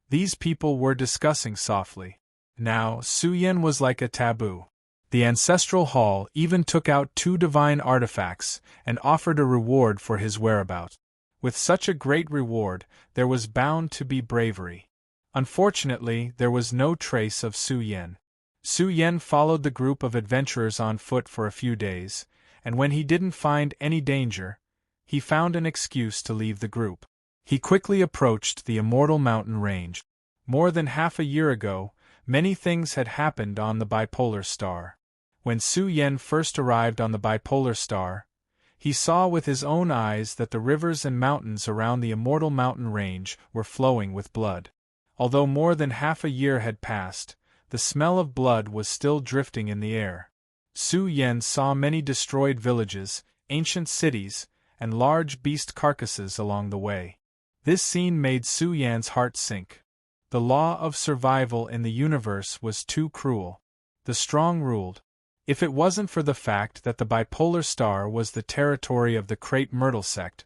These people were discussing softly. Now, Su Yen was like a taboo. The Ancestral Hall even took out 2 divine artifacts and offered a reward for his whereabouts. With such a great reward, there was bound to be bravery. Unfortunately, there was no trace of Su Yen. Su Yen followed the group of adventurers on foot for a few days, and when he didn't find any danger, he found an excuse to leave the group. He quickly approached the Immortal Mountain Range. More than half a year ago, many things had happened on the bipolar star. When Su Yen first arrived on the bipolar star, he saw with his own eyes that the rivers and mountains around the Immortal Mountain Range were flowing with blood. Although more than half a year had passed, the smell of blood was still drifting in the air. Su Yen saw many destroyed villages, ancient cities, and large beast carcasses along the way. This scene made Su Yan's heart sink. The law of survival in the universe was too cruel. The strong ruled. If it wasn't for the fact that the bipolar star was the territory of the Crepe Myrtle sect,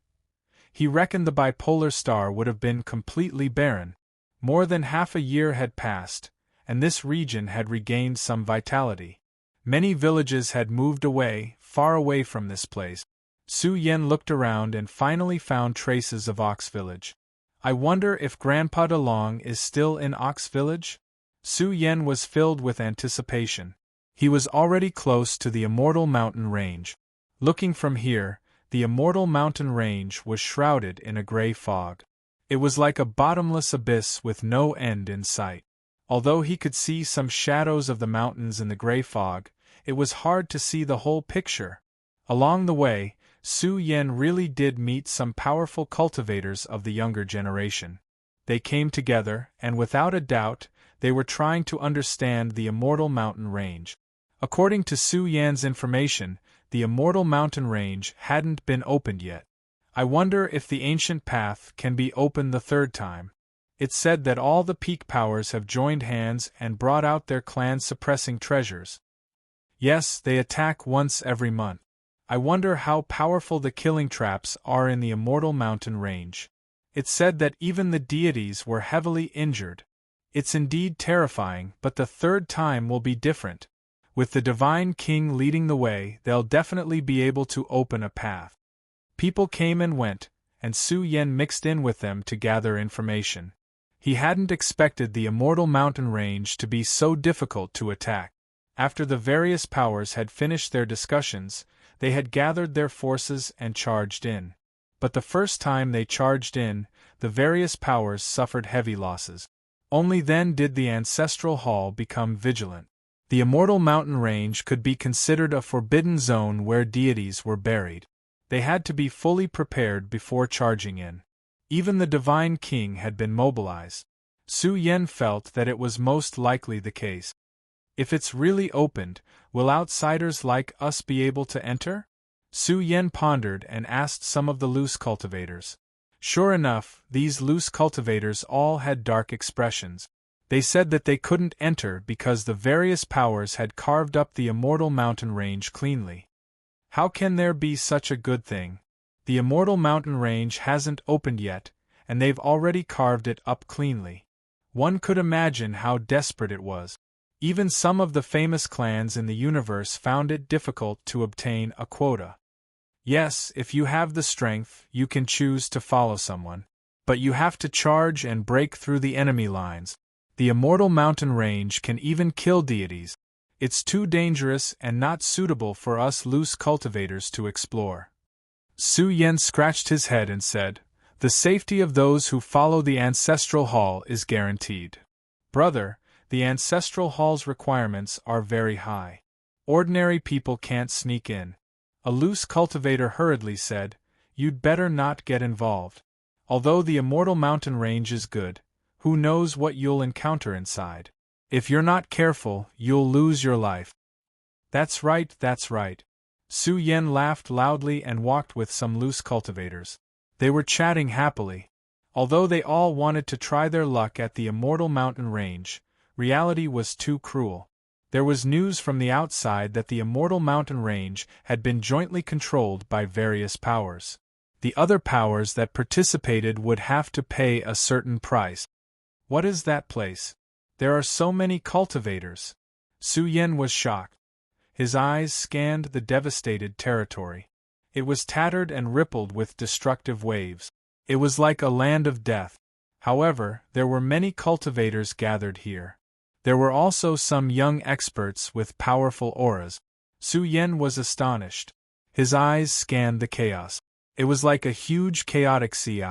he reckoned the bipolar star would have been completely barren. More than half a year had passed, and this region had regained some vitality. Many villages had moved away, far away from this place. Su Yen looked around and finally found traces of Ox Village. I wonder if Grandpa DeLong is still in Ox Village? Su Yen was filled with anticipation. He was already close to the Immortal Mountain Range. Looking from here, the immortal mountain range was shrouded in a gray fog. It was like a bottomless abyss with no end in sight. Although he could see some shadows of the mountains in the gray fog, it was hard to see the whole picture. Along the way, Su Yen really did meet some powerful cultivators of the younger generation. They came together, and without a doubt, they were trying to understand the immortal mountain range. According to Su Yan's information, the immortal mountain range hadn't been opened yet. I wonder if the ancient path can be opened the third time. It's said that all the peak powers have joined hands and brought out their clan-suppressing treasures. Yes, they attack once every month. I wonder how powerful the killing traps are in the immortal mountain range. It's said that even the deities were heavily injured. It's indeed terrifying, but the third time will be different. With the Divine King leading the way, they'll definitely be able to open a path. People came and went, and Su Yen mixed in with them to gather information. He hadn't expected the immortal mountain range to be so difficult to attack. After the various powers had finished their discussions, they had gathered their forces and charged in. But the first time they charged in, the various powers suffered heavy losses. Only then did the ancestral hall become vigilant. The immortal mountain range could be considered a forbidden zone where deities were buried. They had to be fully prepared before charging in. Even the Divine King had been mobilized. Su Yen felt that it was most likely the case. If it's really opened, will outsiders like us be able to enter? Su Yen pondered and asked some of the loose cultivators. Sure enough, these loose cultivators all had dark expressions. They said that they couldn't enter because the various powers had carved up the immortal mountain range cleanly. How can there be such a good thing? The immortal mountain range hasn't opened yet, and they've already carved it up cleanly. One could imagine how desperate it was. Even some of the famous clans in the universe found it difficult to obtain a quota. Yes, if you have the strength, you can choose to follow someone. But you have to charge and break through the enemy lines. The immortal mountain range can even kill deities. It's too dangerous and not suitable for us loose cultivators to explore. Su Yen scratched his head and said, "The safety of those who follow the ancestral hall is guaranteed. Brother, the ancestral hall's requirements are very high. Ordinary people can't sneak in." A loose cultivator hurriedly said, "You'd better not get involved. Although the immortal mountain range is good, who knows what you'll encounter inside. If you're not careful, you'll lose your life." That's right, that's right. Su Yen laughed loudly and walked with some loose cultivators. They were chatting happily. Although they all wanted to try their luck at the immortal mountain range, reality was too cruel. There was news from the outside that the immortal mountain range had been jointly controlled by various powers. The other powers that participated would have to pay a certain price. What is that place? There are so many cultivators. Su Yen was shocked. His eyes scanned the devastated territory. It was tattered and rippled with destructive waves. It was like a land of death. However, there were many cultivators gathered here. There were also some young experts with powerful auras. Su Yen was astonished. His eyes scanned the chaos. It was like a huge chaotic sea.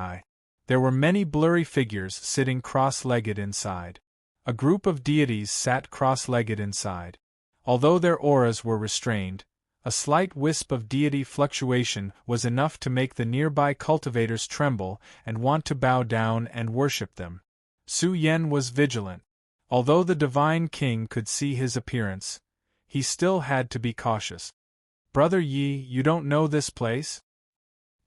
There were many blurry figures sitting cross-legged inside. A group of deities sat cross-legged inside. Although their auras were restrained, a slight wisp of deity fluctuation was enough to make the nearby cultivators tremble and want to bow down and worship them. Su Yen was vigilant. Although the Divine King could see his appearance, he still had to be cautious. "Brother Yi, you don't know this place?"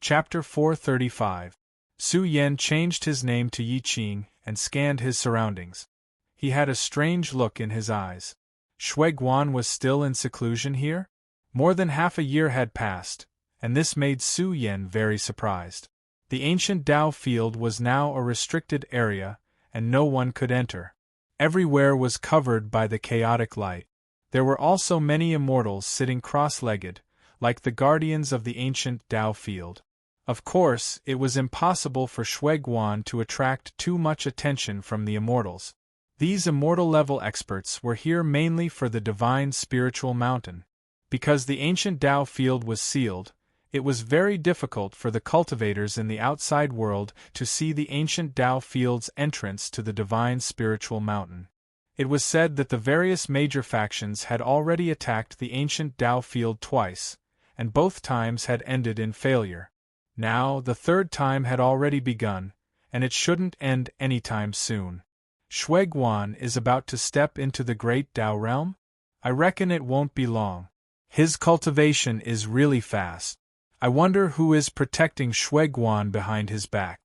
Chapter 435. Su Yen changed his name to Yi Qing and scanned his surroundings. He had a strange look in his eyes. Shui Guan was still in seclusion here? More than half a year had passed, and this made Su Yen very surprised. The ancient Dao field was now a restricted area, and no one could enter. Everywhere was covered by the chaotic light. There were also many immortals sitting cross-legged, like the guardians of the ancient Dao field. Of course, it was impossible for Shui Guan to attract too much attention from the immortals. These immortal-level experts were here mainly for the divine spiritual mountain. Because the ancient Tao field was sealed, it was very difficult for the cultivators in the outside world to see the ancient Tao field's entrance to the divine spiritual mountain. It was said that the various major factions had already attacked the ancient Tao field twice, and both times had ended in failure. Now, the third time had already begun, and it shouldn't end anytime soon. Shuiguan is about to step into the great Tao realm? I reckon it won't be long. His cultivation is really fast. I wonder who is protecting Shuiguan behind his back.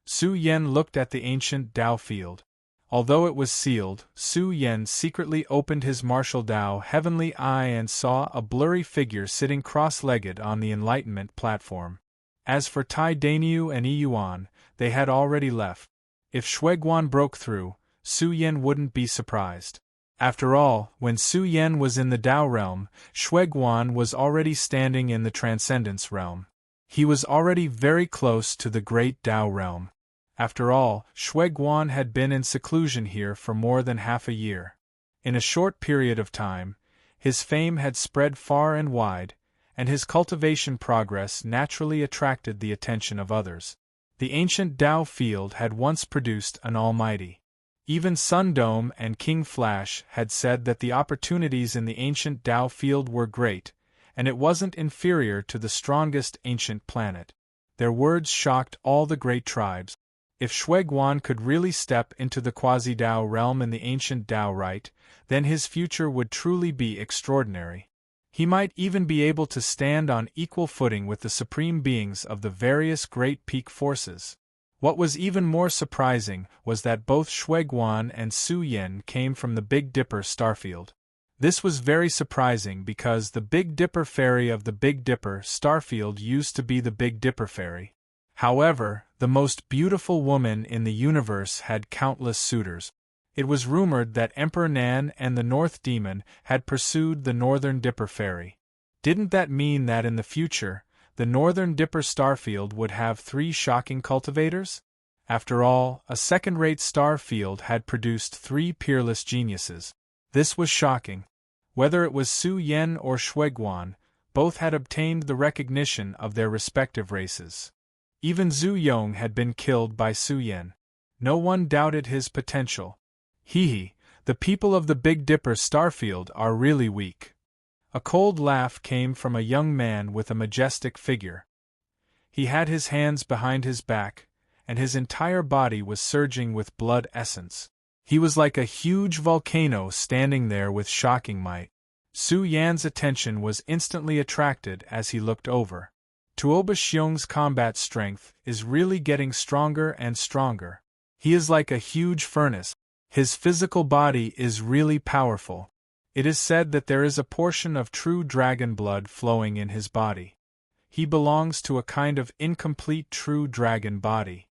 Su Yan looked at the ancient Tao field. Although it was sealed, Su Yan secretly opened his martial Tao heavenly eye and saw a blurry figure sitting cross-legged on the enlightenment platform. As for Tai Dainyu and Yi Yuan, they had already left. If Shuiguan broke through, Su Yan wouldn't be surprised. After all, when Su Yan was in the Tao realm, Shuiguan was already standing in the Transcendence realm. He was already very close to the great Tao realm. After all, Shuiguan had been in seclusion here for more than half a year. In a short period of time, his fame had spread far and wide, and his cultivation progress naturally attracted the attention of others. The ancient Tao field had once produced an almighty. Even Sundome and King Flash had said that the opportunities in the ancient Tao field were great, and it wasn't inferior to the strongest ancient planet. Their words shocked all the great tribes. If Shuiguan could really step into the quasi-Tao realm in the ancient Tao rite, then his future would truly be extraordinary. He might even be able to stand on equal footing with the supreme beings of the various great peak forces. What was even more surprising was that both Shuiguan and Su Yan came from the Big Dipper starfield. This was very surprising because the Big Dipper fairy of the Big Dipper starfield used to be the Big Dipper fairy. However, the most beautiful woman in the universe had countless suitors. It was rumored that Emperor Nan and the North Demon had pursued the Northern Dipper fairy. Didn't that mean that in the future, the Northern Dipper starfield would have 3 shocking cultivators? After all, a second-rate star field had produced 3 peerless geniuses. This was shocking. Whether it was Su Yan or Shuiguan, both had obtained the recognition of their respective races. Even Zhu Yong had been killed by Su Yan. No one doubted his potential. The people of the Big Dipper starfield are really weak. A cold laugh came from a young man with a majestic figure. He had his hands behind his back, and his entire body was surging with blood essence. He was like a huge volcano standing there with shocking might. Su Yan's attention was instantly attracted as he looked over. Tuoba Xiong's combat strength is really getting stronger and stronger. He is like a huge furnace. His physical body is really powerful. It is said that there is a portion of true dragon blood flowing in his body. He belongs to a kind of incomplete true dragon body.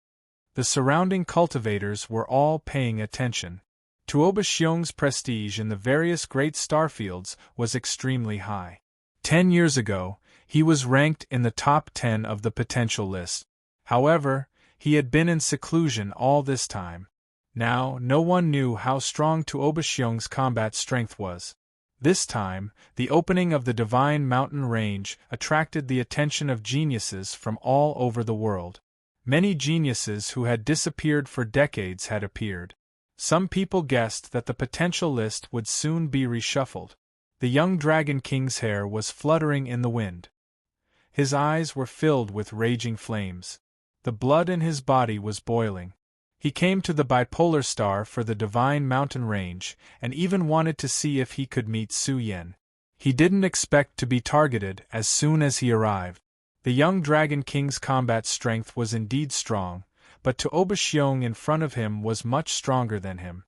The surrounding cultivators were all paying attention. Tuoba Xiong's prestige in the various great starfields was extremely high. 10 years ago, he was ranked in the top 10 of the potential list. However, he had been in seclusion all this time. Now, no one knew how strong Tuoba Xiong's combat strength was. This time, the opening of the Divine Mountain Range attracted the attention of geniuses from all over the world. Many geniuses who had disappeared for decades had appeared. Some people guessed that the potential list would soon be reshuffled. The young Dragon King's hair was fluttering in the wind. His eyes were filled with raging flames. The blood in his body was boiling. He came to the bipolar star for the Divine Mountain Range, and even wanted to see if he could meet Su Yan. He didn't expect to be targeted as soon as he arrived. The young Dragon King's combat strength was indeed strong, but Tuoba Xiong in front of him was much stronger than him.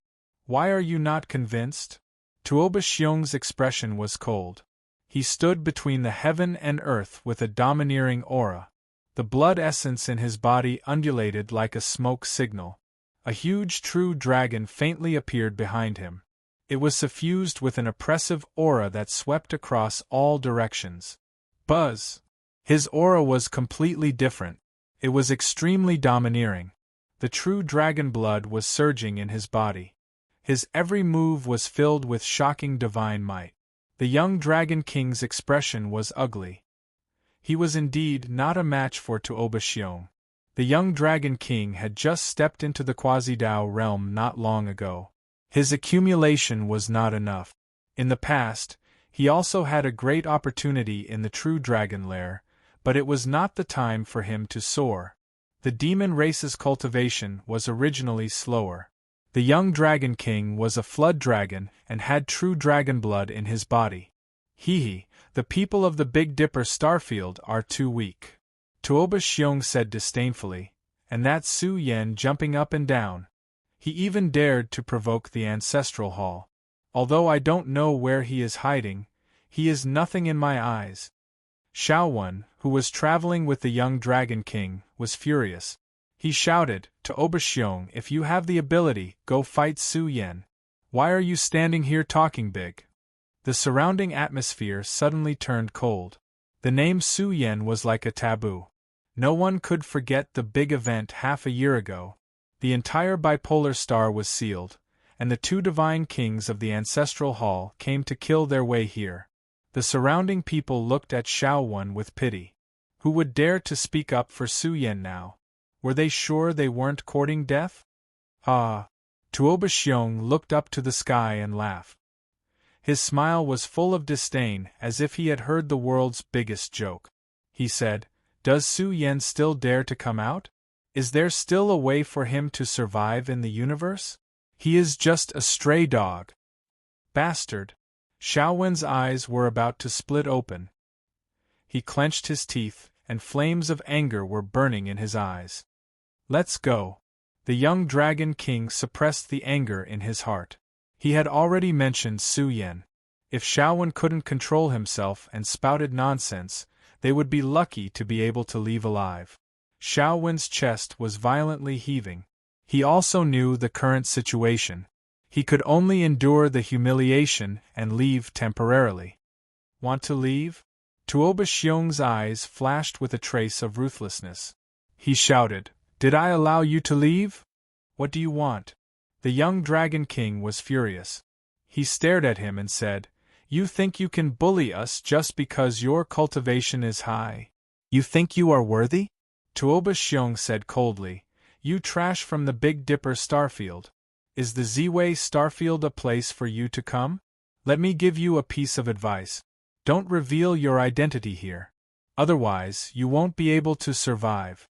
Why are you not convinced? Tuoba Xiong's expression was cold. He stood between the heaven and earth with a domineering aura. The blood essence in his body undulated like a smoke signal. A huge true dragon faintly appeared behind him. It was suffused with an oppressive aura that swept across all directions. Buzz! His aura was completely different. It was extremely domineering. The true dragon blood was surging in his body. His every move was filled with shocking divine might. The young Dragon King's expression was ugly. He was indeed not a match for Tuoba Xiong. The young Dragon King had just stepped into the Quasi-Dao realm not long ago. His accumulation was not enough. In the past, he also had a great opportunity in the true dragon lair, but it was not the time for him to soar. The demon race's cultivation was originally slower. The young Dragon King was a flood dragon and had true dragon blood in his body. The people of the Big Dipper starfield are too weak. Tuoba Xiong said disdainfully, and that Su Yan jumping up and down. He even dared to provoke the ancestral hall. Although I don't know where he is hiding, he is nothing in my eyes. Xiaowen, who was traveling with the young Dragon King, was furious. He shouted, "Tuoba Xiong, if you have the ability, go fight Su Yan. Why are you standing here talking big?" The surrounding atmosphere suddenly turned cold. The name Su Yan was like a taboo. No one could forget the big event half a year ago. The entire bipolar star was sealed, and the two divine kings of the ancestral hall came to kill their way here. The surrounding people looked at Xiaowen with pity. Who would dare to speak up for Su Yan now? Were they sure they weren't courting death? Ah! Tuoba Xiong looked up to the sky and laughed. His smile was full of disdain, as if he had heard the world's biggest joke. He said, "Does Su Yan still dare to come out? Is there still a way for him to survive in the universe? He is just a stray dog." Bastard! Xiaowen's eyes were about to split open. He clenched his teeth, and flames of anger were burning in his eyes. "Let's go." The young Dragon King suppressed the anger in his heart. He had already mentioned Su Yan. If Xiaowen couldn't control himself and spouted nonsense, they would be lucky to be able to leave alive. Xiaowen's chest was violently heaving. He also knew the current situation. He could only endure the humiliation and leave temporarily. "Want to leave?" Tuoba Xiong's eyes flashed with a trace of ruthlessness. He shouted, "Did I allow you to leave? What do you want?" The young Dragon King was furious. He stared at him and said, "You think you can bully us just because your cultivation is high? You think you are worthy?" Tuoba Xiong said coldly, "You trash from the Big Dipper starfield. Is the Ziwei starfield a place for you to come? Let me give you a piece of advice. Don't reveal your identity here. Otherwise, you won't be able to survive."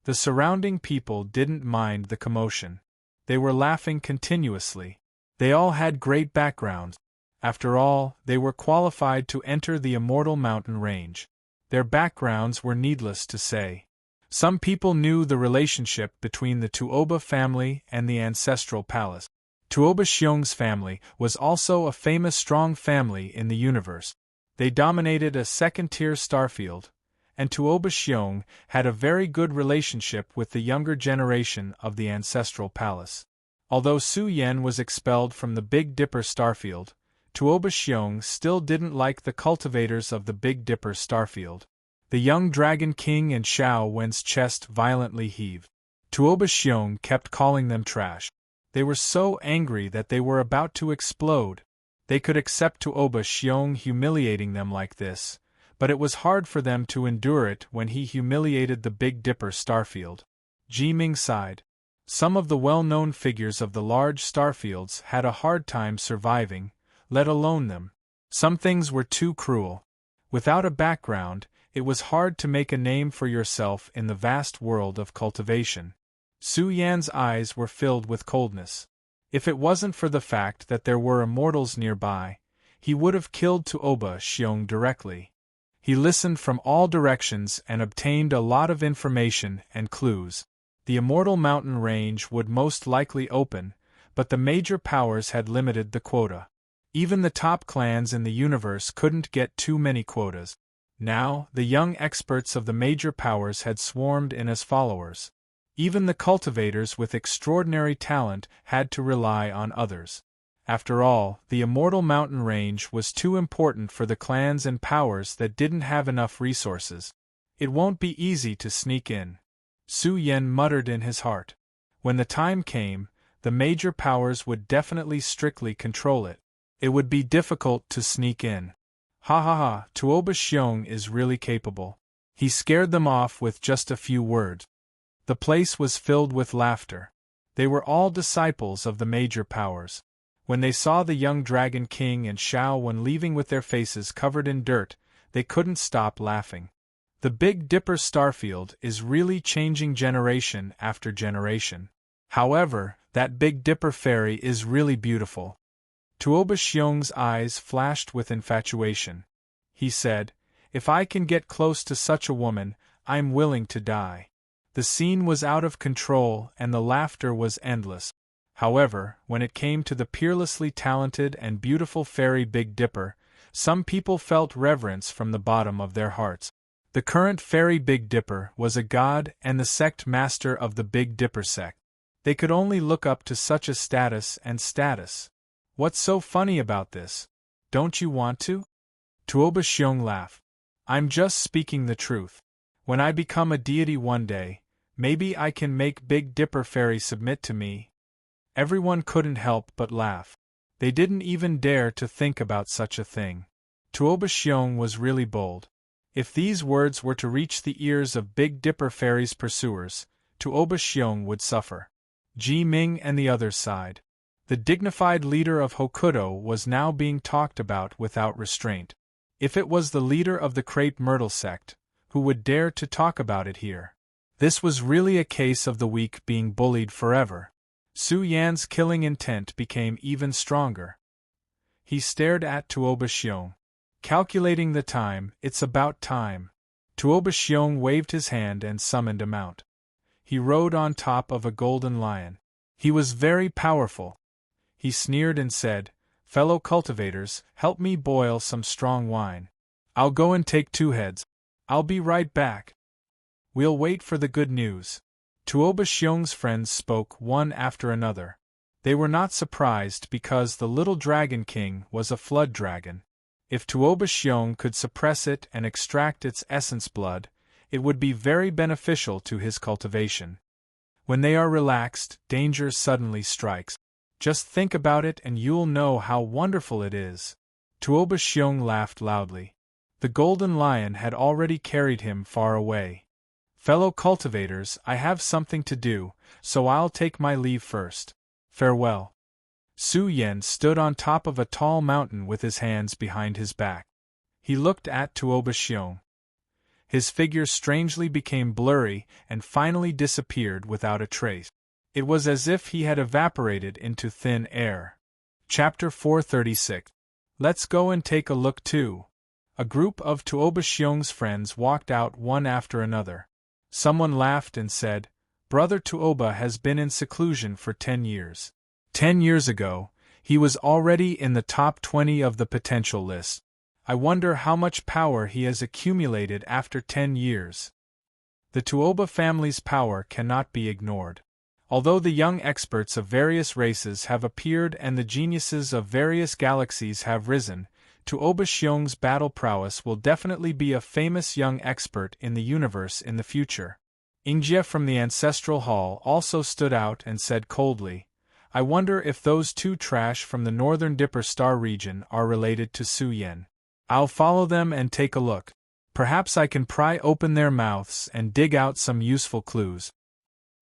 The surrounding people didn't mind the commotion. They were laughing continuously. They all had great backgrounds. After all, they were qualified to enter the immortal mountain range. Their backgrounds were needless to say. Some people knew the relationship between the Tuoba family and the ancestral palace. Tuoba Xiong's family was also a famous strong family in the universe. They dominated a second-tier starfield, and Tuoba Xiong had a very good relationship with the younger generation of the ancestral palace. Although Su Yan was expelled from the Big Dipper starfield, Tuoba Xiong still didn't like the cultivators of the Big Dipper starfield. The young Dragon King and Xiao Wen's chest violently heaved. Tuoba Xiong kept calling them trash. They were so angry that they were about to explode. They could accept Tuoba Xiong humiliating them like this, but it was hard for them to endure it when he humiliated the Big Dipper starfield. Ji Ming sighed. Some of the well-known figures of the large starfields had a hard time surviving, let alone them. Some things were too cruel. Without a background, it was hard to make a name for yourself in the vast world of cultivation. Su Yan's eyes were filled with coldness. If it wasn't for the fact that there were immortals nearby, he would have killed Tuoba Xiong directly. He listened from all directions and obtained a lot of information and clues. The immortal mountain range would most likely open, but the major powers had limited the quota. Even the top clans in the universe couldn't get too many quotas. Now, the young experts of the major powers had swarmed in as followers. Even the cultivators with extraordinary talent had to rely on others. After all, the immortal mountain range was too important for the clans and powers that didn't have enough resources. It won't be easy to sneak in. Su Yan muttered in his heart. When the time came, the major powers would definitely strictly control it. It would be difficult to sneak in. Ha ha ha, Tuoba Xiong is really capable. He scared them off with just a few words. The place was filled with laughter. They were all disciples of the major powers. When they saw the young Dragon King and Xiao Wen leaving with their faces covered in dirt, they couldn't stop laughing. The Big Dipper starfield is really changing generation after generation. However, that Big Dipper fairy is really beautiful. Tuoba Xiong's eyes flashed with infatuation. He said, "If I can get close to such a woman, I'm willing to die." The scene was out of control and the laughter was endless. However, when it came to the peerlessly talented and beautiful fairy Big Dipper, some people felt reverence from the bottom of their hearts. The current fairy Big Dipper was a god and the sect master of the Big Dipper sect. They could only look up to such a status. What's so funny about this? Don't you want to? Tuoba Xiong laughed. I'm just speaking the truth. When I become a deity one day, maybe I can make Big Dipper fairy submit to me. Everyone couldn't help but laugh. They didn't even dare to think about such a thing. Tuoba Xiong was really bold. If these words were to reach the ears of Big Dipper fairy's pursuers, Tuoba Xiong would suffer. Ji Ming and the others sighed. The dignified leader of Hokuto was now being talked about without restraint. If it was the leader of the Crepe Myrtle sect, who would dare to talk about it here? This was really a case of the weak being bullied forever. Su Yan's killing intent became even stronger. He stared at Tuoba Xiong. Calculating the time, it's about time. Tuoba Xiong waved his hand and summoned a mount. He rode on top of a golden lion. He was very powerful. He sneered and said, "Fellow cultivators, help me boil some strong wine. I'll go and take 2 heads. I'll be right back." "We'll wait for the good news." Tuoba Xiong's friends spoke one after another. They were not surprised because the little Dragon King was a flood dragon. If Tuoba Xiong could suppress it and extract its essence blood, it would be very beneficial to his cultivation. When they are relaxed, danger suddenly strikes. Just think about it and you'll know how wonderful it is. Tuoba Xiong laughed loudly. The golden lion had already carried him far away. "Fellow cultivators, I have something to do, so I'll take my leave first. Farewell." Su Yan stood on top of a tall mountain with his hands behind his back. He looked at Tuoba Xiong. His figure strangely became blurry and finally disappeared without a trace. It was as if he had evaporated into thin air. Chapter 436. Let's go and take a look too. A group of Tuoba Xiong's friends walked out one after another. Someone laughed and said, "Brother Tuoba has been in seclusion for 10 years. 10 years ago, he was already in the top 20 of the potential list. I wonder how much power he has accumulated after 10 years. The Tuoba family's power cannot be ignored. Although the young experts of various races have appeared and the geniuses of various galaxies have risen, Tuoba Xiong's battle prowess will definitely be a famous young expert in the universe in the future." Ingjie from the Ancestral Hall also stood out and said coldly, "I wonder if those 2 trash from the Northern Dipper Star region are related to Su Yan. I'll follow them and take a look. Perhaps I can pry open their mouths and dig out some useful clues.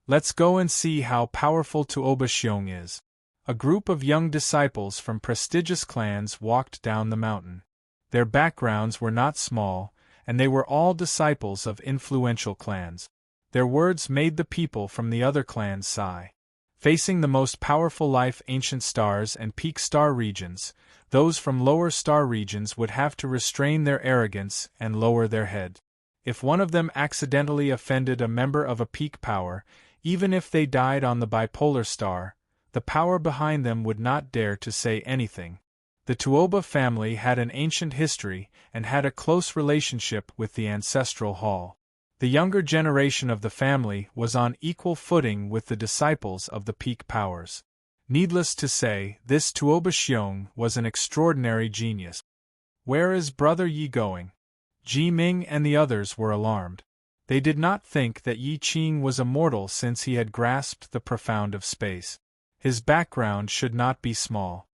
Let's go and see how powerful Tuoba Xiong is." A group of young disciples from prestigious clans walked down the mountain. Their backgrounds were not small, and they were all disciples of influential clans. Their words made the people from the other clans sigh. Facing the most powerful life-ancient stars and peak star regions, those from lower star regions would have to restrain their arrogance and lower their head. If one of them accidentally offended a member of a peak power, even if they died on the bipolar star, the power behind them would not dare to say anything. The Tuoba family had an ancient history and had a close relationship with the Ancestral Hall. The younger generation of the family was on equal footing with the disciples of the peak powers. Needless to say, this Tuoba Xiong was an extraordinary genius. "Where is Brother Yi going?" Ji Ming and the others were alarmed. They did not think that Yi Qing was immortal since he had grasped the profound of space. His background should not be small.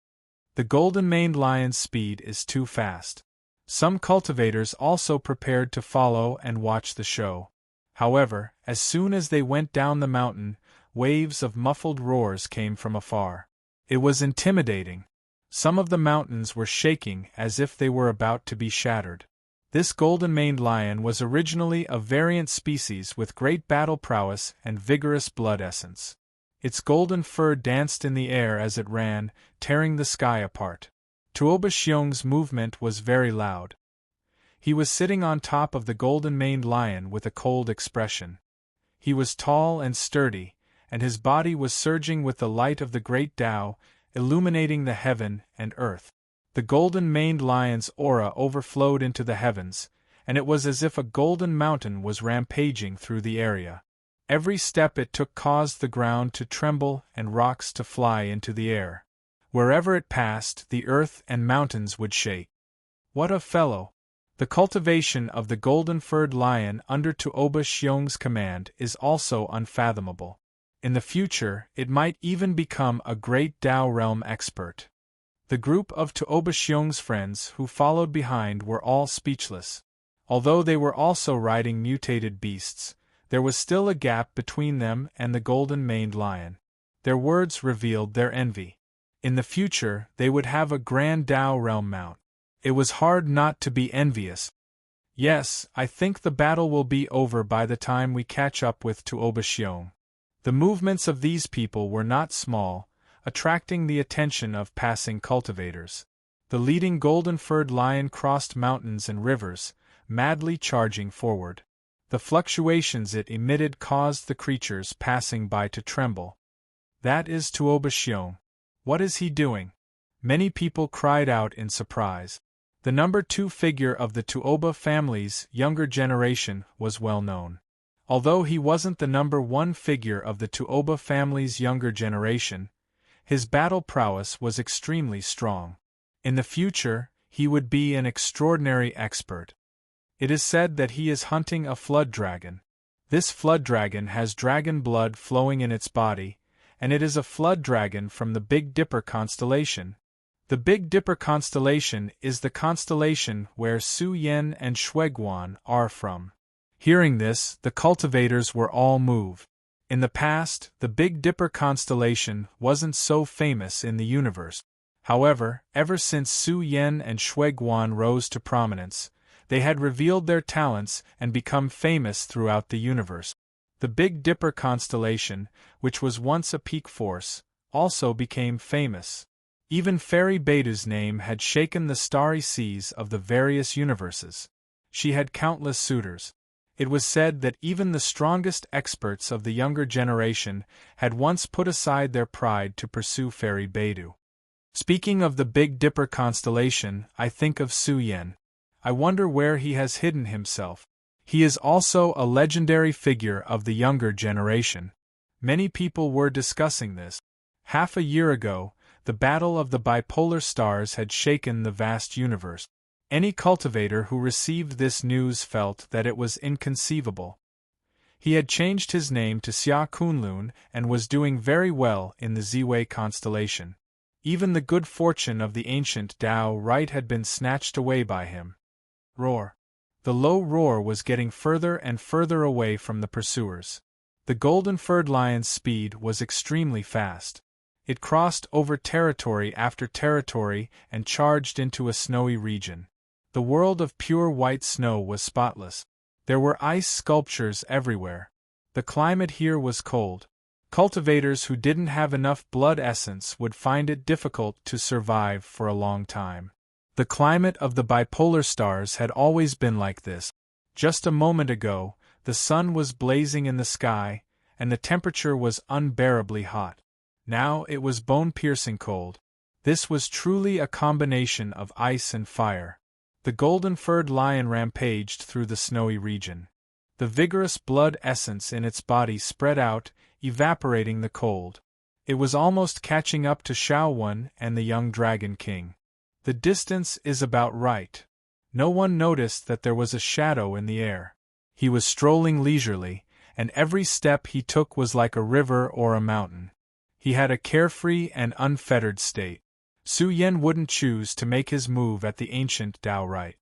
The golden-maned lion's speed is too fast. Some cultivators also prepared to follow and watch the show. However, as soon as they went down the mountain, waves of muffled roars came from afar. It was intimidating. Some of the mountains were shaking as if they were about to be shattered. This golden-maned lion was originally a variant species with great battle prowess and vigorous blood essence. Its golden fur danced in the air as it ran, tearing the sky apart. Tuoba Xiong's movement was very loud. He was sitting on top of the golden-maned lion with a cold expression. He was tall and sturdy, and his body was surging with the light of the great Tao, illuminating the heaven and earth. The golden-maned lion's aura overflowed into the heavens, and it was as if a golden mountain was rampaging through the area. Every step it took caused the ground to tremble and rocks to fly into the air. Wherever it passed, the earth and mountains would shake. What a fellow! The cultivation of the golden-furred lion under Tuoba Xiong's command is also unfathomable. In the future, it might even become a great Tao realm expert. The group of Tuoba Xiong's friends who followed behind were all speechless. Although they were also riding mutated beasts, there was still a gap between them and the golden-maned lion. Their words revealed their envy. In the future, they would have a grand Tao realm mount. It was hard not to be envious. Yes, I think the battle will be over by the time we catch up with Tuoba Xiong. The movements of these people were not small, attracting the attention of passing cultivators. The leading golden-furred lion crossed mountains and rivers, madly charging forward. The fluctuations it emitted caused the creatures passing by to tremble. That is Tuoba Xiong. What is he doing? Many people cried out in surprise. The number 2 figure of the Tuoba family's younger generation was well known. Although he wasn't the number 1 figure of the Tuoba family's younger generation, his battle prowess was extremely strong. In the future, he would be an extraordinary expert. It is said that he is hunting a flood dragon. This flood dragon has dragon blood flowing in its body, and it is a flood dragon from the Big Dipper constellation. The Big Dipper constellation is the constellation where Su Yen and Shuiguan are from. Hearing this, the cultivators were all moved. In the past, the Big Dipper constellation wasn't so famous in the universe. However, ever since Su Yen and Shuiguan rose to prominence, they had revealed their talents and become famous throughout the universe. The Big Dipper constellation, which was once a peak force, also became famous. Even Fairy Baidu's name had shaken the starry seas of the various universes. She had countless suitors. It was said that even the strongest experts of the younger generation had once put aside their pride to pursue Fairy Baidu. Speaking of the Big Dipper constellation, I think of Su Yen. I wonder where he has hidden himself. He is also a legendary figure of the younger generation. Many people were discussing this. Half a year ago, the battle of the bipolar stars had shaken the vast universe. Any cultivator who received this news felt that it was inconceivable. He had changed his name to Xia Kunlun and was doing very well in the Ziwei constellation. Even the good fortune of the ancient Tao right had been snatched away by him. Roar. The low roar was getting further and further away from the pursuers. The golden-furred lion's speed was extremely fast. It crossed over territory after territory and charged into a snowy region. The world of pure white snow was spotless. There were ice sculptures everywhere. The climate here was cold. Cultivators who didn't have enough blood essence would find it difficult to survive for a long time. The climate of the bipolar stars had always been like this. Just a moment ago, the sun was blazing in the sky, and the temperature was unbearably hot. Now it was bone-piercing cold. This was truly a combination of ice and fire. The golden-furred lion rampaged through the snowy region. The vigorous blood essence in its body spread out, evaporating the cold. It was almost catching up to Xiaowen and the young Dragon King. The distance is about right. No one noticed that there was a shadow in the air. He was strolling leisurely, and every step he took was like a river or a mountain. He had a carefree and unfettered state. Su Yan wouldn't choose to make his move at the ancient Dao right.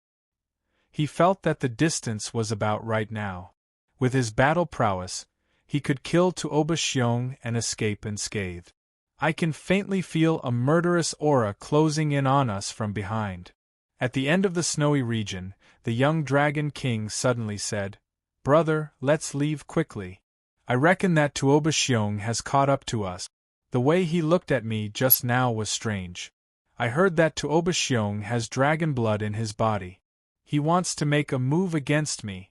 He felt that the distance was about right now. With his battle prowess, he could kill Tuoba Xiong and escape unscathed. I can faintly feel a murderous aura closing in on us from behind. At the end of the snowy region, the young Dragon King suddenly said, "Brother, let's leave quickly. I reckon that Tuoba Xiong has caught up to us." The way he looked at me just now was strange. I heard that Tuoba Xiong has dragon blood in his body. He wants to make a move against me.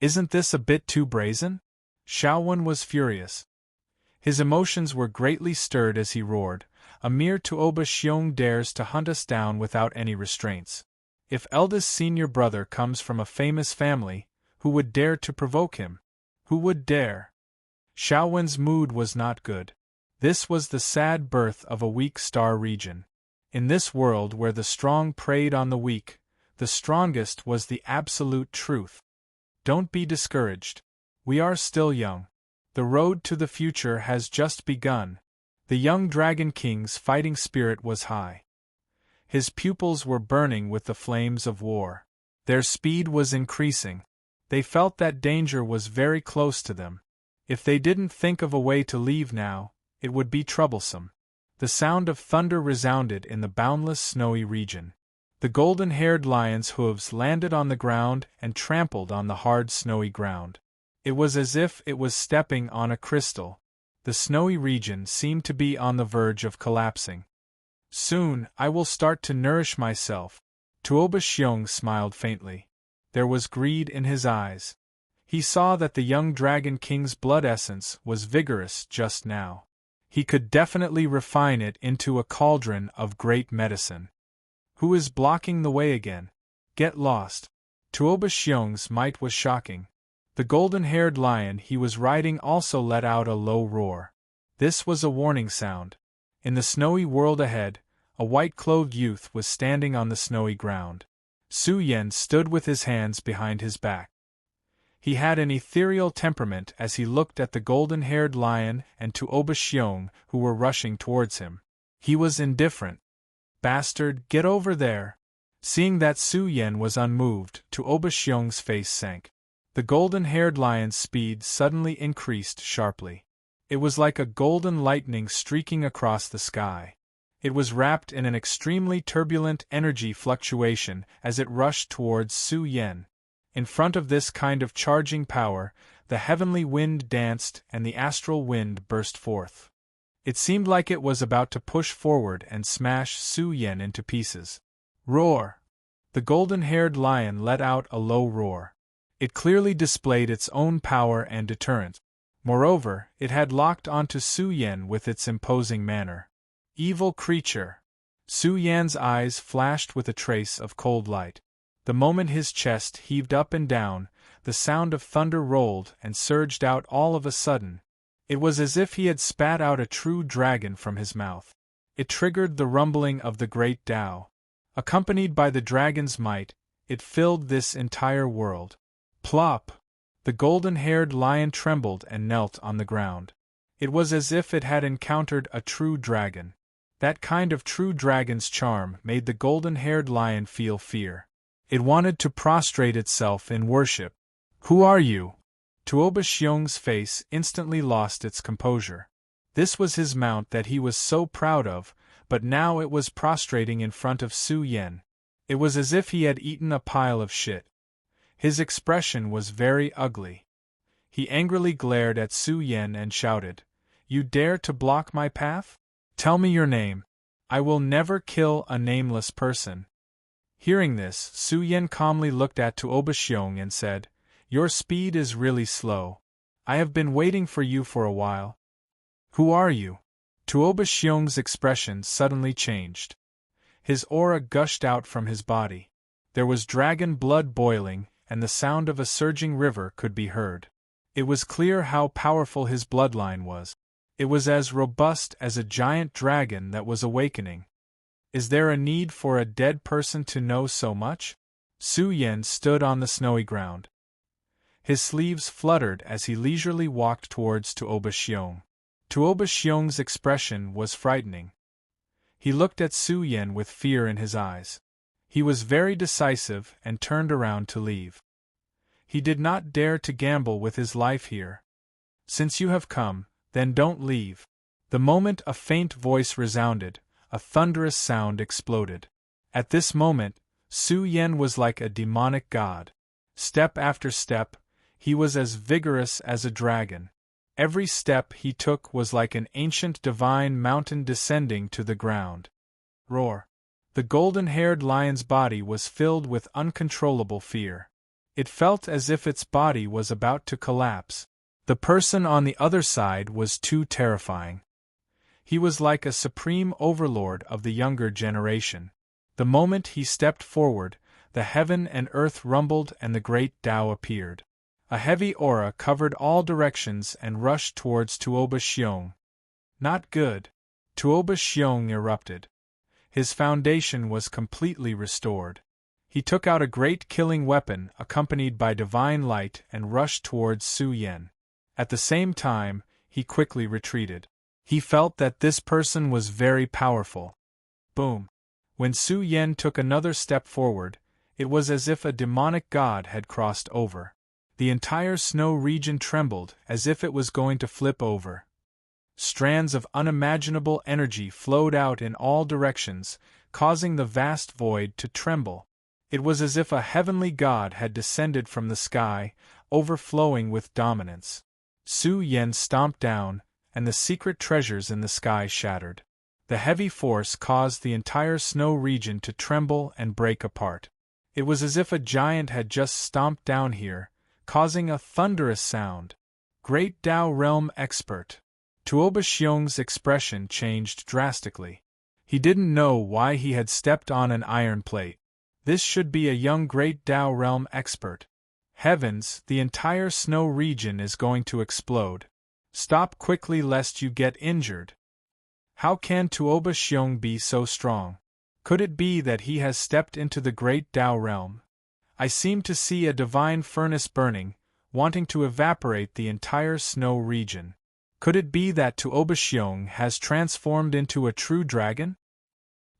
Isn't this a bit too brazen? Xiaowen was furious. His emotions were greatly stirred as he roared, "A mere Tuoba Xiong dares to hunt us down without any restraints. If eldest senior brother comes from a famous family, who would dare to provoke him? Who would dare?" Xiaowen's mood was not good. This was the sad birth of a weak star region. In this world where the strong preyed on the weak, the strongest was the absolute truth. Don't be discouraged. We are still young. The road to the future has just begun. The young Dragon King's fighting spirit was high. His pupils were burning with the flames of war. Their speed was increasing. They felt that danger was very close to them. If they didn't think of a way to leave now, it would be troublesome. The sound of thunder resounded in the boundless snowy region. The golden-haired lion's hooves landed on the ground and trampled on the hard snowy ground. It was as if it was stepping on a crystal. The snowy region seemed to be on the verge of collapsing. "Soon, I will start to nourish myself." Tuoba Xiong smiled faintly. There was greed in his eyes. He saw that the young Dragon King's blood essence was vigorous just now. He could definitely refine it into a cauldron of great medicine. Who is blocking the way again? Get lost. Tuoba Xiong's might was shocking. The golden-haired lion he was riding also let out a low roar. This was a warning sound. In the snowy world ahead, a white-clothed youth was standing on the snowy ground. Su Yan stood with his hands behind his back. He had an ethereal temperament as he looked at the golden-haired lion and Tuoba Xiong who were rushing towards him. He was indifferent. "Bastard, get over there!" Seeing that Su Yan was unmoved, Tuoba Xiong's face sank. The golden-haired lion's speed suddenly increased sharply. It was like a golden lightning streaking across the sky. It was wrapped in an extremely turbulent energy fluctuation as it rushed towards Su Yan. In front of this kind of charging power, the heavenly wind danced and the astral wind burst forth. It seemed like it was about to push forward and smash Su Yan into pieces. Roar! The golden-haired lion let out a low roar. It clearly displayed its own power and deterrent. Moreover, it had locked onto Su Yan with its imposing manner. Evil creature! Su Yan's eyes flashed with a trace of cold light. The moment his chest heaved up and down, the sound of thunder rolled and surged out all of a sudden. It was as if he had spat out a true dragon from his mouth. It triggered the rumbling of the great Tao. Accompanied by the dragon's might, it filled this entire world. Plop! The golden-haired lion trembled and knelt on the ground. It was as if it had encountered a true dragon. That kind of true dragon's charm made the golden-haired lion feel fear. It wanted to prostrate itself in worship. "Who are you?" Tuoba Xiong's face instantly lost its composure. This was his mount that he was so proud of, but now it was prostrating in front of Su Yan. It was as if he had eaten a pile of shit. His expression was very ugly. He angrily glared at Su Yan and shouted, "You dare to block my path? Tell me your name. I will never kill a nameless person." Hearing this, Su Yan calmly looked at Tuoba Xiong and said, "Your speed is really slow. I have been waiting for you for a while." "Who are you?" Tuoba Xiong's expression suddenly changed. His aura gushed out from his body. There was dragon blood boiling, and the sound of a surging river could be heard. It was clear how powerful his bloodline was. It was as robust as a giant dragon that was awakening. Is there a need for a dead person to know so much? Su Yan stood on the snowy ground. His sleeves fluttered as he leisurely walked towards Tuoba Xiong. Tuoba Xiong's expression was frightening. He looked at Su Yen with fear in his eyes. He was very decisive and turned around to leave. He did not dare to gamble with his life here. Since you have come, then don't leave. The moment a faint voice resounded, a thunderous sound exploded. At this moment, Su Yen was like a demonic god. Step after step, he was as vigorous as a dragon. Every step he took was like an ancient divine mountain descending to the ground. Roar! The golden-haired lion's body was filled with uncontrollable fear. It felt as if its body was about to collapse. The person on the other side was too terrifying. He was like a supreme overlord of the younger generation. The moment he stepped forward, the heaven and earth rumbled and the great Tao appeared. A heavy aura covered all directions and rushed towards Tuoba Xiong. Not good. Tuoba Xiong erupted. His foundation was completely restored. He took out a great killing weapon accompanied by divine light and rushed towards Su Yen. At the same time, he quickly retreated. He felt that this person was very powerful. Boom! When Su Yen took another step forward, it was as if a demonic god had crossed over. The entire snow region trembled as if it was going to flip over. Strands of unimaginable energy flowed out in all directions, causing the vast void to tremble. It was as if a heavenly god had descended from the sky, overflowing with dominance. Su Yen stomped down, and the secret treasures in the sky shattered. The heavy force caused the entire snow region to tremble and break apart. It was as if a giant had just stomped down here, causing a thunderous sound. Great Tao Realm Expert. Tuoba Xiong's expression changed drastically. He didn't know why he had stepped on an iron plate. This should be a young Great Tao Realm Expert. Heavens, the entire snow region is going to explode. Stop quickly lest you get injured. How can Tuoba Xiong be so strong? Could it be that he has stepped into the Great Tao Realm? I seem to see a divine furnace burning, wanting to evaporate the entire snow region. Could it be that Tuoba Xiong has transformed into a true dragon?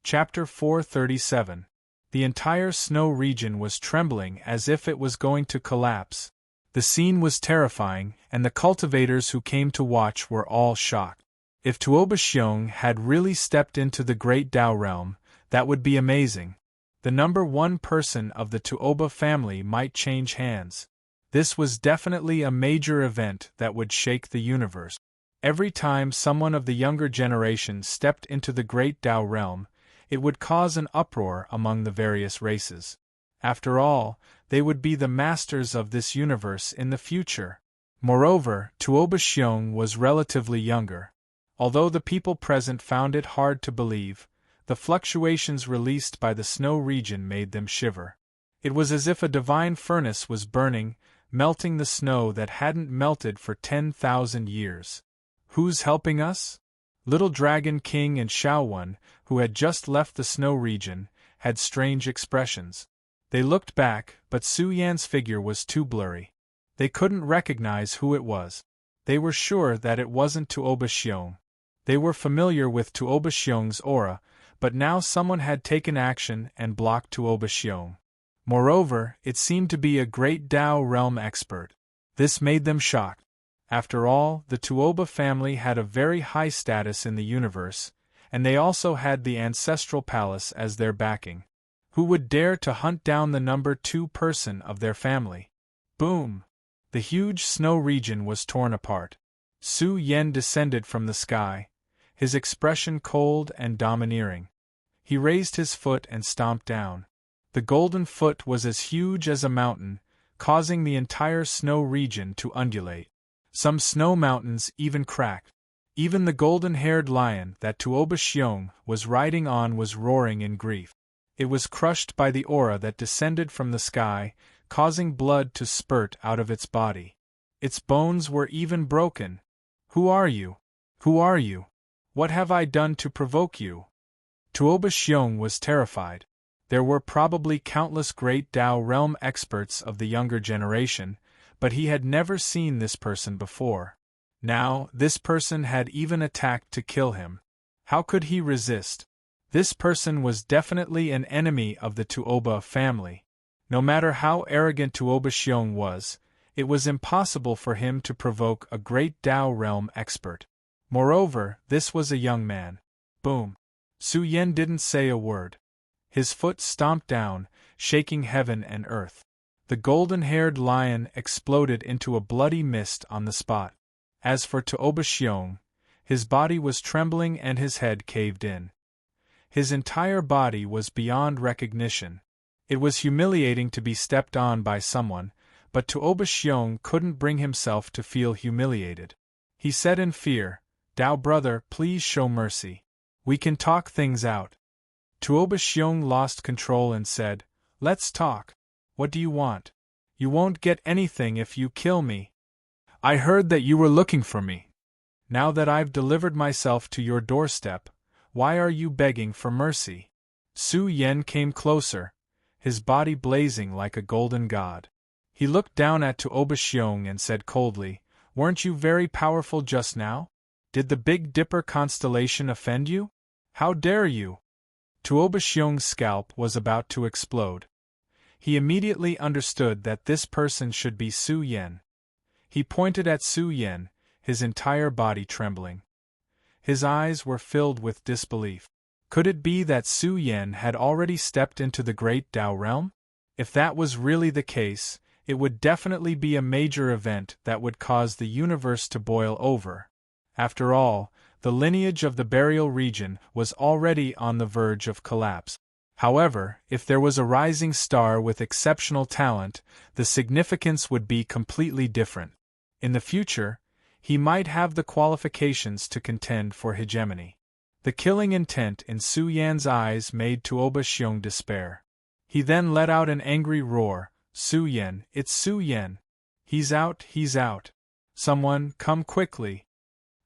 Chapter 437. The entire snow region was trembling as if it was going to collapse. The scene was terrifying, and the cultivators who came to watch were all shocked. If Tuoba Xiong had really stepped into the Great Tao Realm, that would be amazing. The number one person of the Tuoba family might change hands. This was definitely a major event that would shake the universe. Every time someone of the younger generation stepped into the Great Tao Realm, it would cause an uproar among the various races. After all, they would be the masters of this universe in the future. Moreover, Tuoba Xiong was relatively younger. Although the people present found it hard to believe, the fluctuations released by the snow region made them shiver. It was as if a divine furnace was burning, melting the snow that hadn't melted for 10,000 years. Who's helping us? Little Dragon King and Xiaowan, who had just left the snow region, had strange expressions. They looked back, but Su Yan's figure was too blurry. They couldn't recognize who it was. They were sure that it wasn't Tuoba Xiong. They were familiar with Tuoba Xiong's aura, but now someone had taken action and blocked Tuoba Xiong. Moreover, it seemed to be a Great Tao Realm expert. This made them shocked. After all, the Tuoba family had a very high status in the universe, and they also had the Ancestral Palace as their backing. Who would dare to hunt down the number 2 person of their family? Boom! The huge snow region was torn apart. Su Yen descended from the sky, his expression cold and domineering. He raised his foot and stomped down. The golden foot was as huge as a mountain, causing the entire snow region to undulate. Some snow mountains even cracked. Even the golden-haired lion that Tuoba Xiong was riding on was roaring in grief. It was crushed by the aura that descended from the sky, causing blood to spurt out of its body. Its bones were even broken. Who are you? Who are you? What have I done to provoke you? Tuoba Xiong was terrified. There were probably countless Great Tao Realm experts of the younger generation, but he had never seen this person before. Now, this person had even attacked to kill him. How could he resist? This person was definitely an enemy of the Tuoba family. No matter how arrogant Tuoba Xiong was impossible for him to provoke a great Dao realm expert. Moreover, this was a young man. Boom! Su Yen didn't say a word. His foot stomped down, shaking heaven and earth. The golden-haired lion exploded into a bloody mist on the spot. As for Tuoba Xiong, his body was trembling and his head caved in. His entire body was beyond recognition. It was humiliating to be stepped on by someone, but Tuoba Xiong couldn't bring himself to feel humiliated. He said in fear, "Dao brother, please show mercy. We can talk things out." Tuoba Xiong lost control and said, "Let's talk. What do you want? You won't get anything if you kill me. I heard that you were looking for me. Now that I've delivered myself to your doorstep, why are you begging for mercy?" Su Yen came closer, his body blazing like a golden god. He looked down at Tuoba Xiong and said coldly, "Weren't you very powerful just now? Did the Big Dipper constellation offend you? How dare you?" Tuoba Xiong's scalp was about to explode. He immediately understood that this person should be Su Yen. He pointed at Su Yen, his entire body trembling. His eyes were filled with disbelief. Could it be that Su Yen had already stepped into the great Dao realm? If that was really the case, it would definitely be a major event that would cause the universe to boil over. After all, the lineage of the burial region was already on the verge of collapse. However, if there was a rising star with exceptional talent, the significance would be completely different. In the future, he might have the qualifications to contend for hegemony. The killing intent in Su Yan's eyes made Tuoba Xiong despair. He then let out an angry roar, "Su Yan, it's Su Yan! He's out, he's out! Someone, come quickly!"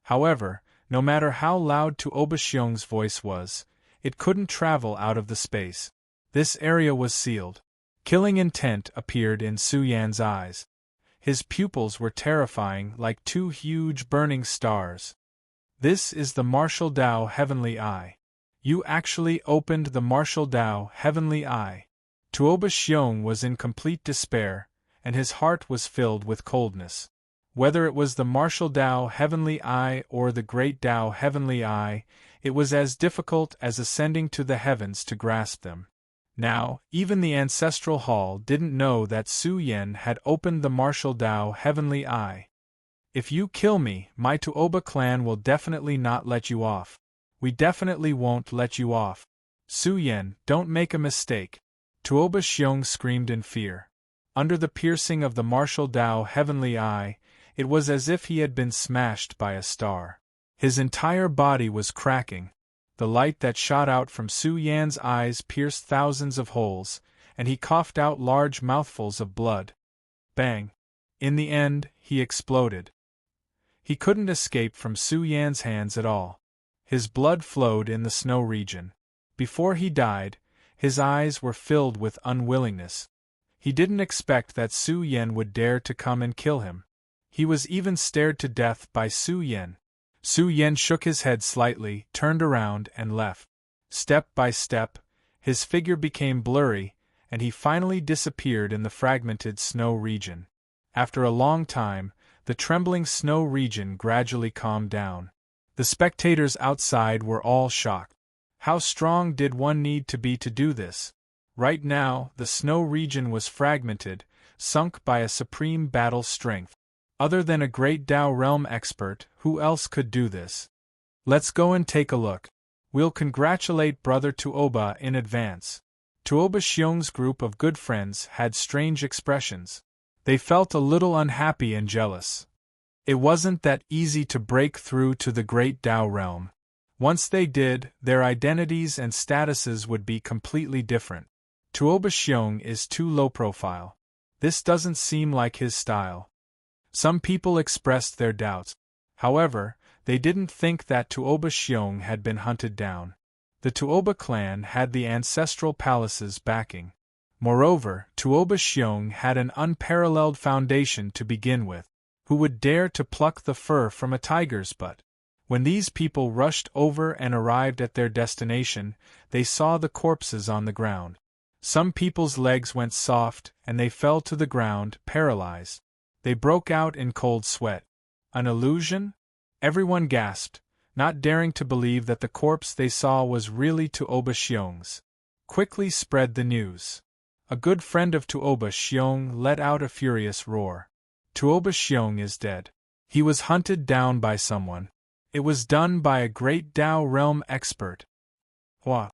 However, no matter how loud Tuoba Xiong's voice was, it couldn't travel out of the space. This area was sealed. Killing intent appeared in Su Yan's eyes. His pupils were terrifying, like two huge burning stars. "This is the Martial Dao Heavenly Eye. You actually opened the Martial Dao Heavenly Eye." Tuoba Xiong was in complete despair, and his heart was filled with coldness. Whether it was the Martial Dao Heavenly Eye or the Great Dao Heavenly Eye, it was as difficult as ascending to the heavens to grasp them. Now, even the Ancestral Hall didn't know that Su Yen had opened the Martial Dao Heavenly Eye. "If you kill me, my Tuoba clan will definitely not let you off. We definitely won't let you off. Su Yen, don't make a mistake." Tuoba Xiong screamed in fear. Under the piercing of the Martial Dao Heavenly Eye, it was as if he had been smashed by a star. His entire body was cracking. The light that shot out from Su Yan's eyes pierced thousands of holes, and he coughed out large mouthfuls of blood. Bang! In the end, he exploded. He couldn't escape from Su Yan's hands at all. His blood flowed in the snow region. Before he died, his eyes were filled with unwillingness. He didn't expect that Su Yen would dare to come and kill him. He was even stared to death by Su Yen. Su Yen shook his head slightly, turned around, and left. Step by step, his figure became blurry, and he finally disappeared in the fragmented snow region. After a long time, the trembling snow region gradually calmed down. The spectators outside were all shocked. How strong did one need to be to do this? Right now, the snow region was fragmented, sunk by a supreme battle strength. Other than a great Dao realm expert, who else could do this? Let's go and take a look. We'll congratulate Brother Tuoba in advance. Tuoba Xiong's group of good friends had strange expressions. They felt a little unhappy and jealous. It wasn't that easy to break through to the great Dao realm. Once they did, their identities and statuses would be completely different. Tuoba Xiong is too low profile. This doesn't seem like his style. Some people expressed their doubts. However, they didn't think that Tuoba Xiong had been hunted down. The Tuoba clan had the ancestral palace's backing. Moreover, Tuoba Xiong had an unparalleled foundation to begin with. Who would dare to pluck the fur from a tiger's butt? When these people rushed over and arrived at their destination, they saw the corpses on the ground. Some people's legs went soft, and they fell to the ground, paralyzed. They broke out in cold sweat. An illusion? Everyone gasped, not daring to believe that the corpse they saw was really Tuoba Xiong's. Quickly spread the news. A good friend of Tuoba Xiong let out a furious roar. Tuoba Xiong is dead. He was hunted down by someone. It was done by a great Dao realm expert. What?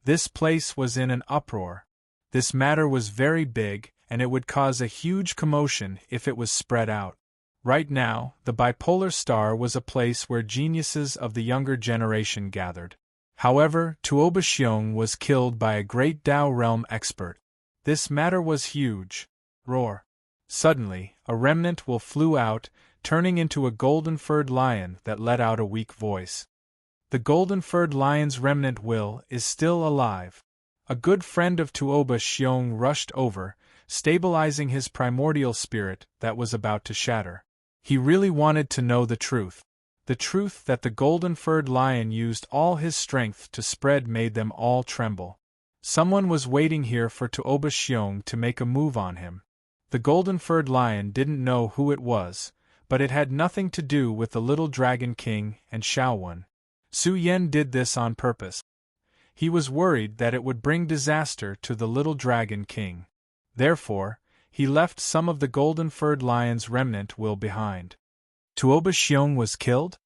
This place was in an uproar. This matter was very big, and it would cause a huge commotion if it was spread out. Right now, the bipolar star was a place where geniuses of the younger generation gathered. However, Tuoba Xiong was killed by a great Dao realm expert. This matter was huge. Roar. Suddenly, a remnant will flew out, turning into a golden-furred lion that let out a weak voice. The golden-furred lion's remnant will is still alive. A good friend of Tuoba Xiong rushed over, stabilizing his primordial spirit that was about to shatter. He really wanted to know the truth that the golden-furred lion used all his strength to spread made them all tremble. Someone was waiting here for Tuoba Xiong to make a move on him. The golden-furred lion didn't know who it was, but it had nothing to do with the little Dragon King and Xiaowen. Su Yan did this on purpose. He was worried that it would bring disaster to the little Dragon King. Therefore, he left some of the golden-furred lion's remnant will behind. Tuoba Xiong was killed?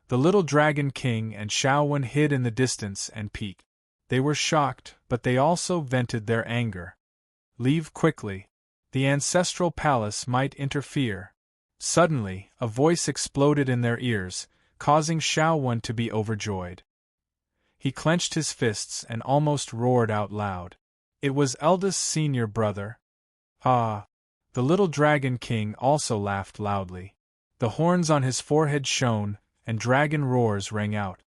The little Dragon King and Xiaowen hid in the distance and peeked. They were shocked, but they also vented their anger. Leave quickly. The ancestral palace might interfere. Suddenly, a voice exploded in their ears, causing Xiaowen to be overjoyed. He clenched his fists and almost roared out loud. It was eldest senior brother. Ah! The little Dragon King also laughed loudly. The horns on his forehead shone, and dragon roars rang out.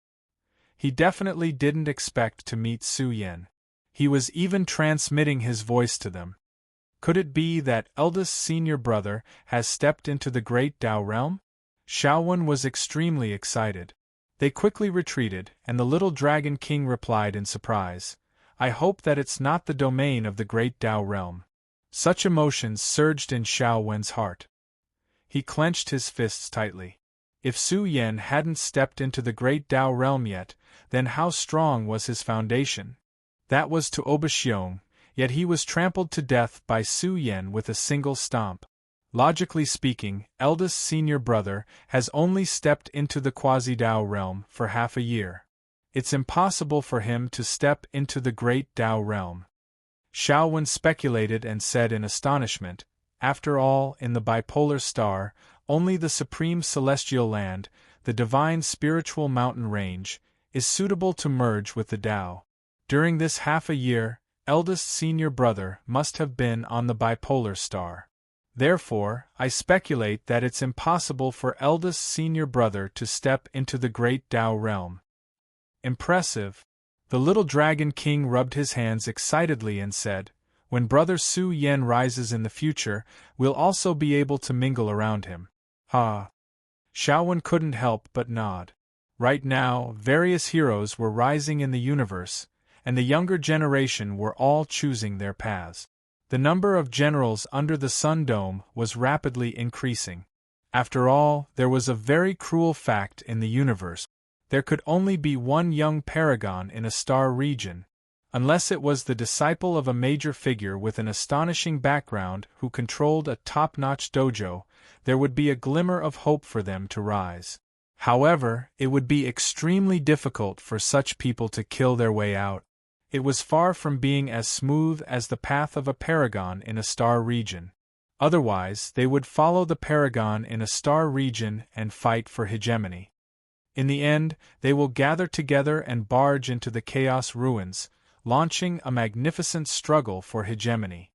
He definitely didn't expect to meet Su Yan. He was even transmitting his voice to them. Could it be that eldest senior brother has stepped into the great Dao realm? Xiaowen was extremely excited. They quickly retreated, and the little Dragon King replied in surprise, "I hope that it's not the domain of the great Dao realm." Such emotions surged in Xiaowen's heart. He clenched his fists tightly. If Su Yan hadn't stepped into the great Dao realm yet, then how strong was his foundation? That was Tuoba Xiong, yet he was trampled to death by Su Yan with a single stomp. Logically speaking, eldest senior brother has only stepped into the quasi-Dao realm for half a year. It's impossible for him to step into the great Dao realm. Xiaowen speculated and said in astonishment, after all, in the bipolar star, only the supreme celestial land, the divine spiritual mountain range, is suitable to merge with the Dao. During this half a year, eldest senior brother must have been on the bipolar star. Therefore, I speculate that it's impossible for eldest senior brother to step into the great Dao realm. Impressive. The little Dragon King rubbed his hands excitedly and said, "When brother Su Yan rises in the future, we'll also be able to mingle around him." Ah! Xiaowen couldn't help but nod. Right now, various heroes were rising in the universe, and the younger generation were all choosing their paths. The number of generals under the Sun Dome was rapidly increasing. After all, there was a very cruel fact in the universe. There could only be one young paragon in a star region. Unless it was the disciple of a major figure with an astonishing background who controlled a top-notch dojo, there would be a glimmer of hope for them to rise. However, it would be extremely difficult for such people to kill their way out. It was far from being as smooth as the path of a paragon in a star region. Otherwise, they would follow the paragon in a star region and fight for hegemony. In the end, they will gather together and barge into the chaos ruins, launching a magnificent struggle for hegemony.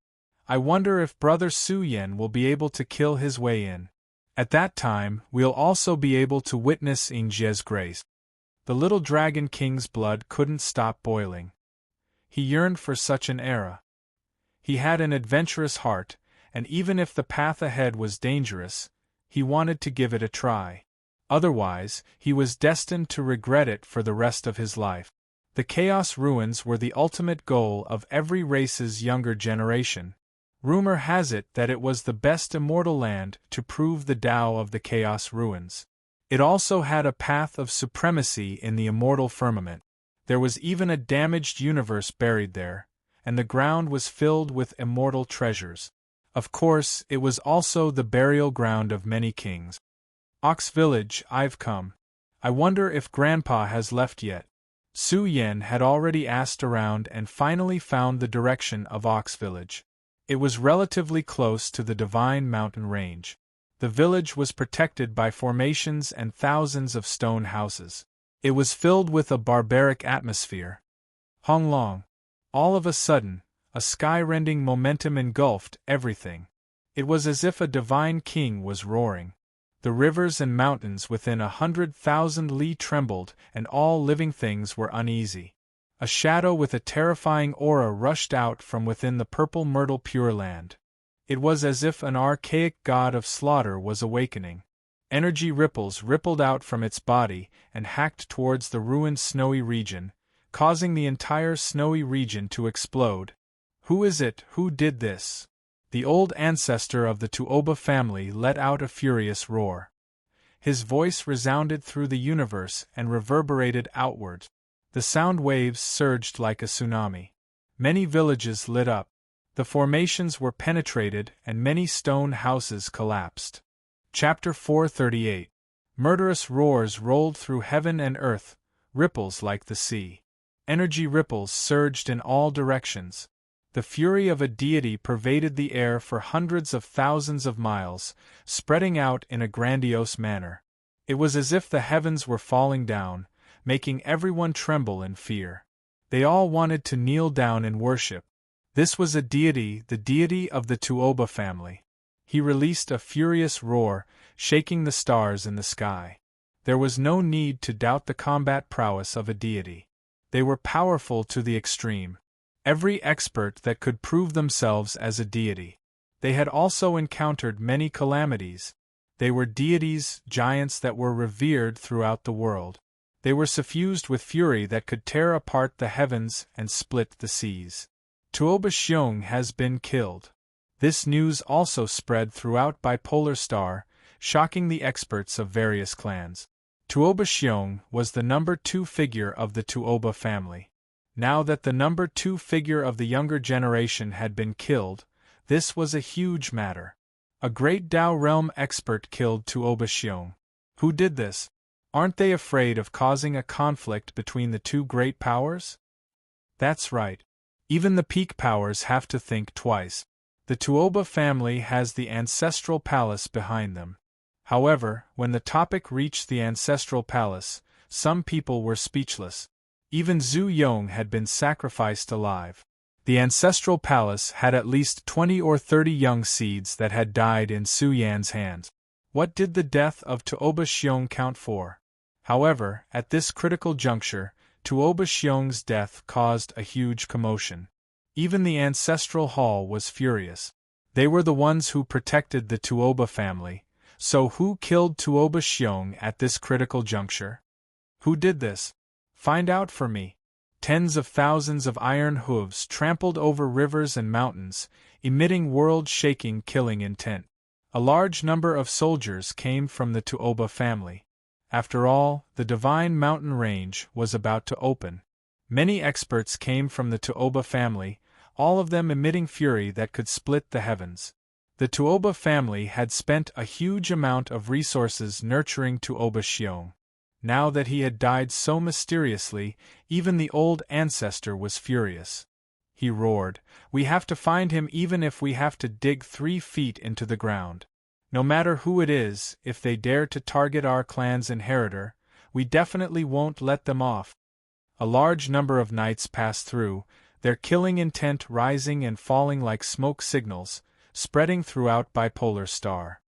I wonder if brother Su Yan will be able to kill his way in. At that time, we'll also be able to witness Yingzhe's grace. The little Dragon King's blood couldn't stop boiling. He yearned for such an era. He had an adventurous heart, and even if the path ahead was dangerous, he wanted to give it a try. Otherwise, he was destined to regret it for the rest of his life. The Chaos Ruins were the ultimate goal of every race's younger generation. Rumor has it that it was the best immortal land to prove the Tao of the Chaos Ruins. It also had a path of supremacy in the immortal firmament. There was even a damaged universe buried there, and the ground was filled with immortal treasures. Of course, it was also the burial ground of many kings. Ox Village, I've come. I wonder if Grandpa has left yet. Su Yen had already asked around and finally found the direction of Ox Village. It was relatively close to the Divine Mountain Range. The village was protected by formations and thousands of stone houses. It was filled with a barbaric atmosphere. Hong Long. All of a sudden, a sky-rending momentum engulfed everything. It was as if a divine king was roaring. The rivers and mountains within 100,000 li trembled, and all living things were uneasy. A shadow with a terrifying aura rushed out from within the purple myrtle Pure Land. It was as if an archaic god of slaughter was awakening. Energy ripples rippled out from its body and hacked towards the ruined snowy region, causing the entire snowy region to explode. Who is it? Who did this? The old ancestor of the Tuoba family let out a furious roar. His voice resounded through the universe and reverberated outward. The sound waves surged like a tsunami. Many villages lit up. The formations were penetrated and many stone houses collapsed. Chapter 438. Murderous roars rolled through heaven and earth, ripples like the sea. Energy ripples surged in all directions. The fury of a deity pervaded the air for hundreds of thousands of miles, spreading out in a grandiose manner. It was as if the heavens were falling down, making everyone tremble in fear. They all wanted to kneel down in worship. This was a deity, the deity of the Tuoba family. He released a furious roar, shaking the stars in the sky. There was no need to doubt the combat prowess of a deity. They were powerful to the extreme. Every expert that could prove themselves as a deity. They had also encountered many calamities. They were deities, giants that were revered throughout the world. They were suffused with fury that could tear apart the heavens and split the seas. Tuoba Xiong has been killed. This news also spread throughout Bipolar Star, shocking the experts of various clans. Tuoba Xiong was the number 2 figure of the Tuoba family. Now that the number 2 figure of the younger generation had been killed, this was a huge matter. A great Dao realm expert killed Tuoba Xiong. Who did this? Aren't they afraid of causing a conflict between the two great powers? That's right. Even the peak powers have to think twice. The Tuoba family has the ancestral palace behind them. However, when the topic reached the ancestral palace, some people were speechless. Even Zhu Yong had been sacrificed alive. The ancestral palace had at least 20 or 30 young seeds that had died in Su Yan's hands. What did the death of Tuoba Xiong count for? However, at this critical juncture, Tuoba Xiong's death caused a huge commotion. Even the ancestral hall was furious. They were the ones who protected the Tuoba family, so who killed Tuoba Xiong at this critical juncture? Who did this? Find out for me. Tens of thousands of iron hooves trampled over rivers and mountains, emitting world-shaking killing intent. A large number of soldiers came from the Tuoba family. After all, the Divine Mountain Range was about to open. Many experts came from the Tuoba family, all of them emitting fury that could split the heavens. The Tuoba family had spent a huge amount of resources nurturing Tuoba Xiong. Now that he had died so mysteriously, even the old ancestor was furious. He roared, "We have to find him even if we have to dig 3 feet into the ground. No matter who it is, if they dare to target our clan's inheritor, we definitely won't let them off." A large number of knights passed through, their killing intent rising and falling like smoke signals, spreading throughout Bipolar Star.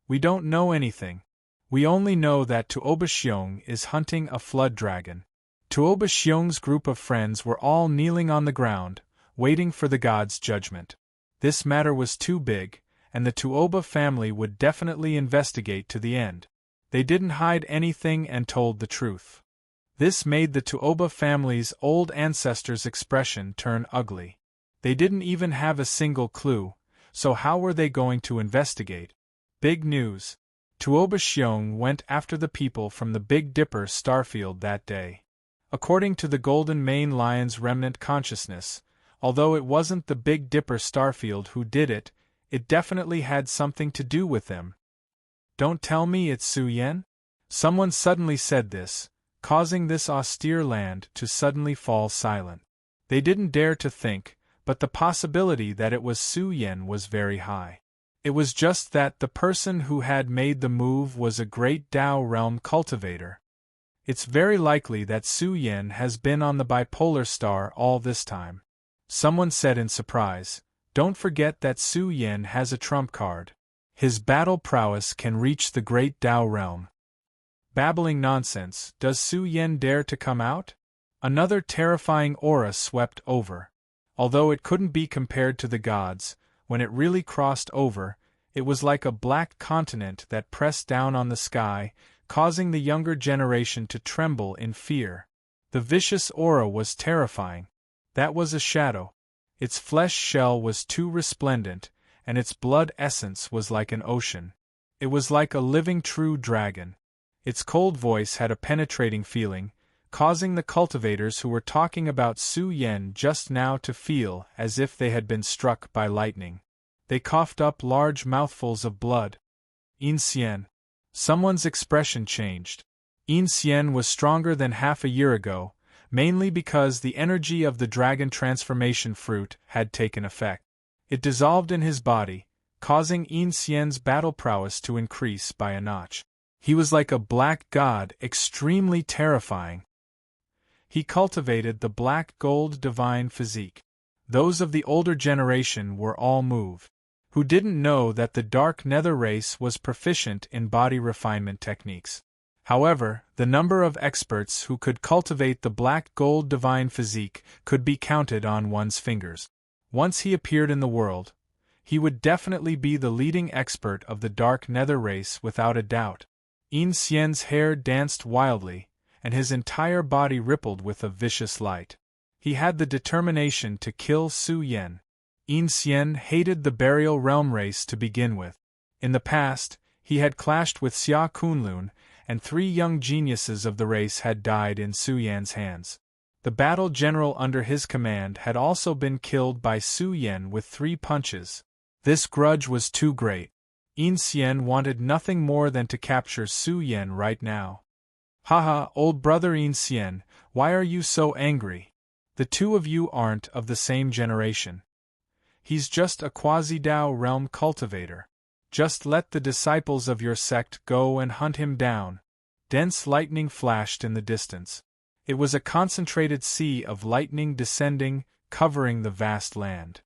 We don't know anything. We only know that Tuoba Xiong is hunting a flood dragon. Tuoba Xiong's group of friends were all kneeling on the ground, waiting for the god's judgment. This matter was too big, and the Tuoba family would definitely investigate to the end. They didn't hide anything and told the truth. This made the Tuoba family's old ancestors' expression turn ugly. They didn't even have a single clue, so how were they going to investigate? Big news. Tuoba Xiong went after the people from the Big Dipper starfield that day. According to the Golden Mane Lion's remnant consciousness, although it wasn't the Big Dipper starfield who did it, it definitely had something to do with them. Don't tell me it's Su Yen? Someone suddenly said this, causing this austere land to suddenly fall silent. They didn't dare to think, but the possibility that it was Su Yen was very high. It was just that the person who had made the move was a great Dao realm cultivator. It's very likely that Su Yen has been on the bipolar star all this time. Someone said in surprise, don't forget that Su Yen has a trump card. His battle prowess can reach the great Dao realm. Babbling nonsense, does Su Yen dare to come out? Another terrifying aura swept over. Although it couldn't be compared to the gods, when it really crossed over, it was like a black continent that pressed down on the sky, causing the younger generation to tremble in fear. The vicious aura was terrifying. That was a shadow. Its flesh shell was too resplendent, and its blood essence was like an ocean. It was like a living true dragon. Its cold voice had a penetrating feeling, causing the cultivators who were talking about Su Yen just now to feel as if they had been struck by lightning. They coughed up large mouthfuls of blood. Yin Xian. Someone's expression changed. Yin Xian was stronger than half a year ago, mainly because the energy of the dragon transformation fruit had taken effect. It dissolved in his body, causing Yin Xian's battle prowess to increase by a notch. He was like a black god, extremely terrifying. He cultivated the black gold divine physique. Those of the older generation were all moved, who didn't know that the dark nether race was proficient in body refinement techniques. However, the number of experts who could cultivate the black gold divine physique could be counted on one's fingers. Once he appeared in the world, he would definitely be the leading expert of the dark nether race without a doubt. Yin Xian's hair danced wildly, and his entire body rippled with a vicious light. He had the determination to kill Su Yen. Yin Xian hated the burial realm race to begin with. In the past, he had clashed with Xia Kunlun, and 3 young geniuses of the race had died in Su Yan's hands. The battle general under his command had also been killed by Su Yen with 3 punches. This grudge was too great. Yin Xian wanted nothing more than to capture Su Yen right now. Haha, old brother Yin Xian, why are you so angry? The two of you aren't of the same generation. He's just a quasi-Dao realm cultivator. Just let the disciples of your sect go and hunt him down. Dense lightning flashed in the distance. It was a concentrated sea of lightning descending, covering the vast land.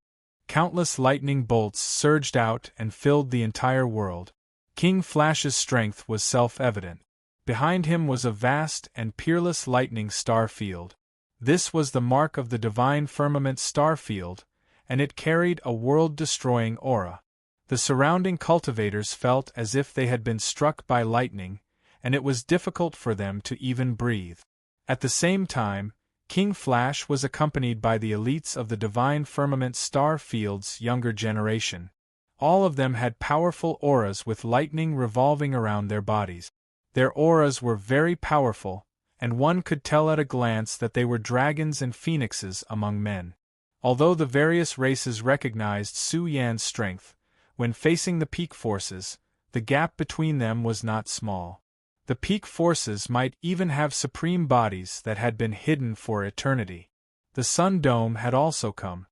Countless lightning bolts surged out and filled the entire world. King Flash's strength was self-evident. Behind him was a vast and peerless lightning star field. This was the mark of the divine firmament star field, and it carried a world-destroying aura. The surrounding cultivators felt as if they had been struck by lightning, and it was difficult for them to even breathe. At the same time, King Flash was accompanied by the elites of the divine firmament star field's younger generation. All of them had powerful auras with lightning revolving around their bodies. Their auras were very powerful, and one could tell at a glance that they were dragons and phoenixes among men. Although the various races recognized Su Yan's strength, when facing the peak forces, the gap between them was not small. The peak forces might even have supreme bodies that had been hidden for eternity. The Sun Dome had also come.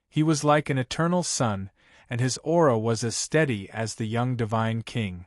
He was like an eternal sun, and his aura was as steady as the young divine king.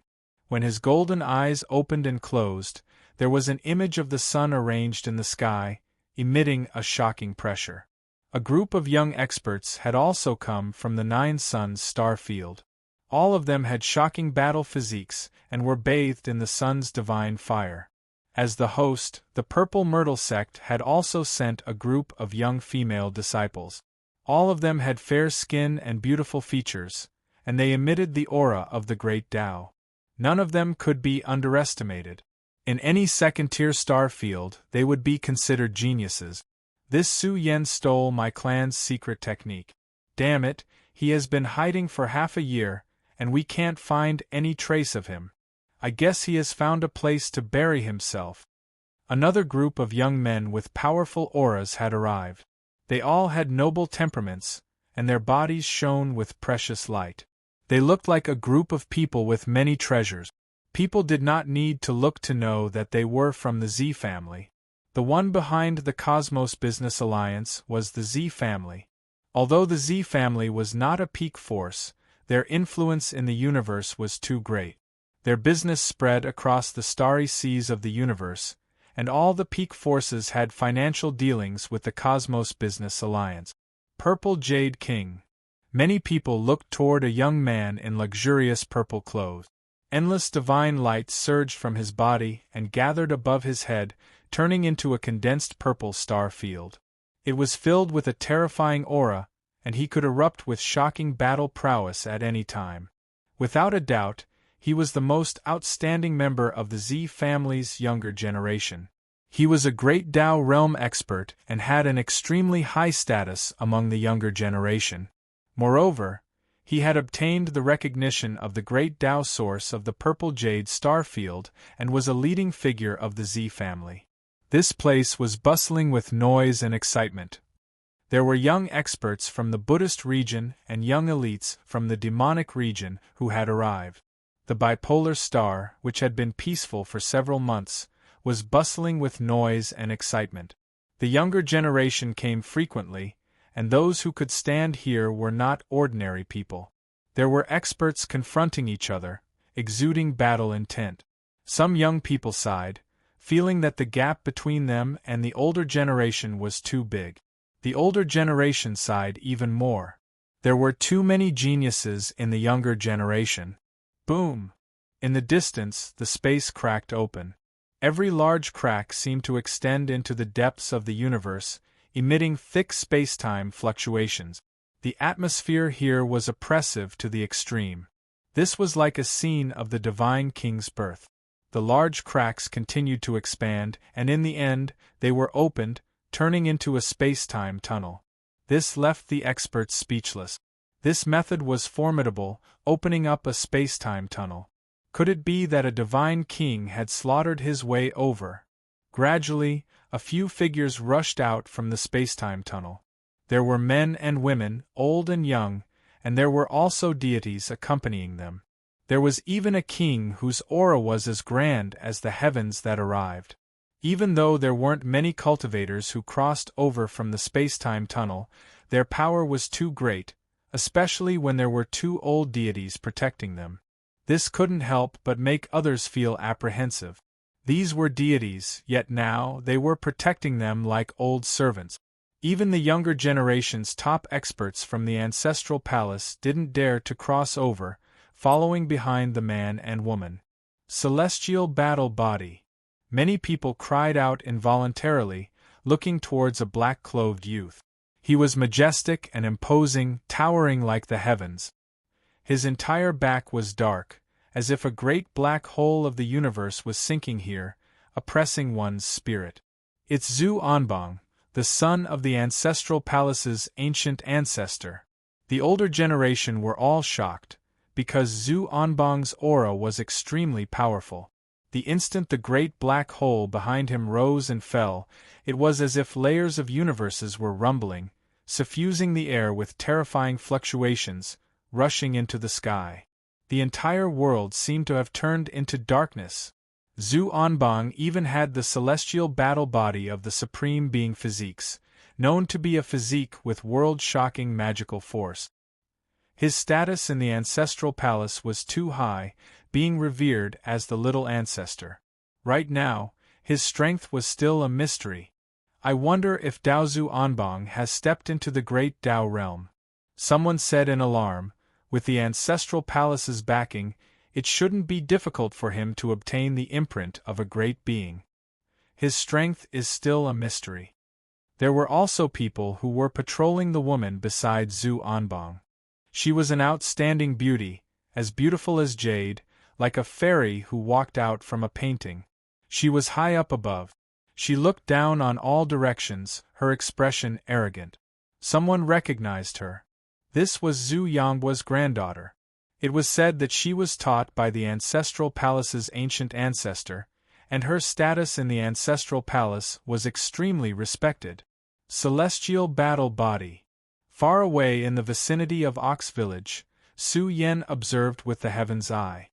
When his golden eyes opened and closed, there was an image of the sun arranged in the sky, emitting a shocking pressure. A group of young experts had also come from the 9 Suns star field. All of them had shocking battle physiques and were bathed in the sun's divine fire. As the host, the Purple Myrtle sect had also sent a group of young female disciples. All of them had fair skin and beautiful features, and they emitted the aura of the great Tao. None of them could be underestimated. In any second-tier star field, they would be considered geniuses. This Su Yen stole my clan's secret technique. Damn it, he has been hiding for half a year, and we can't find any trace of him. I guess he has found a place to bury himself. Another group of young men with powerful auras had arrived. They all had noble temperaments, and their bodies shone with precious light. They looked like a group of people with many treasures. People did not need to look to know that they were from the Z family. The one behind the Cosmos Business Alliance was the Z family. Although the Z family was not a peak force, their influence in the universe was too great. Their business spread across the starry seas of the universe, and all the peak forces had financial dealings with the Cosmos Business Alliance. Purple Jade King. Many people looked toward a young man in luxurious purple clothes. Endless divine light surged from his body and gathered above his head, turning into a condensed purple star field. It was filled with a terrifying aura, and he could erupt with shocking battle prowess at any time. Without a doubt, he was the most outstanding member of the Z family's younger generation. He was a great Tao realm expert and had an extremely high status among the younger generation. Moreover, he had obtained the recognition of the great Tao source of the Purple Jade star field and was a leading figure of the Z family. This place was bustling with noise and excitement. There were young experts from the Buddhist region and young elites from the demonic region who had arrived. The bipolar star, which had been peaceful for several months, was bustling with noise and excitement. The younger generation came frequently, and those who could stand here were not ordinary people. There were experts confronting each other, exuding battle intent. Some young people sighed, feeling that the gap between them and the older generation was too big. The older generation sighed even more. There were too many geniuses in the younger generation. Boom! In the distance, the space cracked open. Every large crack seemed to extend into the depths of the universe, emitting thick space-time fluctuations. The atmosphere here was oppressive to the extreme. This was like a scene of the Divine King's birth. The large cracks continued to expand, and in the end, they were opened, turning into a space-time tunnel. This left the experts speechless. This method was formidable, opening up a space-time tunnel. Could it be that a divine king had slaughtered his way over? Gradually, a few figures rushed out from the space-time tunnel. There were men and women, old and young, and there were also deities accompanying them. There was even a king whose aura was as grand as the heavens that arrived. Even though there weren't many cultivators who crossed over from the space-time tunnel, their power was too great, especially when there were two old deities protecting them. This couldn't help but make others feel apprehensive. These were deities, yet now they were protecting them like old servants. Even the younger generation's top experts from the ancestral palace didn't dare to cross over, following behind the man and woman. Celestial battle body. Many people cried out involuntarily, looking towards a black-clothed youth. He was majestic and imposing, towering like the heavens. His entire back was dark, as if a great black hole of the universe was sinking here, oppressing one's spirit. It's Zhu Anbang, the son of the ancestral palace's ancient ancestor. The older generation were all shocked, because Zhu Anbang's aura was extremely powerful. The instant the great black hole behind him rose and fell, it was as if layers of universes were rumbling, suffusing the air with terrifying fluctuations, rushing into the sky. The entire world seemed to have turned into darkness. Zhu Anbang even had the celestial battle body of the Supreme Being Physiques, known to be a physique with world-shocking magical force. His status in the ancestral palace was too high, being revered as the little ancestor. Right now, his strength was still a mystery. I wonder if Daozu Anbang has stepped into the great Tao realm. Someone said in alarm, with the ancestral palace's backing, it shouldn't be difficult for him to obtain the imprint of a great being. His strength is still a mystery. There were also people who were patrolling the woman beside Zhu Anbang. She was an outstanding beauty, as beautiful as jade, like a fairy who walked out from a painting. She was high up above. She looked down on all directions, her expression arrogant. Someone recognized her. This was Zhu Yangguo's granddaughter. It was said that she was taught by the ancestral palace's ancient ancestor, and her status in the ancestral palace was extremely respected. Celestial battle body. Far away in the vicinity of Ox Village, Su Yan observed with the heaven's eye.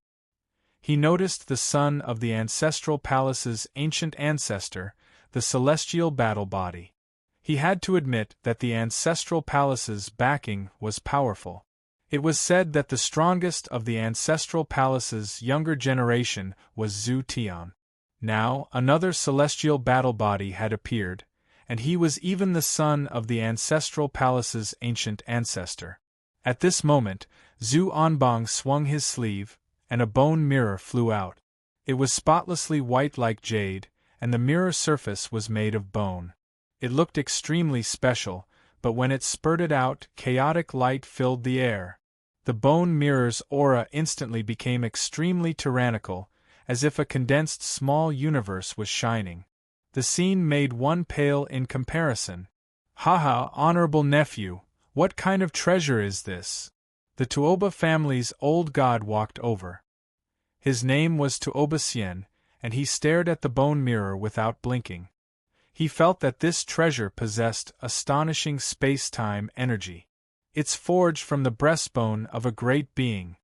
He noticed the son of the ancestral palace's ancient ancestor, the celestial battle body. He had to admit that the ancestral palace's backing was powerful. It was said that the strongest of the ancestral palace's younger generation was Zhu Tian. Now, another celestial battle body had appeared, and he was even the son of the ancestral palace's ancient ancestor. At this moment, Zhu Anbang swung his sleeve, and a bone mirror flew out. It was spotlessly white like jade, and the mirror surface was made of bone. It looked extremely special, but when it spurted out, chaotic light filled the air. The bone mirror's aura instantly became extremely tyrannical, as if a condensed small universe was shining. The scene made one pale in comparison. "Haha, honorable nephew, what kind of treasure is this?" The Tuoba family's old god walked over. His name was Tuoba Xian, and he stared at the bone mirror without blinking. He felt that this treasure possessed astonishing space-time energy. It's forged from the breastbone of a great being.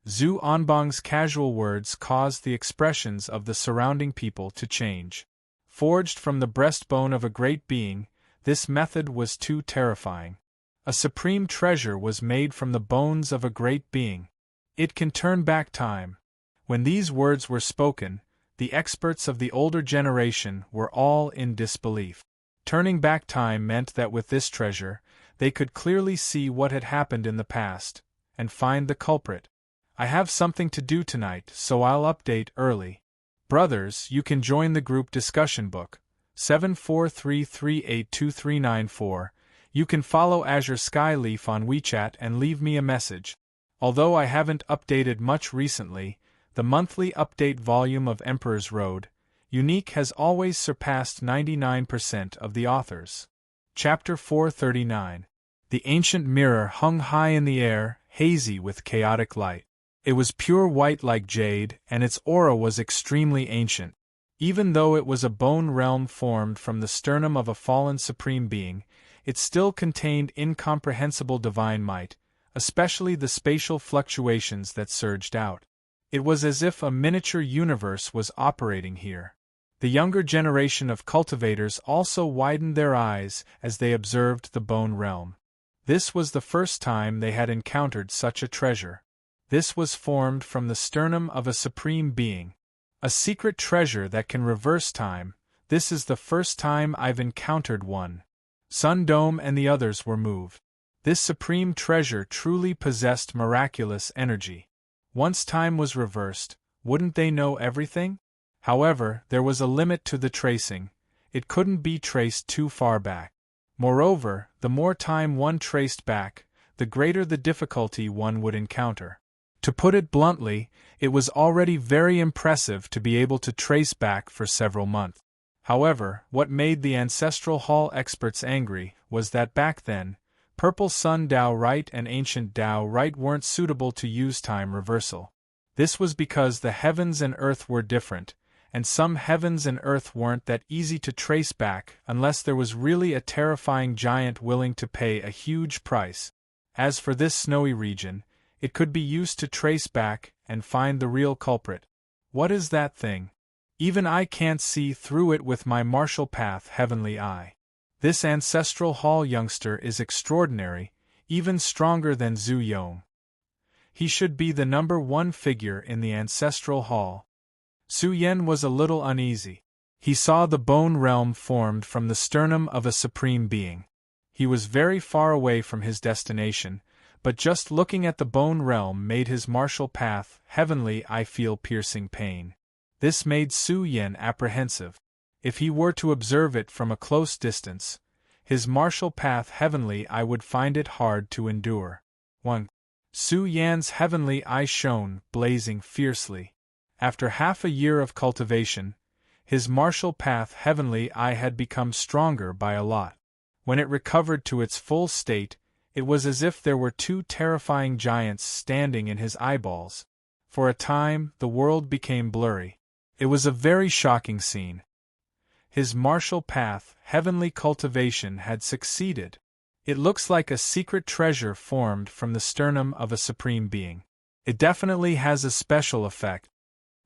Zhu Anbang's casual words caused the expressions of the surrounding people to change. Forged from the breastbone of a great being, this method was too terrifying. A supreme treasure was made from the bones of a great being. It can turn back time. When these words were spoken, the experts of the older generation were all in disbelief. Turning back time meant that with this treasure, they could clearly see what had happened in the past, and find the culprit. "I have something to do tonight, so I'll update early. Brothers, you can join the group discussion book, 7433382394. You can follow Azure Skyleaf on WeChat and leave me a message. Although I haven't updated much recently, the monthly update volume of Emperor's Road, Unique has always surpassed 99% of the authors. Chapter 439. The ancient mirror hung high in the air, hazy with chaotic light. It was pure white like jade, and its aura was extremely ancient. Even though it was a bone realm formed from the sternum of a fallen supreme being, it still contained incomprehensible divine might, especially the spatial fluctuations that surged out. It was as if a miniature universe was operating here. The younger generation of cultivators also widened their eyes as they observed the bone realm. This was the first time they had encountered such a treasure. This was formed from the sternum of a supreme being. A secret treasure that can reverse time. This is the first time I've encountered one. Sun Dome and the others were moved. This supreme treasure truly possessed miraculous energy. Once time was reversed, wouldn't they know everything? However, there was a limit to the tracing. It couldn't be traced too far back. Moreover, the more time one traced back, the greater the difficulty one would encounter. To put it bluntly, it was already very impressive to be able to trace back for several months. However, what made the Ancestral Hall experts angry was that back then, Purple Sun Dao Right and Ancient Dao Right weren't suitable to use time reversal. This was because the heavens and earth were different, and some heavens and earth weren't that easy to trace back unless there was really a terrifying giant willing to pay a huge price. As for this snowy region, it could be used to trace back and find the real culprit. What is that thing? Even I can't see through it with my martial path heavenly eye. This Ancestral Hall youngster is extraordinary, even stronger than Zhu Yong. He should be the number one figure in the Ancestral Hall. Su Yan was a little uneasy. He saw the bone realm formed from the sternum of a supreme being. He was very far away from his destination, but just looking at the bone realm made his martial path heavenly eye feel piercing pain. This made Su Yan apprehensive. If he were to observe it from a close distance, his martial path heavenly eye would find it hard to endure. 1. Su Yan's heavenly eye shone, blazing fiercely. After half a year of cultivation, his martial path heavenly eye had become stronger by a lot. When it recovered to its full state, it was as if there were two terrifying giants standing in his eyeballs. For a time, the world became blurry. It was a very shocking scene. His martial path, heavenly cultivation, had succeeded. It looks like a secret treasure formed from the sternum of a supreme being. It definitely has a special effect.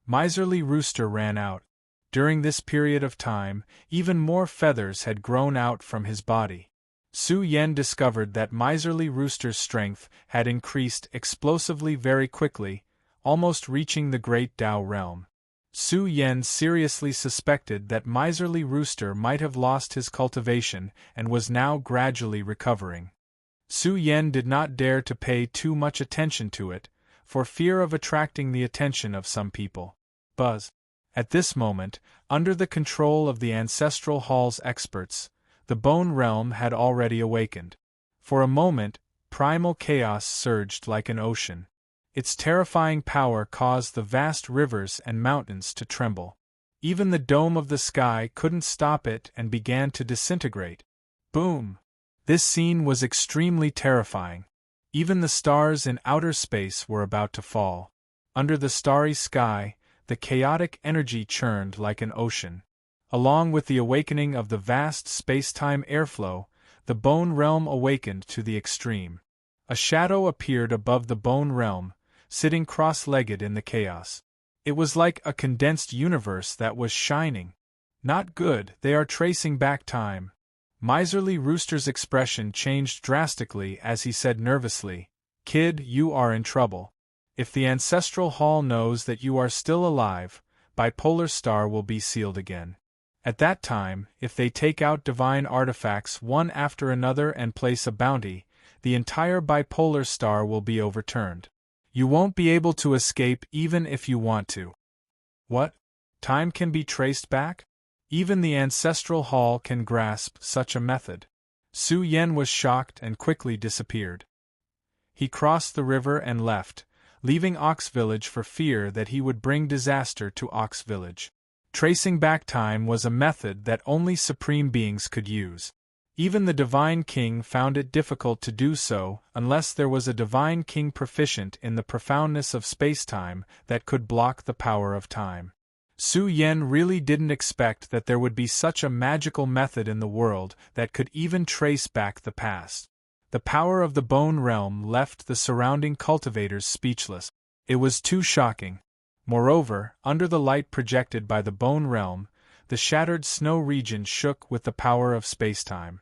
Miserly Rooster ran out. During this period of time, even more feathers had grown out from his body. Su Yen discovered that Miserly Rooster's strength had increased explosively very quickly, almost reaching the Great Tao realm. Su Yen seriously suspected that Miserly Rooster might have lost his cultivation and was now gradually recovering. Su Yen did not dare to pay too much attention to it, for fear of attracting the attention of some people. Buzz. At this moment, under the control of the Ancestral Hall's experts, the Bone Realm had already awakened. For a moment, primal chaos surged like an ocean. Its terrifying power caused the vast rivers and mountains to tremble. Even the dome of the sky couldn't stop it and began to disintegrate. Boom! This scene was extremely terrifying. Even the stars in outer space were about to fall. Under the starry sky, the chaotic energy churned like an ocean. Along with the awakening of the vast space-time airflow, the Bone Realm awakened to the extreme. A shadow appeared above the Bone Realm, sitting cross-legged in the chaos. It was like a condensed universe that was shining. Not good, they are tracing back time. Miserly Rooster's expression changed drastically as he said nervously, "Kid, you are in trouble. If the Ancestral Hall knows that you are still alive, Bipolar Star will be sealed again. At that time, if they take out divine artifacts one after another and place a bounty, the entire Bipolar Star will be overturned. You won't be able to escape even if you want to." What? Time can be traced back? Even the Ancestral Hall can grasp such a method. Su Yen was shocked and quickly disappeared. He crossed the river and left, leaving Ox Village for fear that he would bring disaster to Ox Village. Tracing back time was a method that only supreme beings could use. Even the Divine King found it difficult to do so unless there was a Divine King proficient in the profoundness of spacetime that could block the power of time. Su Yen really didn't expect that there would be such a magical method in the world that could even trace back the past. The power of the Bone Realm left the surrounding cultivators speechless. It was too shocking. Moreover, under the light projected by the Bone Realm, the shattered snow region shook with the power of spacetime.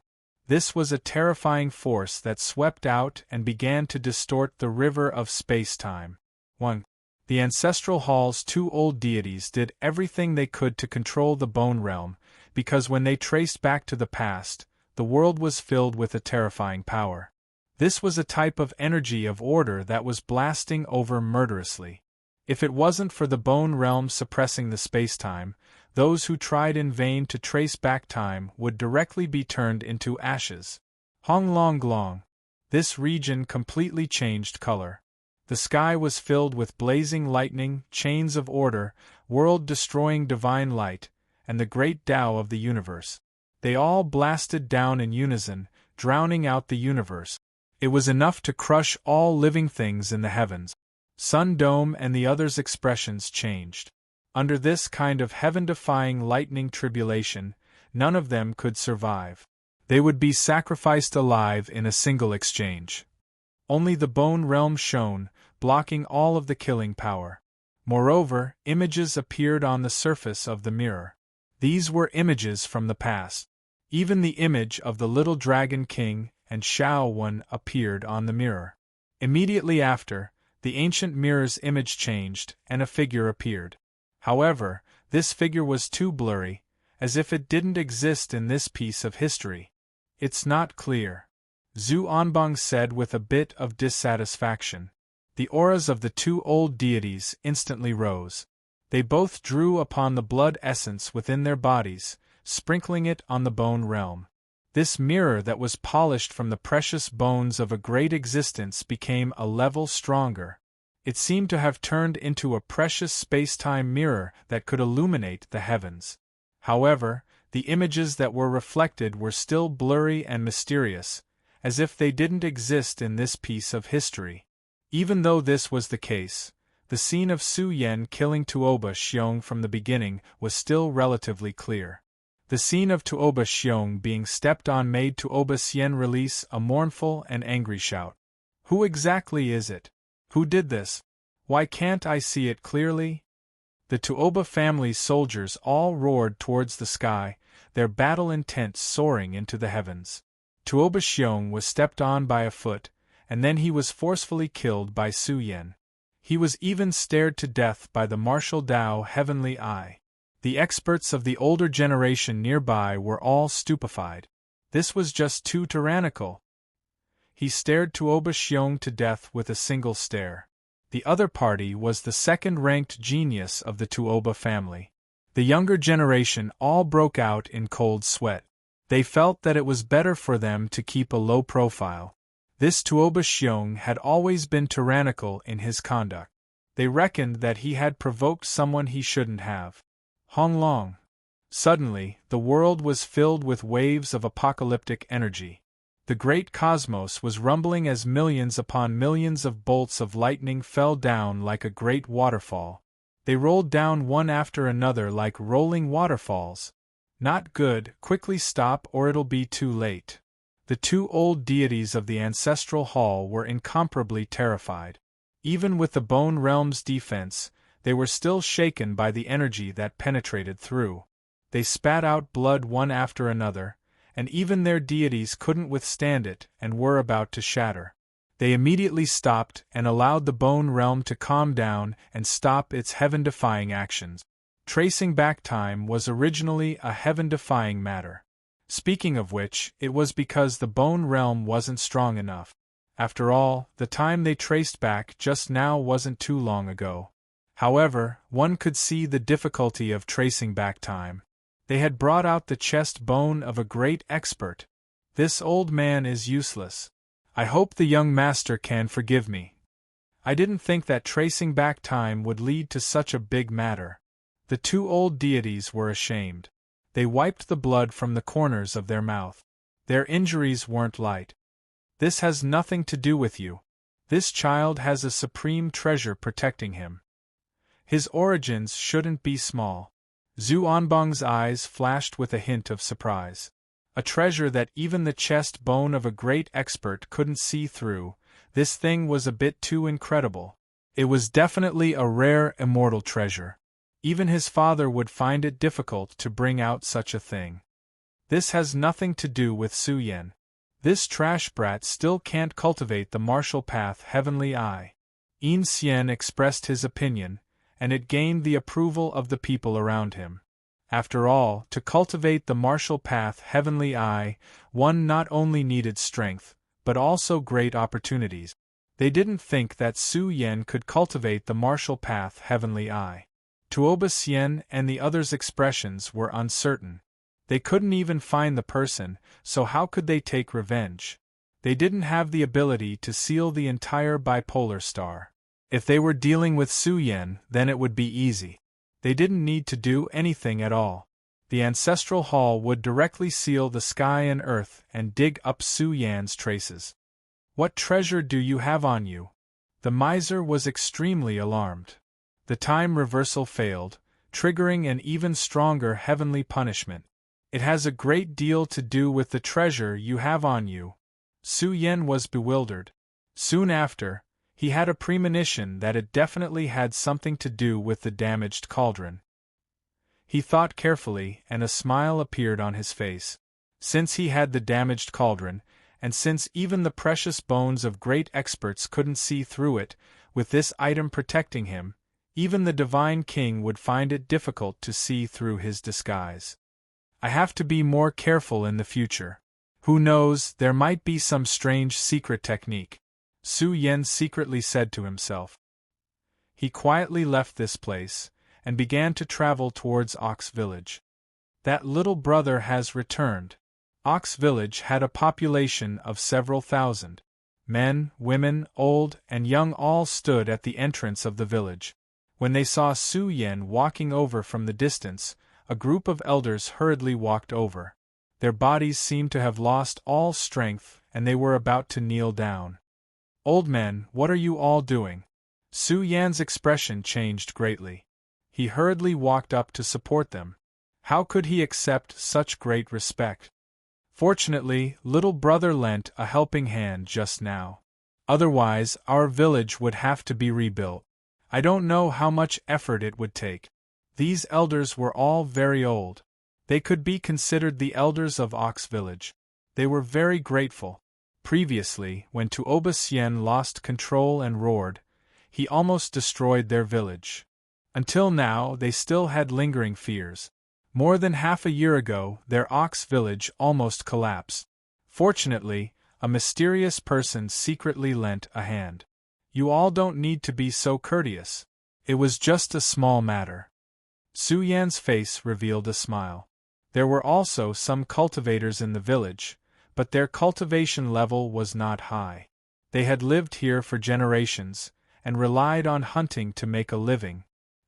This was a terrifying force that swept out and began to distort the river of spacetime. 1. The Ancestral Hall's two old deities did everything they could to control the Bone Realm, because when they traced back to the past, the world was filled with a terrifying power. This was a type of energy of order that was blasting over murderously. If it wasn't for the Bone Realm suppressing the spacetime, those who tried in vain to trace back time would directly be turned into ashes. Hong Long Glong. This region completely changed color. The sky was filled with blazing lightning, chains of order, world-destroying divine light, and the great Tao of the universe. They all blasted down in unison, drowning out the universe. It was enough to crush all living things in the heavens. Sun Dome and the others' expressions changed. Under this kind of heaven-defying lightning tribulation, none of them could survive. They would be sacrificed alive in a single exchange. Only the Bone Realm shone, blocking all of the killing power. Moreover, images appeared on the surface of the mirror. These were images from the past. Even the image of the little Dragon King and Shao Wen appeared on the mirror. Immediately after, the ancient mirror's image changed, and a figure appeared. However, this figure was too blurry, as if it didn't exist in this piece of history. "It's not clear," Zhu Anbang said with a bit of dissatisfaction. The auras of the two old deities instantly rose. They both drew upon the blood essence within their bodies, sprinkling it on the Bone Realm. This mirror that was polished from the precious bones of a great existence became a level stronger. It seemed to have turned into a precious space-time mirror that could illuminate the heavens. However, the images that were reflected were still blurry and mysterious, as if they didn't exist in this piece of history. Even though this was the case, the scene of Su Yan killing Tuoba Xiong from the beginning was still relatively clear. The scene of Tuoba Xiong being stepped on made Tuoba Xian release a mournful and angry shout. Who exactly is it? Who did this? Why can't I see it clearly? The Tuoba family's soldiers all roared towards the sky, their battle intent soaring into the heavens. Tuoba Xiong was stepped on by a foot, and then he was forcefully killed by Su Yan. He was even stared to death by the martial Dao Heavenly Eye. The experts of the older generation nearby were all stupefied. This was just too tyrannical. He stared Tuoba Xiong to death with a single stare. The other party was the second-ranked genius of the Tuoba family. The younger generation all broke out in cold sweat. They felt that it was better for them to keep a low profile. This Tuoba Xiong had always been tyrannical in his conduct. They reckoned that he had provoked someone he shouldn't have. Hong Long. Suddenly, the world was filled with waves of apocalyptic energy. The great cosmos was rumbling as millions upon millions of bolts of lightning fell down like a great waterfall. They rolled down one after another like rolling waterfalls. Not good, quickly stop or it'll be too late. The two old deities of the ancestral hall were incomparably terrified. Even with the Bone Realm's defense, they were still shaken by the energy that penetrated through. They spat out blood one after another, and even their deities couldn't withstand it and were about to shatter. They immediately stopped and allowed the Bone Realm to calm down and stop its heaven-defying actions. Tracing back time was originally a heaven-defying matter. Speaking of which, it was because the Bone Realm wasn't strong enough. After all, the time they traced back just now wasn't too long ago. However, one could see the difficulty of tracing back time. They had brought out the chest bone of a great expert. This old man is useless. I hope the young master can forgive me. I didn't think that tracing back time would lead to such a big matter. The two old deities were ashamed. They wiped the blood from the corners of their mouth. Their injuries weren't light. This has nothing to do with you. This child has a supreme treasure protecting him. His origins shouldn't be small. Zhu Anbang's eyes flashed with a hint of surprise. A treasure that even the chest bone of a great expert couldn't see through. This thing was a bit too incredible. It was definitely a rare immortal treasure. Even his father would find it difficult to bring out such a thing. This has nothing to do with Su Yan. This trash brat still can't cultivate the martial path Heavenly Eye. Yin Xian expressed his opinion, and it gained the approval of the people around him. After all, to cultivate the martial path Heavenly Eye, one not only needed strength, but also great opportunities. They didn't think that Su Yan could cultivate the martial path Heavenly Eye. Tuoba Xian and the others' expressions were uncertain. They couldn't even find the person, so how could they take revenge? They didn't have the ability to seal the entire bipolar star. If they were dealing with Su Yan, then it would be easy. They didn't need to do anything at all. The ancestral hall would directly seal the sky and earth and dig up Su Yan's traces. What treasure do you have on you? The miser was extremely alarmed. The time reversal failed, triggering an even stronger heavenly punishment. It has a great deal to do with the treasure you have on you. Su Yan was bewildered. Soon after, he had a premonition that it definitely had something to do with the damaged cauldron. He thought carefully, and a smile appeared on his face. Since he had the damaged cauldron, and since even the precious bones of great experts couldn't see through it, with this item protecting him, even the Divine King would find it difficult to see through his disguise. I have to be more careful in the future. Who knows, there might be some strange secret technique, Su Yan secretly said to himself. He quietly left this place, and began to travel towards Ox Village. That little brother has returned. Ox Village had a population of several thousand. Men, women, old, and young all stood at the entrance of the village. When they saw Su Yan walking over from the distance, a group of elders hurriedly walked over. Their bodies seemed to have lost all strength, and they were about to kneel down. "Old men, what are you all doing?" Su Yan's expression changed greatly. He hurriedly walked up to support them. How could he accept such great respect? Fortunately, little brother lent a helping hand just now. Otherwise, our village would have to be rebuilt. I don't know how much effort it would take. These elders were all very old. They could be considered the elders of Ox Village. They were very grateful. Previously, when Tuoba Sien lost control and roared, he almost destroyed their village. Until now, they still had lingering fears. More than half a year ago, their Ox Village almost collapsed. Fortunately, a mysterious person secretly lent a hand. You all don't need to be so courteous. It was just a small matter. Su Yan's face revealed a smile. There were also some cultivators in the village, but their cultivation level was not high. They had lived here for generations, and relied on hunting to make a living.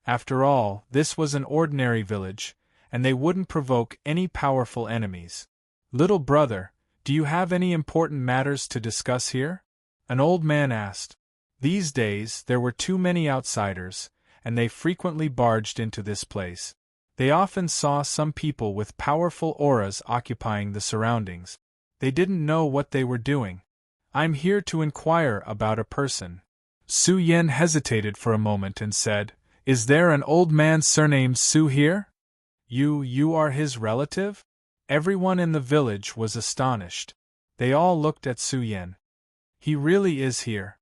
After all, this was an ordinary village, and they wouldn't provoke any powerful enemies. "Little brother, do you have any important matters to discuss here?" an old man asked. These days, there were too many outsiders, and they frequently barged into this place. They often saw some people with powerful auras occupying the surroundings. They didn't know what they were doing. "I'm here to inquire about a person." Su Yan hesitated for a moment and said, "Is there an old man surnamed Su here?" You are his relative?" Everyone in the village was astonished. They all looked at Su Yan. "He really is here."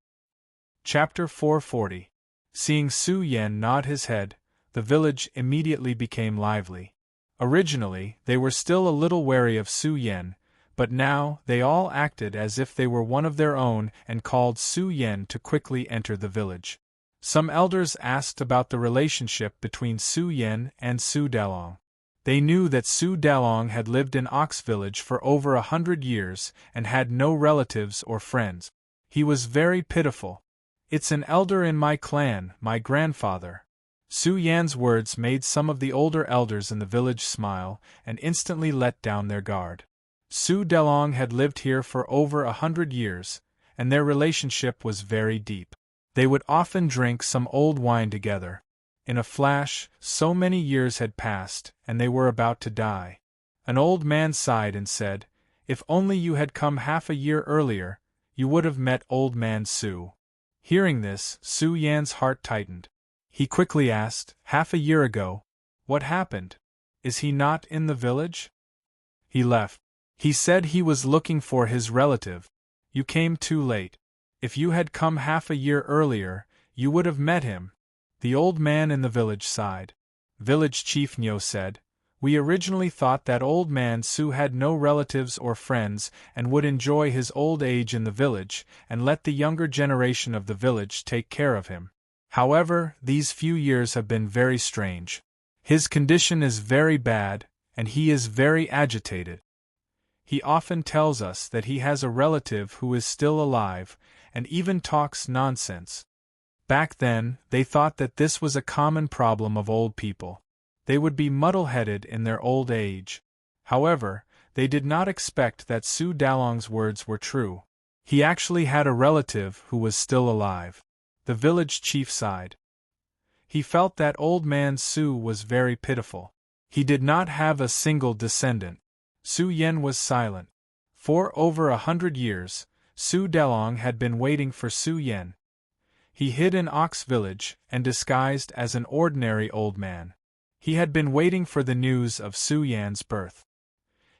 Chapter 440. Seeing Su Yan nod his head, the village immediately became lively. Originally, they were still a little wary of Su Yan, but now they all acted as if they were one of their own and called Su Yan to quickly enter the village. Some elders asked about the relationship between Su Yan and Su Dalong. They knew that Su Dalong had lived in Ox Village for over 100 years and had no relatives or friends. He was very pitiful. "It's an elder in my clan, my grandfather." Su Yan's words made some of the older elders in the village smile and instantly let down their guard. Su Dalong had lived here for over 100 years, and their relationship was very deep. They would often drink some old wine together. In a flash, so many years had passed, and they were about to die. An old man sighed and said, "If only you had come half a year earlier, you would have met Old Man Su." Hearing this, Su Yan's heart tightened. He quickly asked, "Half a year ago? What happened? Is he not in the village?" "He left. He said he was looking for his relative. You came too late. If you had come half a year earlier, you would have met him." The old man in the village sighed. Village Chief Nyo said, "We originally thought that Old Man Su had no relatives or friends and would enjoy his old age in the village and let the younger generation of the village take care of him. However, these few years have been very strange. His condition is very bad, and he is very agitated. He often tells us that he has a relative who is still alive, and even talks nonsense." Back then, they thought that this was a common problem of old people. They would be muddle-headed in their old age. However, they did not expect that Su Dalong's words were true. He actually had a relative who was still alive. The village chief sighed. He felt that Old Man Su was very pitiful. He did not have a single descendant. Su Yan was silent. For over 100 years, Su Dalong had been waiting for Su Yan. He hid in Ox Village and disguised as an ordinary old man. He had been waiting for the news of Su Yan's birth.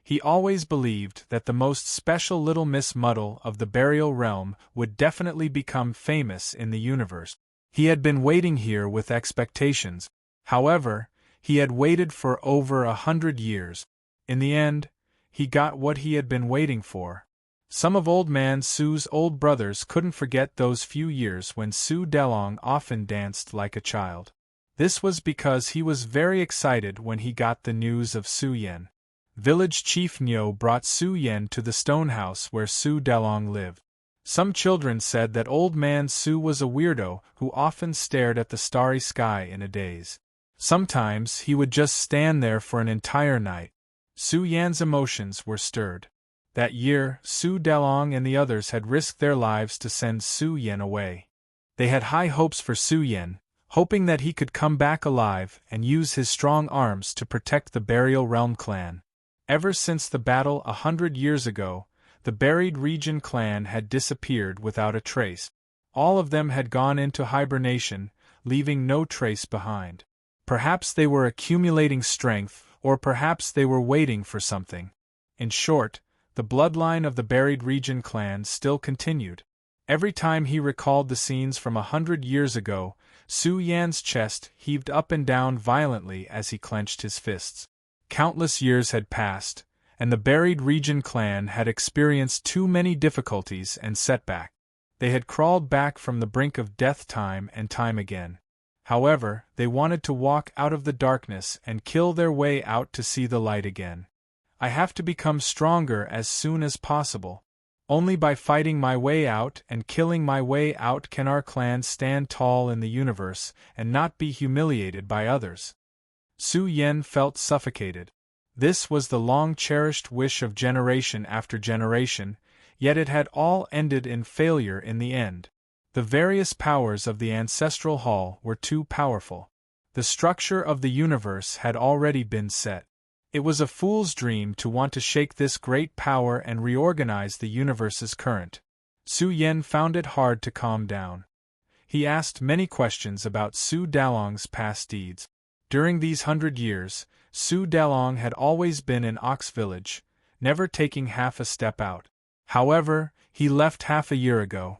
He always believed that the most special little Miss Muddle of the burial realm would definitely become famous in the universe. He had been waiting here with expectations. However, he had waited for over 100 years. In the end, he got what he had been waiting for. Some of Old Man Su's old brothers couldn't forget those few years when Su Dalong often danced like a child. This was because he was very excited when he got the news of Su Yan. Village Chief Nyo brought Su Yan to the stone house where Su Dalong lived. Some children said that Old Man Su was a weirdo who often stared at the starry sky in a daze. Sometimes he would just stand there for an entire night. Su Yan's emotions were stirred. That year, Su Dalong and the others had risked their lives to send Su Yan away. They had high hopes for Su Yan, hoping that he could come back alive and use his strong arms to protect the Burial Realm clan. Ever since the battle 100 years ago, the Buried Region clan had disappeared without a trace. All of them had gone into hibernation, leaving no trace behind. Perhaps they were accumulating strength, or perhaps they were waiting for something. In short, the bloodline of the Buried Region clan still continued. Every time he recalled the scenes from 100 years ago, Su Yan's chest heaved up and down violently as he clenched his fists. Countless years had passed, and the Buried Region clan had experienced too many difficulties and setbacks. They had crawled back from the brink of death time and time again. However, they wanted to walk out of the darkness and kill their way out to see the light again. I have to become stronger as soon as possible. Only by fighting my way out and killing my way out can our clan stand tall in the universe and not be humiliated by others. Su Yan felt suffocated. This was the long-cherished wish of generation after generation, yet it had all ended in failure in the end. The various powers of the Ancestral Hall were too powerful. The structure of the universe had already been set. It was a fool's dream to want to shake this great power and reorganize the universe's current. Su Yan found it hard to calm down. He asked many questions about Su Dalong's past deeds. During these 100 years, Su Dalong had always been in Ox Village, never taking half a step out. However, he left half a year ago.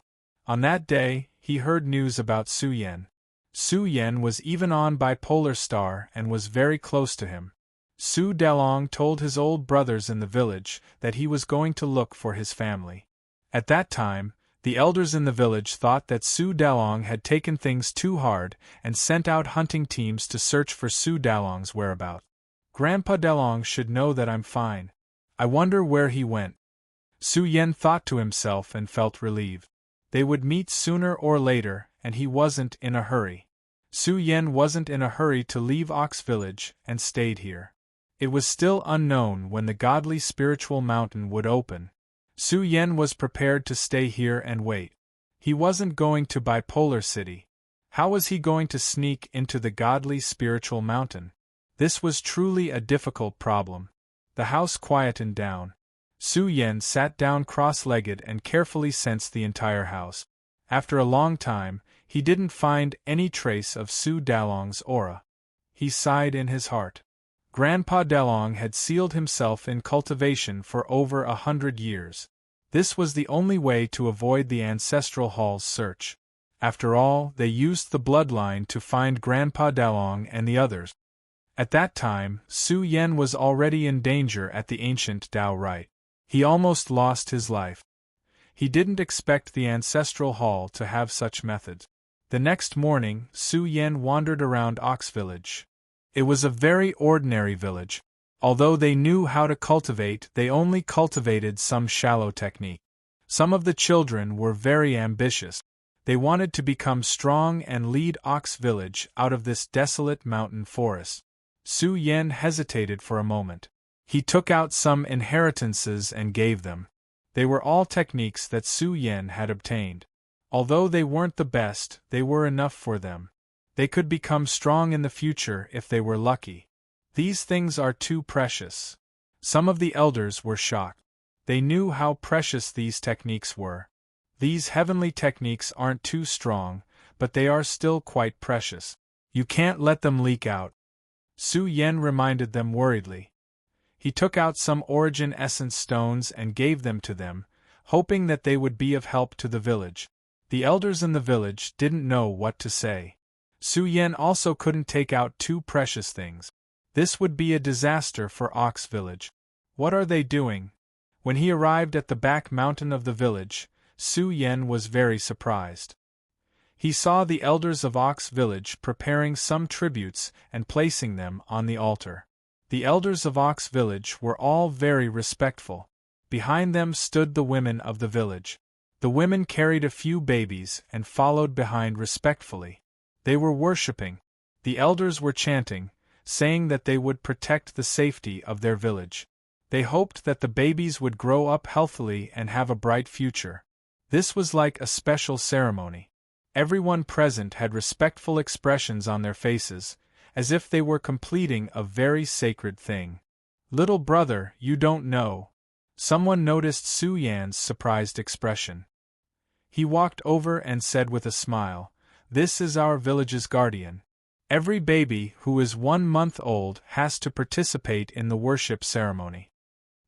On that day, he heard news about Su Yan. Su Yan was even on Bipolar Star and was very close to him. Su Dalong told his old brothers in the village that he was going to look for his family. At that time, the elders in the village thought that Su Dalong had taken things too hard and sent out hunting teams to search for Su Dalong's whereabouts. Grandpa Dalong should know that I'm fine. I wonder where he went. Su Yan thought to himself and felt relieved. They would meet sooner or later, and he wasn't in a hurry. Su Yan wasn't in a hurry to leave Ox Village and stayed here. It was still unknown when the godly spiritual mountain would open. Su Yan was prepared to stay here and wait. He wasn't going to Bipolar City. How was he going to sneak into the godly spiritual mountain? This was truly a difficult problem. The house quietened down. Su Yan sat down cross-legged and carefully sensed the entire house. After a long time, he didn't find any trace of Su Dalong's aura. He sighed in his heart. Grandpa Dalong had sealed himself in cultivation for over 100 years. This was the only way to avoid the Ancestral Hall's search. After all, they used the bloodline to find Grandpa Dalong and the others. At that time, Su Yan was already in danger at the ancient Dao Rite. He almost lost his life. He didn't expect the Ancestral Hall to have such methods. The next morning, Su Yan wandered around Ox Village. It was a very ordinary village. Although they knew how to cultivate, they only cultivated some shallow technique. Some of the children were very ambitious. They wanted to become strong and lead Ox Village out of this desolate mountain forest. Su Yan hesitated for a moment. He took out some inheritances and gave them. They were all techniques that Su Yan had obtained. Although they weren't the best, they were enough for them. They could become strong in the future if they were lucky. These things are too precious. Some of the elders were shocked. They knew how precious these techniques were. These heavenly techniques aren't too strong, but they are still quite precious. You can't let them leak out. Su Yan reminded them worriedly. He took out some origin essence stones and gave them to them, hoping that they would be of help to the village. The elders in the village didn't know what to say. Su Yan also couldn't take out two precious things. This would be a disaster for Ox Village. What are they doing? When he arrived at the back mountain of the village, Su Yan was very surprised. He saw the elders of Ox Village preparing some tributes and placing them on the altar. The elders of Ox Village were all very respectful. Behind them stood the women of the village. The women carried a few babies and followed behind respectfully. They were worshipping. The elders were chanting, saying that they would protect the safety of their village. They hoped that the babies would grow up healthily and have a bright future. This was like a special ceremony. Everyone present had respectful expressions on their faces, as if they were completing a very sacred thing. "Little brother, you don't know." Someone noticed Su Yan's surprised expression. He walked over and said with a smile, "This is our village's guardian. Every baby who is 1 month old has to participate in the worship ceremony."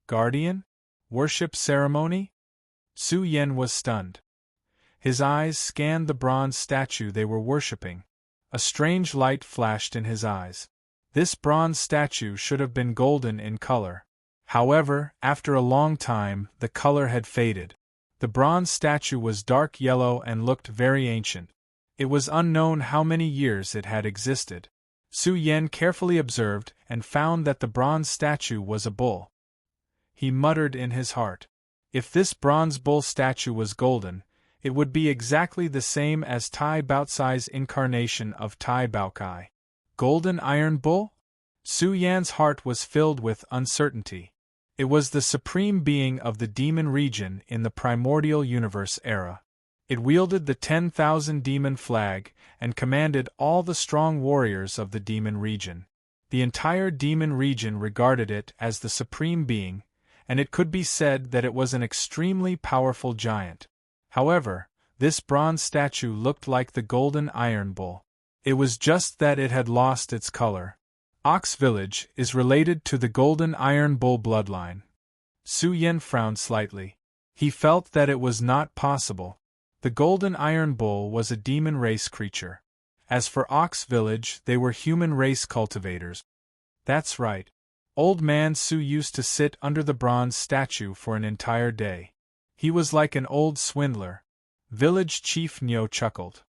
Guardian? Worship ceremony? Su Yan was stunned. His eyes scanned the bronze statue they were worshipping. A strange light flashed in his eyes. This bronze statue should have been golden in color. However, after a long time, the color had faded. The bronze statue was dark yellow and looked very ancient. It was unknown how many years it had existed. Su Yan carefully observed and found that the bronze statue was a bull. He muttered in his heart, "If this bronze bull statue was golden, it would be exactly the same as Tai Baotsai's incarnation of Tai Baokai. Golden iron bull?" Su Yan's heart was filled with uncertainty. It was the supreme being of the demon region in the primordial universe era. It wielded the 10,000 demon flag and commanded all the strong warriors of the demon region. The entire demon region regarded it as the supreme being, and it could be said that it was an extremely powerful giant. However, this bronze statue looked like the golden iron bull. It was just that it had lost its color. Ox Village is related to the golden iron bull bloodline. Su Yan frowned slightly. He felt that it was not possible. The golden iron bull was a demon race creature. As for Ox Village, they were human race cultivators. That's right. Old man Su used to sit under the bronze statue for an entire day. He was like an old swindler. Village Chief Nyo chuckled.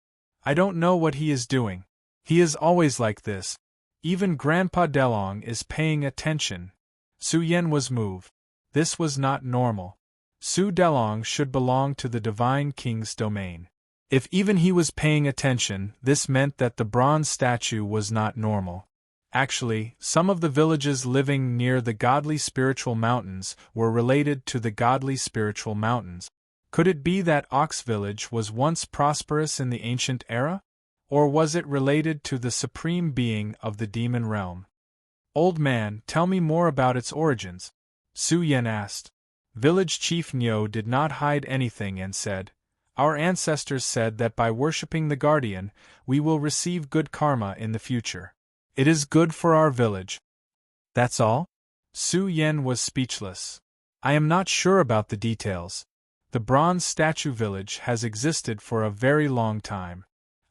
"I don't know what he is doing. He is always like this. Even Grandpa Delong is paying attention." Su Yan was moved. This was not normal. Su Delong should belong to the Divine King's domain. If even he was paying attention, this meant that the bronze statue was not normal. Actually, some of the villages living near the godly spiritual mountains were related to the godly spiritual mountains. Could it be that Ox Village was once prosperous in the ancient era? Or was it related to the supreme being of the demon realm? "Old man, tell me more about its origins," Su Yan asked. Village Chief Nyo did not hide anything and said, "Our ancestors said that by worshipping the guardian, we will receive good karma in the future. It is good for our village." "That's all?" Su Yan was speechless. "I am not sure about the details. The bronze statue village has existed for a very long time.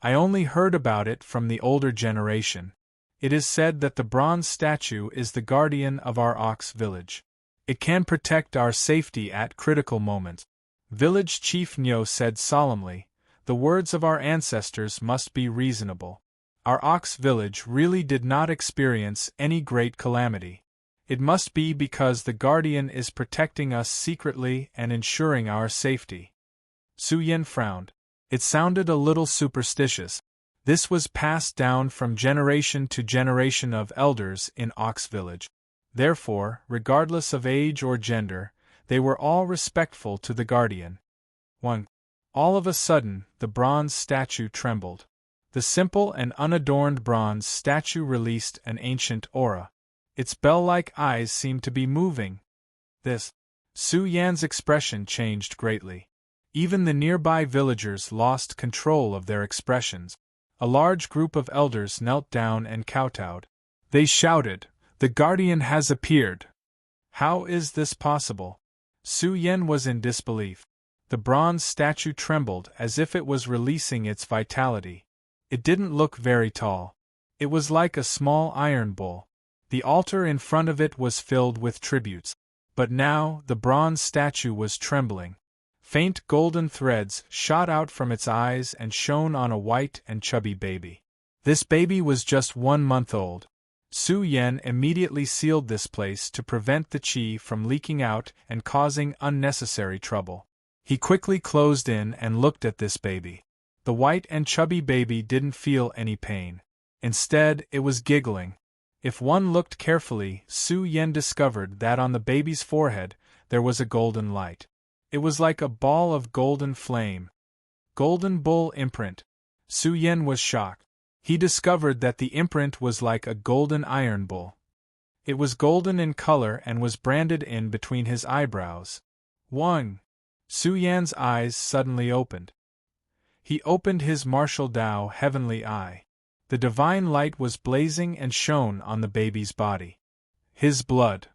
I only heard about it from the older generation. It is said that the bronze statue is the guardian of our Ox Village. It can protect our safety at critical moments." Village Chief Nyo said solemnly, "The words of our ancestors must be reasonable. Our Ox Village really did not experience any great calamity. It must be because the guardian is protecting us secretly and ensuring our safety." Su Yan frowned. It sounded a little superstitious. This was passed down from generation to generation of elders in Ox Village. Therefore, regardless of age or gender, they were all respectful to the guardian. 1. All of a sudden, the bronze statue trembled. The simple and unadorned bronze statue released an ancient aura. Its bell-like eyes seemed to be moving. Su Yan's expression changed greatly. Even the nearby villagers lost control of their expressions. A large group of elders knelt down and kowtowed. They shouted, "The guardian has appeared!" "How is this possible?" Su Yan was in disbelief. The bronze statue trembled as if it was releasing its vitality. It didn't look very tall. It was like a small iron bull. The altar in front of it was filled with tributes. But now, the bronze statue was trembling. Faint golden threads shot out from its eyes and shone on a white and chubby baby. This baby was just 1 month old. Su Yan immediately sealed this place to prevent the qi from leaking out and causing unnecessary trouble. He quickly closed in and looked at this baby. The white and chubby baby didn't feel any pain. Instead, it was giggling. If one looked carefully, Su Yen discovered that on the baby's forehead there was a golden light. It was like a ball of golden flame. Golden Bull imprint. Su Yen was shocked. He discovered that the imprint was like a golden iron bull. It was golden in color and was branded in between his eyebrows. One. Su Yan's eyes suddenly opened. He opened his martial Tao heavenly eye. The divine light was blazing and shone on the baby's body. His blood.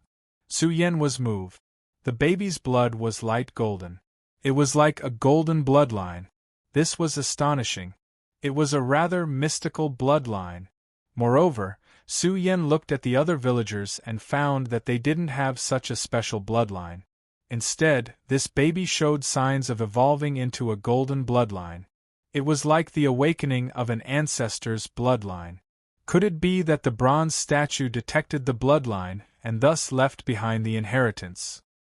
Su Yen was moved. The baby's blood was light golden. It was like a golden bloodline. This was astonishing. It was a rather mystical bloodline. Moreover, Su Yen looked at the other villagers and found that they didn't have such a special bloodline. Instead, this baby showed signs of evolving into a golden bloodline. It was like the awakening of an ancestor's bloodline. Could it be that the bronze statue detected the bloodline and thus left behind the inheritance?